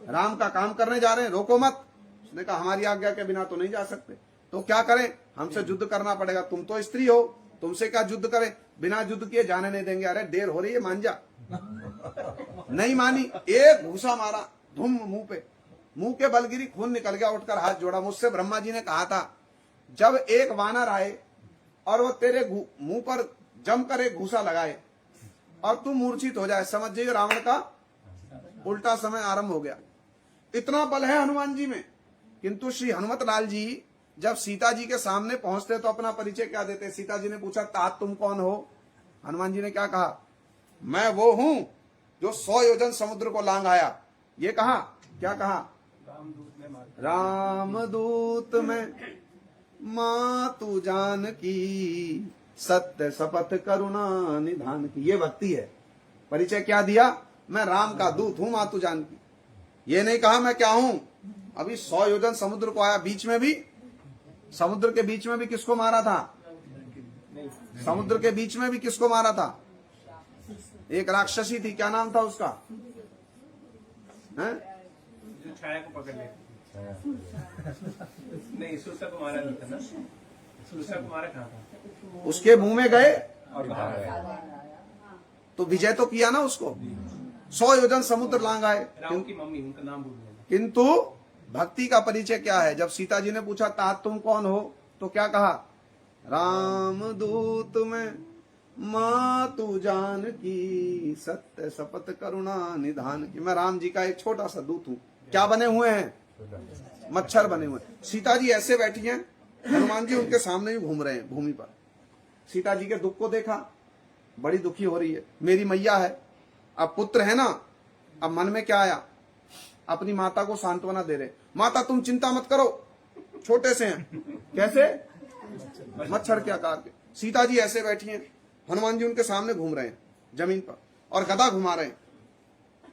राम का काम करने जा रहे हैं, रोको मत। उसने कहा हमारी आज्ञा के बिना तो नहीं जा सकते। तो क्या करें, हमसे युद्ध करना पड़ेगा, तुम तो स्त्री हो, तुमसे क्या युद्ध करें, बिना युद्ध किए जाने नहीं देंगे। अरे देर हो रही है, मान जा। नहीं मानी, एक घूसा मारा धुम मुंह पे, मुंह के बल गिरी, खून निकल गया, उठकर हाथ जोड़ा। मुझसे ब्रह्मा जी ने कहा था जब एक वानर आए और वो तेरे मुंह पर जमकर एक घूसा लगाए और तू मूर्छित हो जाए, समझ जाइए रावण का उल्टा समय आरंभ हो गया। इतना बल है हनुमान जी में। किंतु श्री हनुमत लाल जी जब सीता जी के सामने पहुंचते तो अपना परिचय क्या देते? सीता जी ने पूछा, तात तुम कौन हो? हनुमान जी ने क्या कहा? मैं वो हूं जो 100 योजन समुद्र को लांग आया। ये कहा, क्या कहा? रामदूत में माँ तू जान की, सत्य शपथ करुणा निधान की। ये भक्ति है। परिचय क्या दिया? मैं राम का दूत हूं, माँ तू जान की। ये नहीं कहा मैं क्या हूं। अभी 100 योजन समुद्र को आया, बीच में भी, समुद्र के बीच में भी किसको मारा था? समुद्र के बीच में भी किसको मारा था? एक राक्षसी थी, क्या नाम था उसका? जो छाया को पकड़ लेती। नहीं, सुरसा को मारा नहीं था ना। सुरसा को मारा कहाँ था? उसके मुंह में गए और तो विजय तो किया ना उसको। 100 योजन समुद्र लांग आए। राम की मम्मी, उनका नाम भूल गया। किंतु भक्ति का परिचय क्या है? जब सीता जी ने पूछा, तात तुम कौन हो? तो क्या कहा? राम दूत में माँ तू जान की, सत्य शपथ करुणा निधान की। मैं राम जी का एक छोटा सा दूत हूँ। क्या बने हुए हैं? मच्छर बने हुए। सीता जी ऐसे बैठी हैं, हनुमान जी उनके सामने ही घूम रहे हैं भूमि पर। सीता जी के दुख को देखा, बड़ी दुखी हो रही है। मेरी मैया है, अब पुत्र है ना, अब मन में क्या आया? अपनी माता को सांत्वना दे रहे, माता तुम चिंता मत करो, छोटे से हैं। कैसे? मच्छर के आकार के। सीता जी ऐसे बैठी हैं, हनुमान जी उनके सामने घूम रहे हैं जमीन पर और गदा घुमा रहे हैं।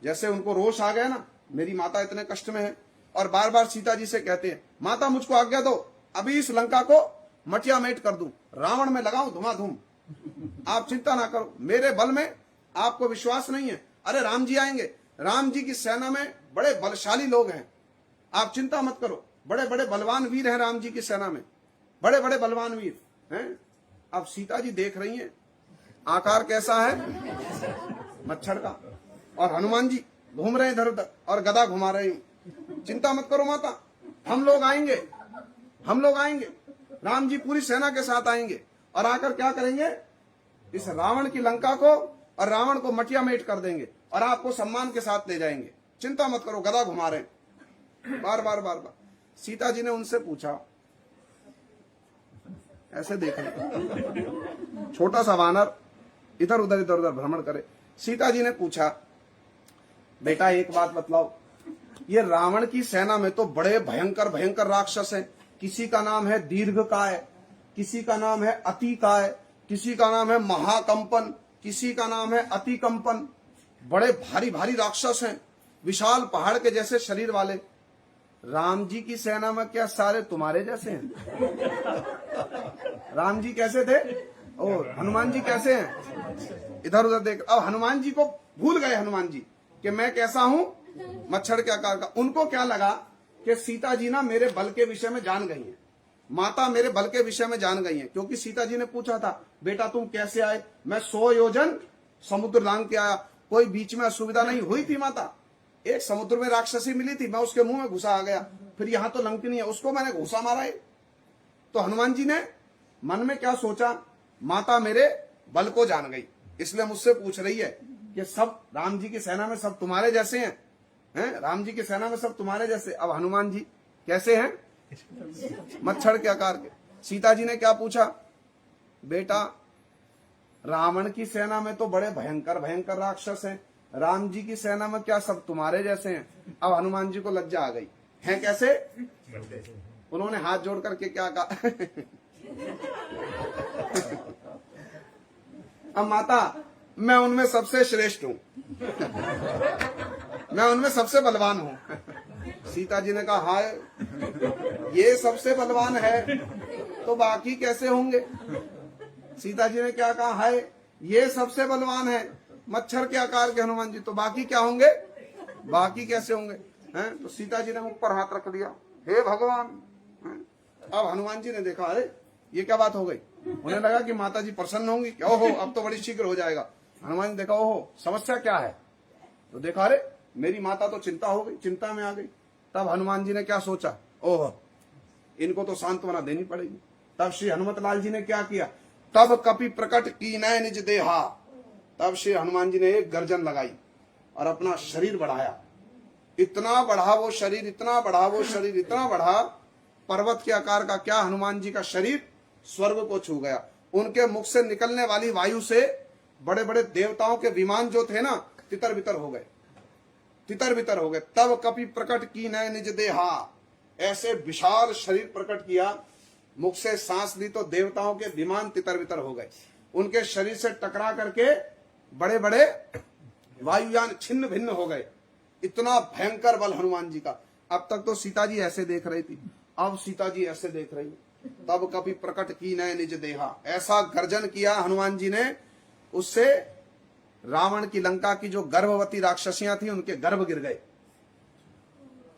जैसे उनको रोष आ गया ना, मेरी माता इतने कष्ट में है, और बार बार सीता जी से कहते हैं, माता मुझको आज्ञा दो, अभी इस लंका को मटिया मेट कर दूं, रावण में लगाऊं धुमाधुम। आप चिंता ना करो, मेरे बल में आपको विश्वास नहीं है। अरे राम जी आएंगे, राम जी की सेना में बड़े बलशाली लोग हैं, आप चिंता मत करो। बड़े बड़े बलवान वीर हैं राम जी की सेना में, बड़े बड़े बलवान वीर हैं। अब सीता जी देख रही हैं, आकार कैसा है? मच्छर का। और हनुमान जी घूम रहे इधर उधर और गदा घुमा रहे हैं। चिंता मत करो माता, हम लोग आएंगे, हम लोग आएंगे। राम जी पूरी सेना के साथ आएंगे और आकर क्या करेंगे? इस रावण की लंका को और रावण को मटिया मेट कर देंगे और आपको सम्मान के साथ ले जाएंगे। चिंता मत करो। गदा घुमा रहे हैं बार बार बार बार। सीता जी ने उनसे पूछा, ऐसे देख रहे, छोटा सा वानर इधर उधर भ्रमण करे। सीता जी ने पूछा, बेटा एक बात बतलाओ, ये रावण की सेना में तो बड़े भयंकर भयंकर राक्षस हैं। किसी का नाम है दीर्घकाय, किसी का नाम है अतिकाय, किसी का नाम है महाकंपन, किसी का नाम है अतिकंपन। बड़े भारी भारी राक्षस हैं, विशाल पहाड़ के जैसे शरीर वाले। राम जी की सेना में क्या सारे तुम्हारे जैसे हैं? राम जी कैसे थे और हनुमान जी कैसे हैं? इधर उधर देख। अब हनुमान जी को भूल गए, हनुमान जी कि मैं कैसा हूं, मच्छर के आकार का। उनको क्या लगा कि सीता जी ना मेरे बल के विषय में जान गई हैं, माता मेरे बल के विषय में जान गई हैं। क्योंकि सीता जी ने पूछा था, बेटा तुम कैसे आए? मैं 100 योजन समुद्र लांग के आया, कोई बीच में असुविधा नहीं हुई थी माता। एक समुद्र में राक्षसी मिली थी, मैं उसके मुंह में घुसा आ गया, फिर यहाँ तो लंकनी है, उसको मैंने घुसा मारा है। तो हनुमान जी ने मन में क्या सोचा, माता मेरे बल को जान गई, इसलिए मुझसे पूछ रही है कि सब राम जी की सेना में सब तुम्हारे जैसे हैं, राम जी की सेना में सब तुम्हारे जैसे। अब हनुमान जी कैसे हैं? मच्छर के आकार के। सीता जी ने क्या पूछा, बेटा रावण की सेना में तो बड़े भयंकर भयंकर राक्षस हैं, राम जी की सेना में क्या सब तुम्हारे जैसे हैं? अब हनुमान जी को लज्जा आ गई। हैं कैसे? उन्होंने हाथ जोड़ करके क्या कहा, अब माता मैं उनमें सबसे श्रेष्ठ हूं, मैं उनमें सबसे बलवान हूं। सीता जी ने कहा हाय, ये सबसे बलवान है तो बाकी कैसे होंगे। सीता जी ने क्या कहा, हाय ये सबसे बलवान है, मच्छर के आकार के हनुमान जी, तो बाकी क्या होंगे, बाकी कैसे होंगे हैं। तो सीता जी ने मुख पर हाथ रख दिया, हे भगवान। अब हनुमान जी ने देखा, अरे ये क्या बात हो गई। उन्हें लगा कि माता जी प्रसन्न होंगी, क्या ओहो अब तो बड़ी शीघ्र हो जाएगा। हनुमान जी देखा, ओहो समस्या क्या है। तो देखा, अरे मेरी माता तो चिंता हो गई, चिंता में आ गई। तब हनुमान जी ने क्या सोचा, ओह इनको तो सांत्वना देनी पड़ेगी। तब श्री हनुमत लाल जी ने क्या किया, तब कपि प्रकट कीनय निज देहा। तब श्री हनुमान जी ने एक गर्जन लगाई और अपना शरीर बढ़ाया। इतना बढ़ा वो शरीर, इतना बढ़ा वो शरीर, इतना बढ़ा, पर्वत के आकार का क्या हनुमान जी का शरीर स्वर्ग को छू गया। उनके मुख से निकलने वाली वायु से बड़े बड़े देवताओं के विमान जो थे ना, तितर बितर हो गए, तितर बितर हो गए। तब कपि प्रकट कीनय निज देहा, ऐसे विशाल शरीर प्रकट किया, मुख से सांस ली तो देवताओं के विमान तितर बितर हो गए। उनके शरीर से टकरा करके बड़े बड़े वायुयान छिन्न भिन्न हो गए। इतना भयंकर बल हनुमान जी का। अब तक तो सीता जी ऐसे देख रही थी, अब सीता जी ऐसे देख रही। तब कपि प्रकट कीनय निज देहा, ऐसा गर्जन किया हनुमान जी ने, उससे रावण की लंका की जो गर्भवती राक्षसियां थी उनके गर्भ गिर गए।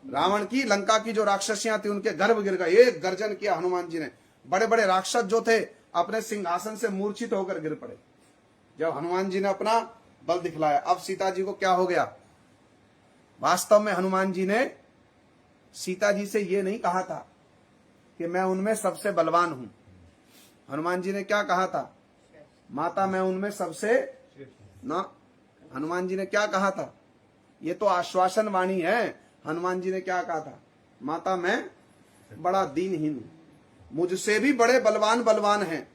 रावण की लंका की जो राक्षसियां थी उनके गर्भ गिर गए। एक गर्जन किया हनुमान जी ने, बड़े बड़े राक्षस जो थे अपने सिंहासन से मूर्छित होकर गिर पड़े जब हनुमान जी ने अपना बल दिखलाया। अब सीता जी को क्या हो गया, वास्तव में हनुमान जी ने सीता जी से ये नहीं कहा था कि मैं उनमें सबसे बलवान हूं। हनुमान जी ने क्या कहा था, माता मैं उनमें सबसे ना। हनुमान जी ने क्या कहा था, ये तो आश्वासन वाणी है। हनुमान जी ने क्या कहा था, माता मैं बड़ा दीनहीन हूं, मुझसे भी बड़े बलवान बलवान हैं,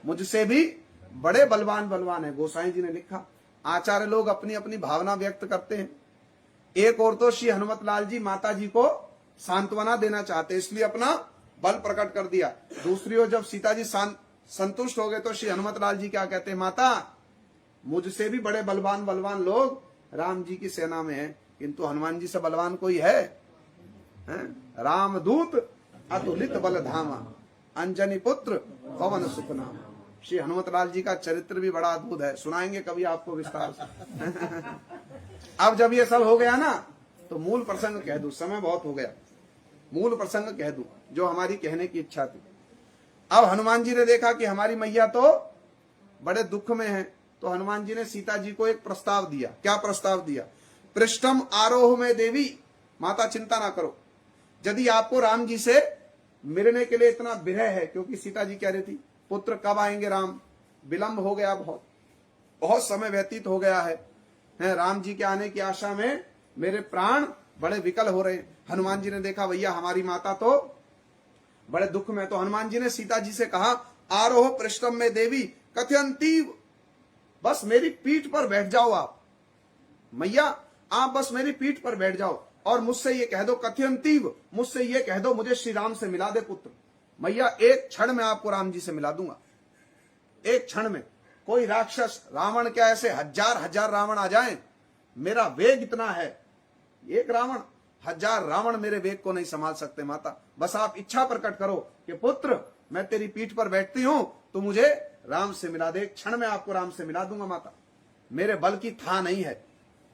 मुझसे भी बड़े बलवान बलवान है। गोसाई जी ने लिखा, आचार्य लोग अपनी अपनी भावना व्यक्त करते हैं। एक और तो श्री हनुमत लाल जी माता जी को सांत्वना देना चाहते, इसलिए अपना बल प्रकट कर दिया। दूसरी ओर जब सीता जी संतुष्ट हो गए तो श्री हनुमत लाल जी क्या कहते हैं, माता मुझसे भी बड़े बलवान बलवान लोग राम जी की सेना में हैं, किंतु हनुमान जी से बलवान कोई है? रामदूत अतुलित बल धामा, अंजनी पुत्र पवन सुख नाम। श्री हनुमत लाल जी का चरित्र भी बड़ा अद्भुत है, सुनाएंगे कभी आपको विस्तार से। अब जब ये सब हो गया ना, तो मूल प्रसंग कह दूं, समय बहुत हो गया, मूल प्रसंग कह दूं जो हमारी कहने की इच्छा थी। अब हनुमान जी ने देखा कि हमारी मैया तो बड़े दुख में है, तो हनुमान जी ने सीता जी को एक प्रस्ताव दिया। क्या प्रस्ताव दिया, पृष्ठम आरोह में देवी, माता चिंता ना करो, यदि आपको राम जी से मिलने के लिए इतना विरह है, क्योंकि सीता जी कह रही थी पुत्र कब आएंगे राम, विलंब हो गया, बहुत समय व्यतीत हो गया है, राम जी के आने की आशा में मेरे प्राण बड़े विकल हो रहे हैं। हनुमान जी ने देखा भैया हमारी माता तो बड़े दुख में, तो हनुमान जी ने सीता जी से कहा, आरोह पृष्ठम में देवी कथयंती, बस मेरी पीठ पर बैठ जाओ आप मैया, आप बस मेरी पीठ पर बैठ जाओ और मुझसे ये कह दो, कथयंतीव, मुझसे ये कह दो मुझे श्री राम से मिला दे पुत्र। मैया एक क्षण में आपको राम जी से मिला दूंगा, एक क्षण में। कोई राक्षस, रावण क्या ऐसे हजार हजार रावण आ जाएं, मेरा वेग इतना है, एक रावण, हजार रावण मेरे वेग को नहीं संभाल सकते माता। बस आप इच्छा प्रकट करो कि पुत्र मैं तेरी पीठ पर बैठती हूं, तो मुझे राम से मिला दे, एक क्षण में आपको राम से मिला दूंगा माता, मेरे बल की था नहीं है।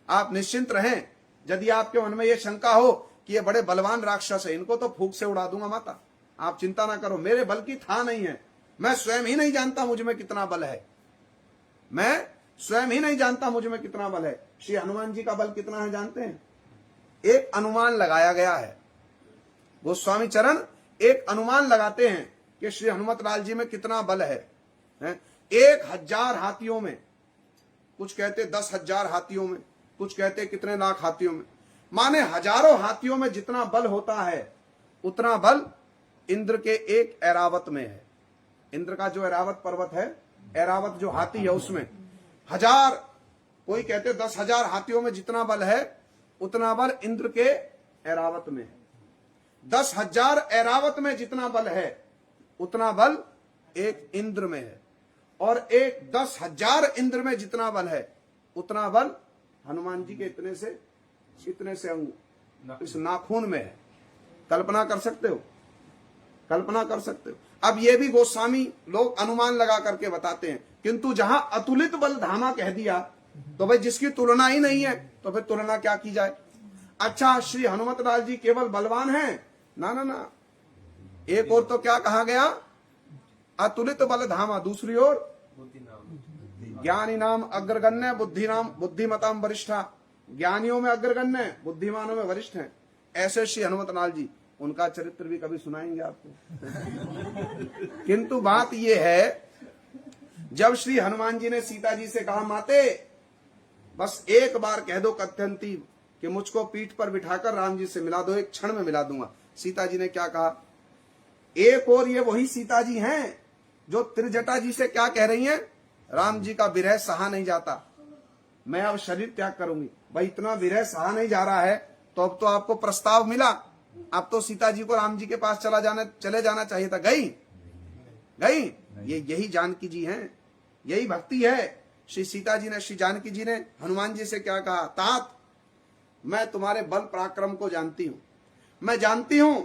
आप निश्चिंत रहें, यदि आपके मन में यह शंका हो कि ये बड़े बलवान राक्षस है, इनको तो फूंक से उड़ा दूंगा माता, आप चिंता ना करो, मेरे बल की था नहीं है। मैं स्वयं ही नहीं जानता मुझ में कितना बल है, मैं स्वयं ही नहीं जानता मुझ में कितना बल है। श्री हनुमान जी का बल कितना है जानते हैं? एक अनुमान लगाया गया है, गोस्वामी चरण एक अनुमान लगाते हैं कि श्री हनुमत लाल जी में कितना बल है। 1000 हाथियों में, कुछ कहते 10,000 हाथियों में, कुछ कहते कितने लाख हाथियों में, माने हजारों हाथियों में जितना बल होता है उतना बल इंद्र के एक ऐरावत में है। इंद्र का जो ऐरावत पर्वत है, ऐरावत जो हाथी है उसमें 1000, कोई कहते 10,000 हाथियों में जितना बल है उतना बल इंद्र के ऐरावत में है। 10,000 ऐरावत में जितना बल है उतना बल एक इंद्र में है, और एक 10,000 इंद्र में जितना बल है उतना बल हनुमान जी के इतने से अंगूर, इस नाखून में है। कल्पना कर सकते हो? कल्पना कर सकते हो? अब ये भी गोस्वामी लोग अनुमान लगा करके बताते हैं, किंतु जहां अतुलित बल धामा कह दिया तो भाई जिसकी तुलना ही नहीं है तो फिर तुलना क्या की जाए। अच्छा, श्री हनुमत लाल जी केवल बलवान हैं? ना ना ना, एक और तो क्या कहा गया, अतुलित बल धामा, दूसरी ओर बुद्धि नाम ज्ञानी नाम अग्रगण्य, बुद्धिमताम वरिष्ठा। ज्ञानियों में अग्रगण्य, बुद्धिमानों में वरिष्ठ हैं। ऐसे श्री हनुमत लाल जी, उनका चरित्र भी कभी सुनाएंगे आपको। किंतु बात यह है, जब श्री हनुमान जी ने सीता जी से कहा, माते बस एक बार कह दो कथ्यंती कि मुझको पीठ पर बिठाकर राम जी से मिला दो, एक क्षण में मिला दूंगा। सीता जी ने क्या कहा, एक और ये वही सीता जी हैं जो त्रिजटा जी से क्या कह रही हैं, राम जी का विरह सहा नहीं जाता, मैं अब शरीर त्याग करूंगी। भाई इतना विरह सहा नहीं जा रहा है तो अब तो आपको प्रस्ताव मिला, अब तो सीता जी को राम जी के पास चले जाना चाहिए था। गई ये यही जानकी जी हैं, यही भक्ति है। श्री सीता जी ने, श्री जानकी जी ने हनुमान जी से क्या कहा, तात मैं तुम्हारे बल पराक्रम को जानती हूं, मैं जानती हूं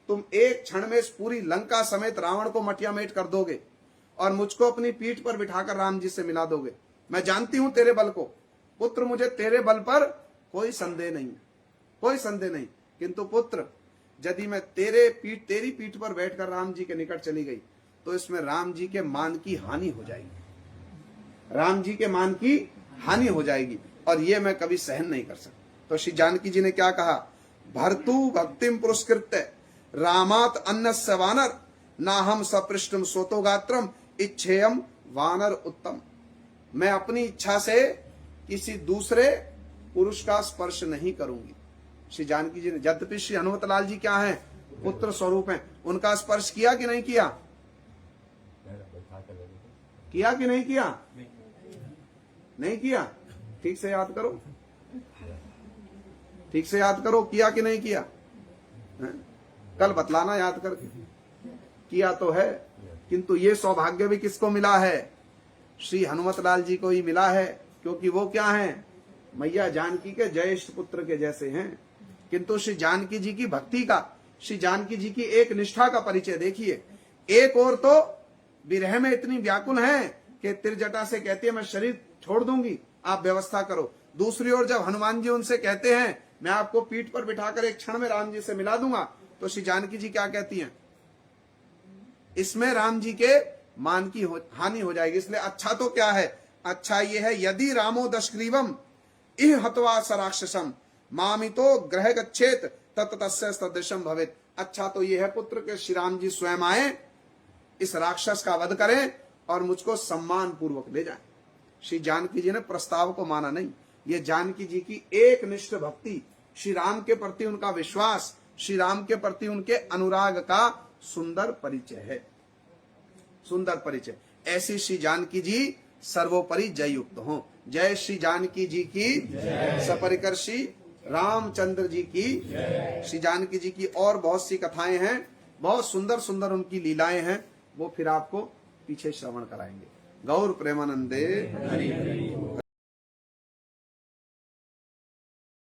तुम एक क्षण में इस पूरी लंका समेत रावण को मटिया मेट कर दोगे और मुझको अपनी पीठ पर बिठाकर राम जी से मिला दोगे। मैं जानती हूं तेरे बल को पुत्र, मुझे तेरे बल पर कोई संदेह नहीं, कोई संदेह नहीं। किंतु पुत्र, यदि मैं तेरी पीठ पर बैठकर राम जी के निकट चली गई तो इसमें राम जी के मान की हानि हो जाएगी, राम जी के मान की हानि हो जाएगी, और ये मैं कभी सहन नहीं कर सकता। तो श्री जानकी जी ने क्या कहा, भर्तु भक्तिम पुरस्कृत्य रामात अन्नस्य वानर ना हम सपृष्टम सोतो गात्रम इच्छेयम वानर उत्तम। मैं अपनी इच्छा से किसी दूसरे पुरुष का स्पर्श नहीं करूंगी। श्री जानकी जी ने, यद्यपि श्री हनुमत लाल जी क्या हैं, पुत्र स्वरूप हैं, उनका स्पर्श किया कि नहीं किया, किया कि नहीं किया, नहीं किया। ठीक से याद करो, ठीक से याद करो, किया कि नहीं किया, कल बतलाना याद करके। किया तो है, किंतु ये सौभाग्य भी किसको मिला है, श्री हनुमत लाल जी को ही मिला है, क्योंकि वो क्या हैं, मैया जानकी के ज्येष्ठ पुत्र के जैसे हैं। किंतु श्री जानकी जी की भक्ति का, श्री जानकी जी की एक निष्ठा का परिचय देखिए। एक और तो विरह में इतनी व्याकुल हैं कि त्रिजटा से कहती है मैं शरीर छोड़ दूंगी, आप व्यवस्था करो। दूसरी ओर जब हनुमान जी उनसे कहते हैं मैं आपको पीठ पर बिठाकर एक क्षण में राम जी से मिला दूंगा, तो श्री जानकी जी क्या कहती हैं, इसमें राम जी के मान की हानि हो जाएगी। इसलिए अच्छा तो क्या है, अच्छा ये है, यदि रामो दशग्रीवम इह हत्वा स राक्षसम मामितो ग्रह गच्छेत तत्तस्य सदृशम भवेत। अच्छा तो ये है पुत्र के श्री राम जी स्वयं आए, इस राक्षस का वध करें और मुझको सम्मान पूर्वक ले जाएं। श्री जानकी जी ने प्रस्ताव को माना नहीं। ये जानकी जी की एक निष्ठ भक्ति, श्री राम के प्रति उनका विश्वास, श्री राम के प्रति उनके अनुराग का सुंदर परिचय है, सुंदर परिचय। ऐसी श्री जानकी जी सर्वोपरि जय युक्त हो। जय श्री जानकी जी की, सपरिकर श्री रामचंद्र जी की। श्री जानकी जी की और बहुत सी कथाएं हैं, बहुत सुंदर सुंदर उनकी लीलाएं हैं, वो फिर आपको पीछे श्रवण कराएंगे। गौर प्रेमानंदे।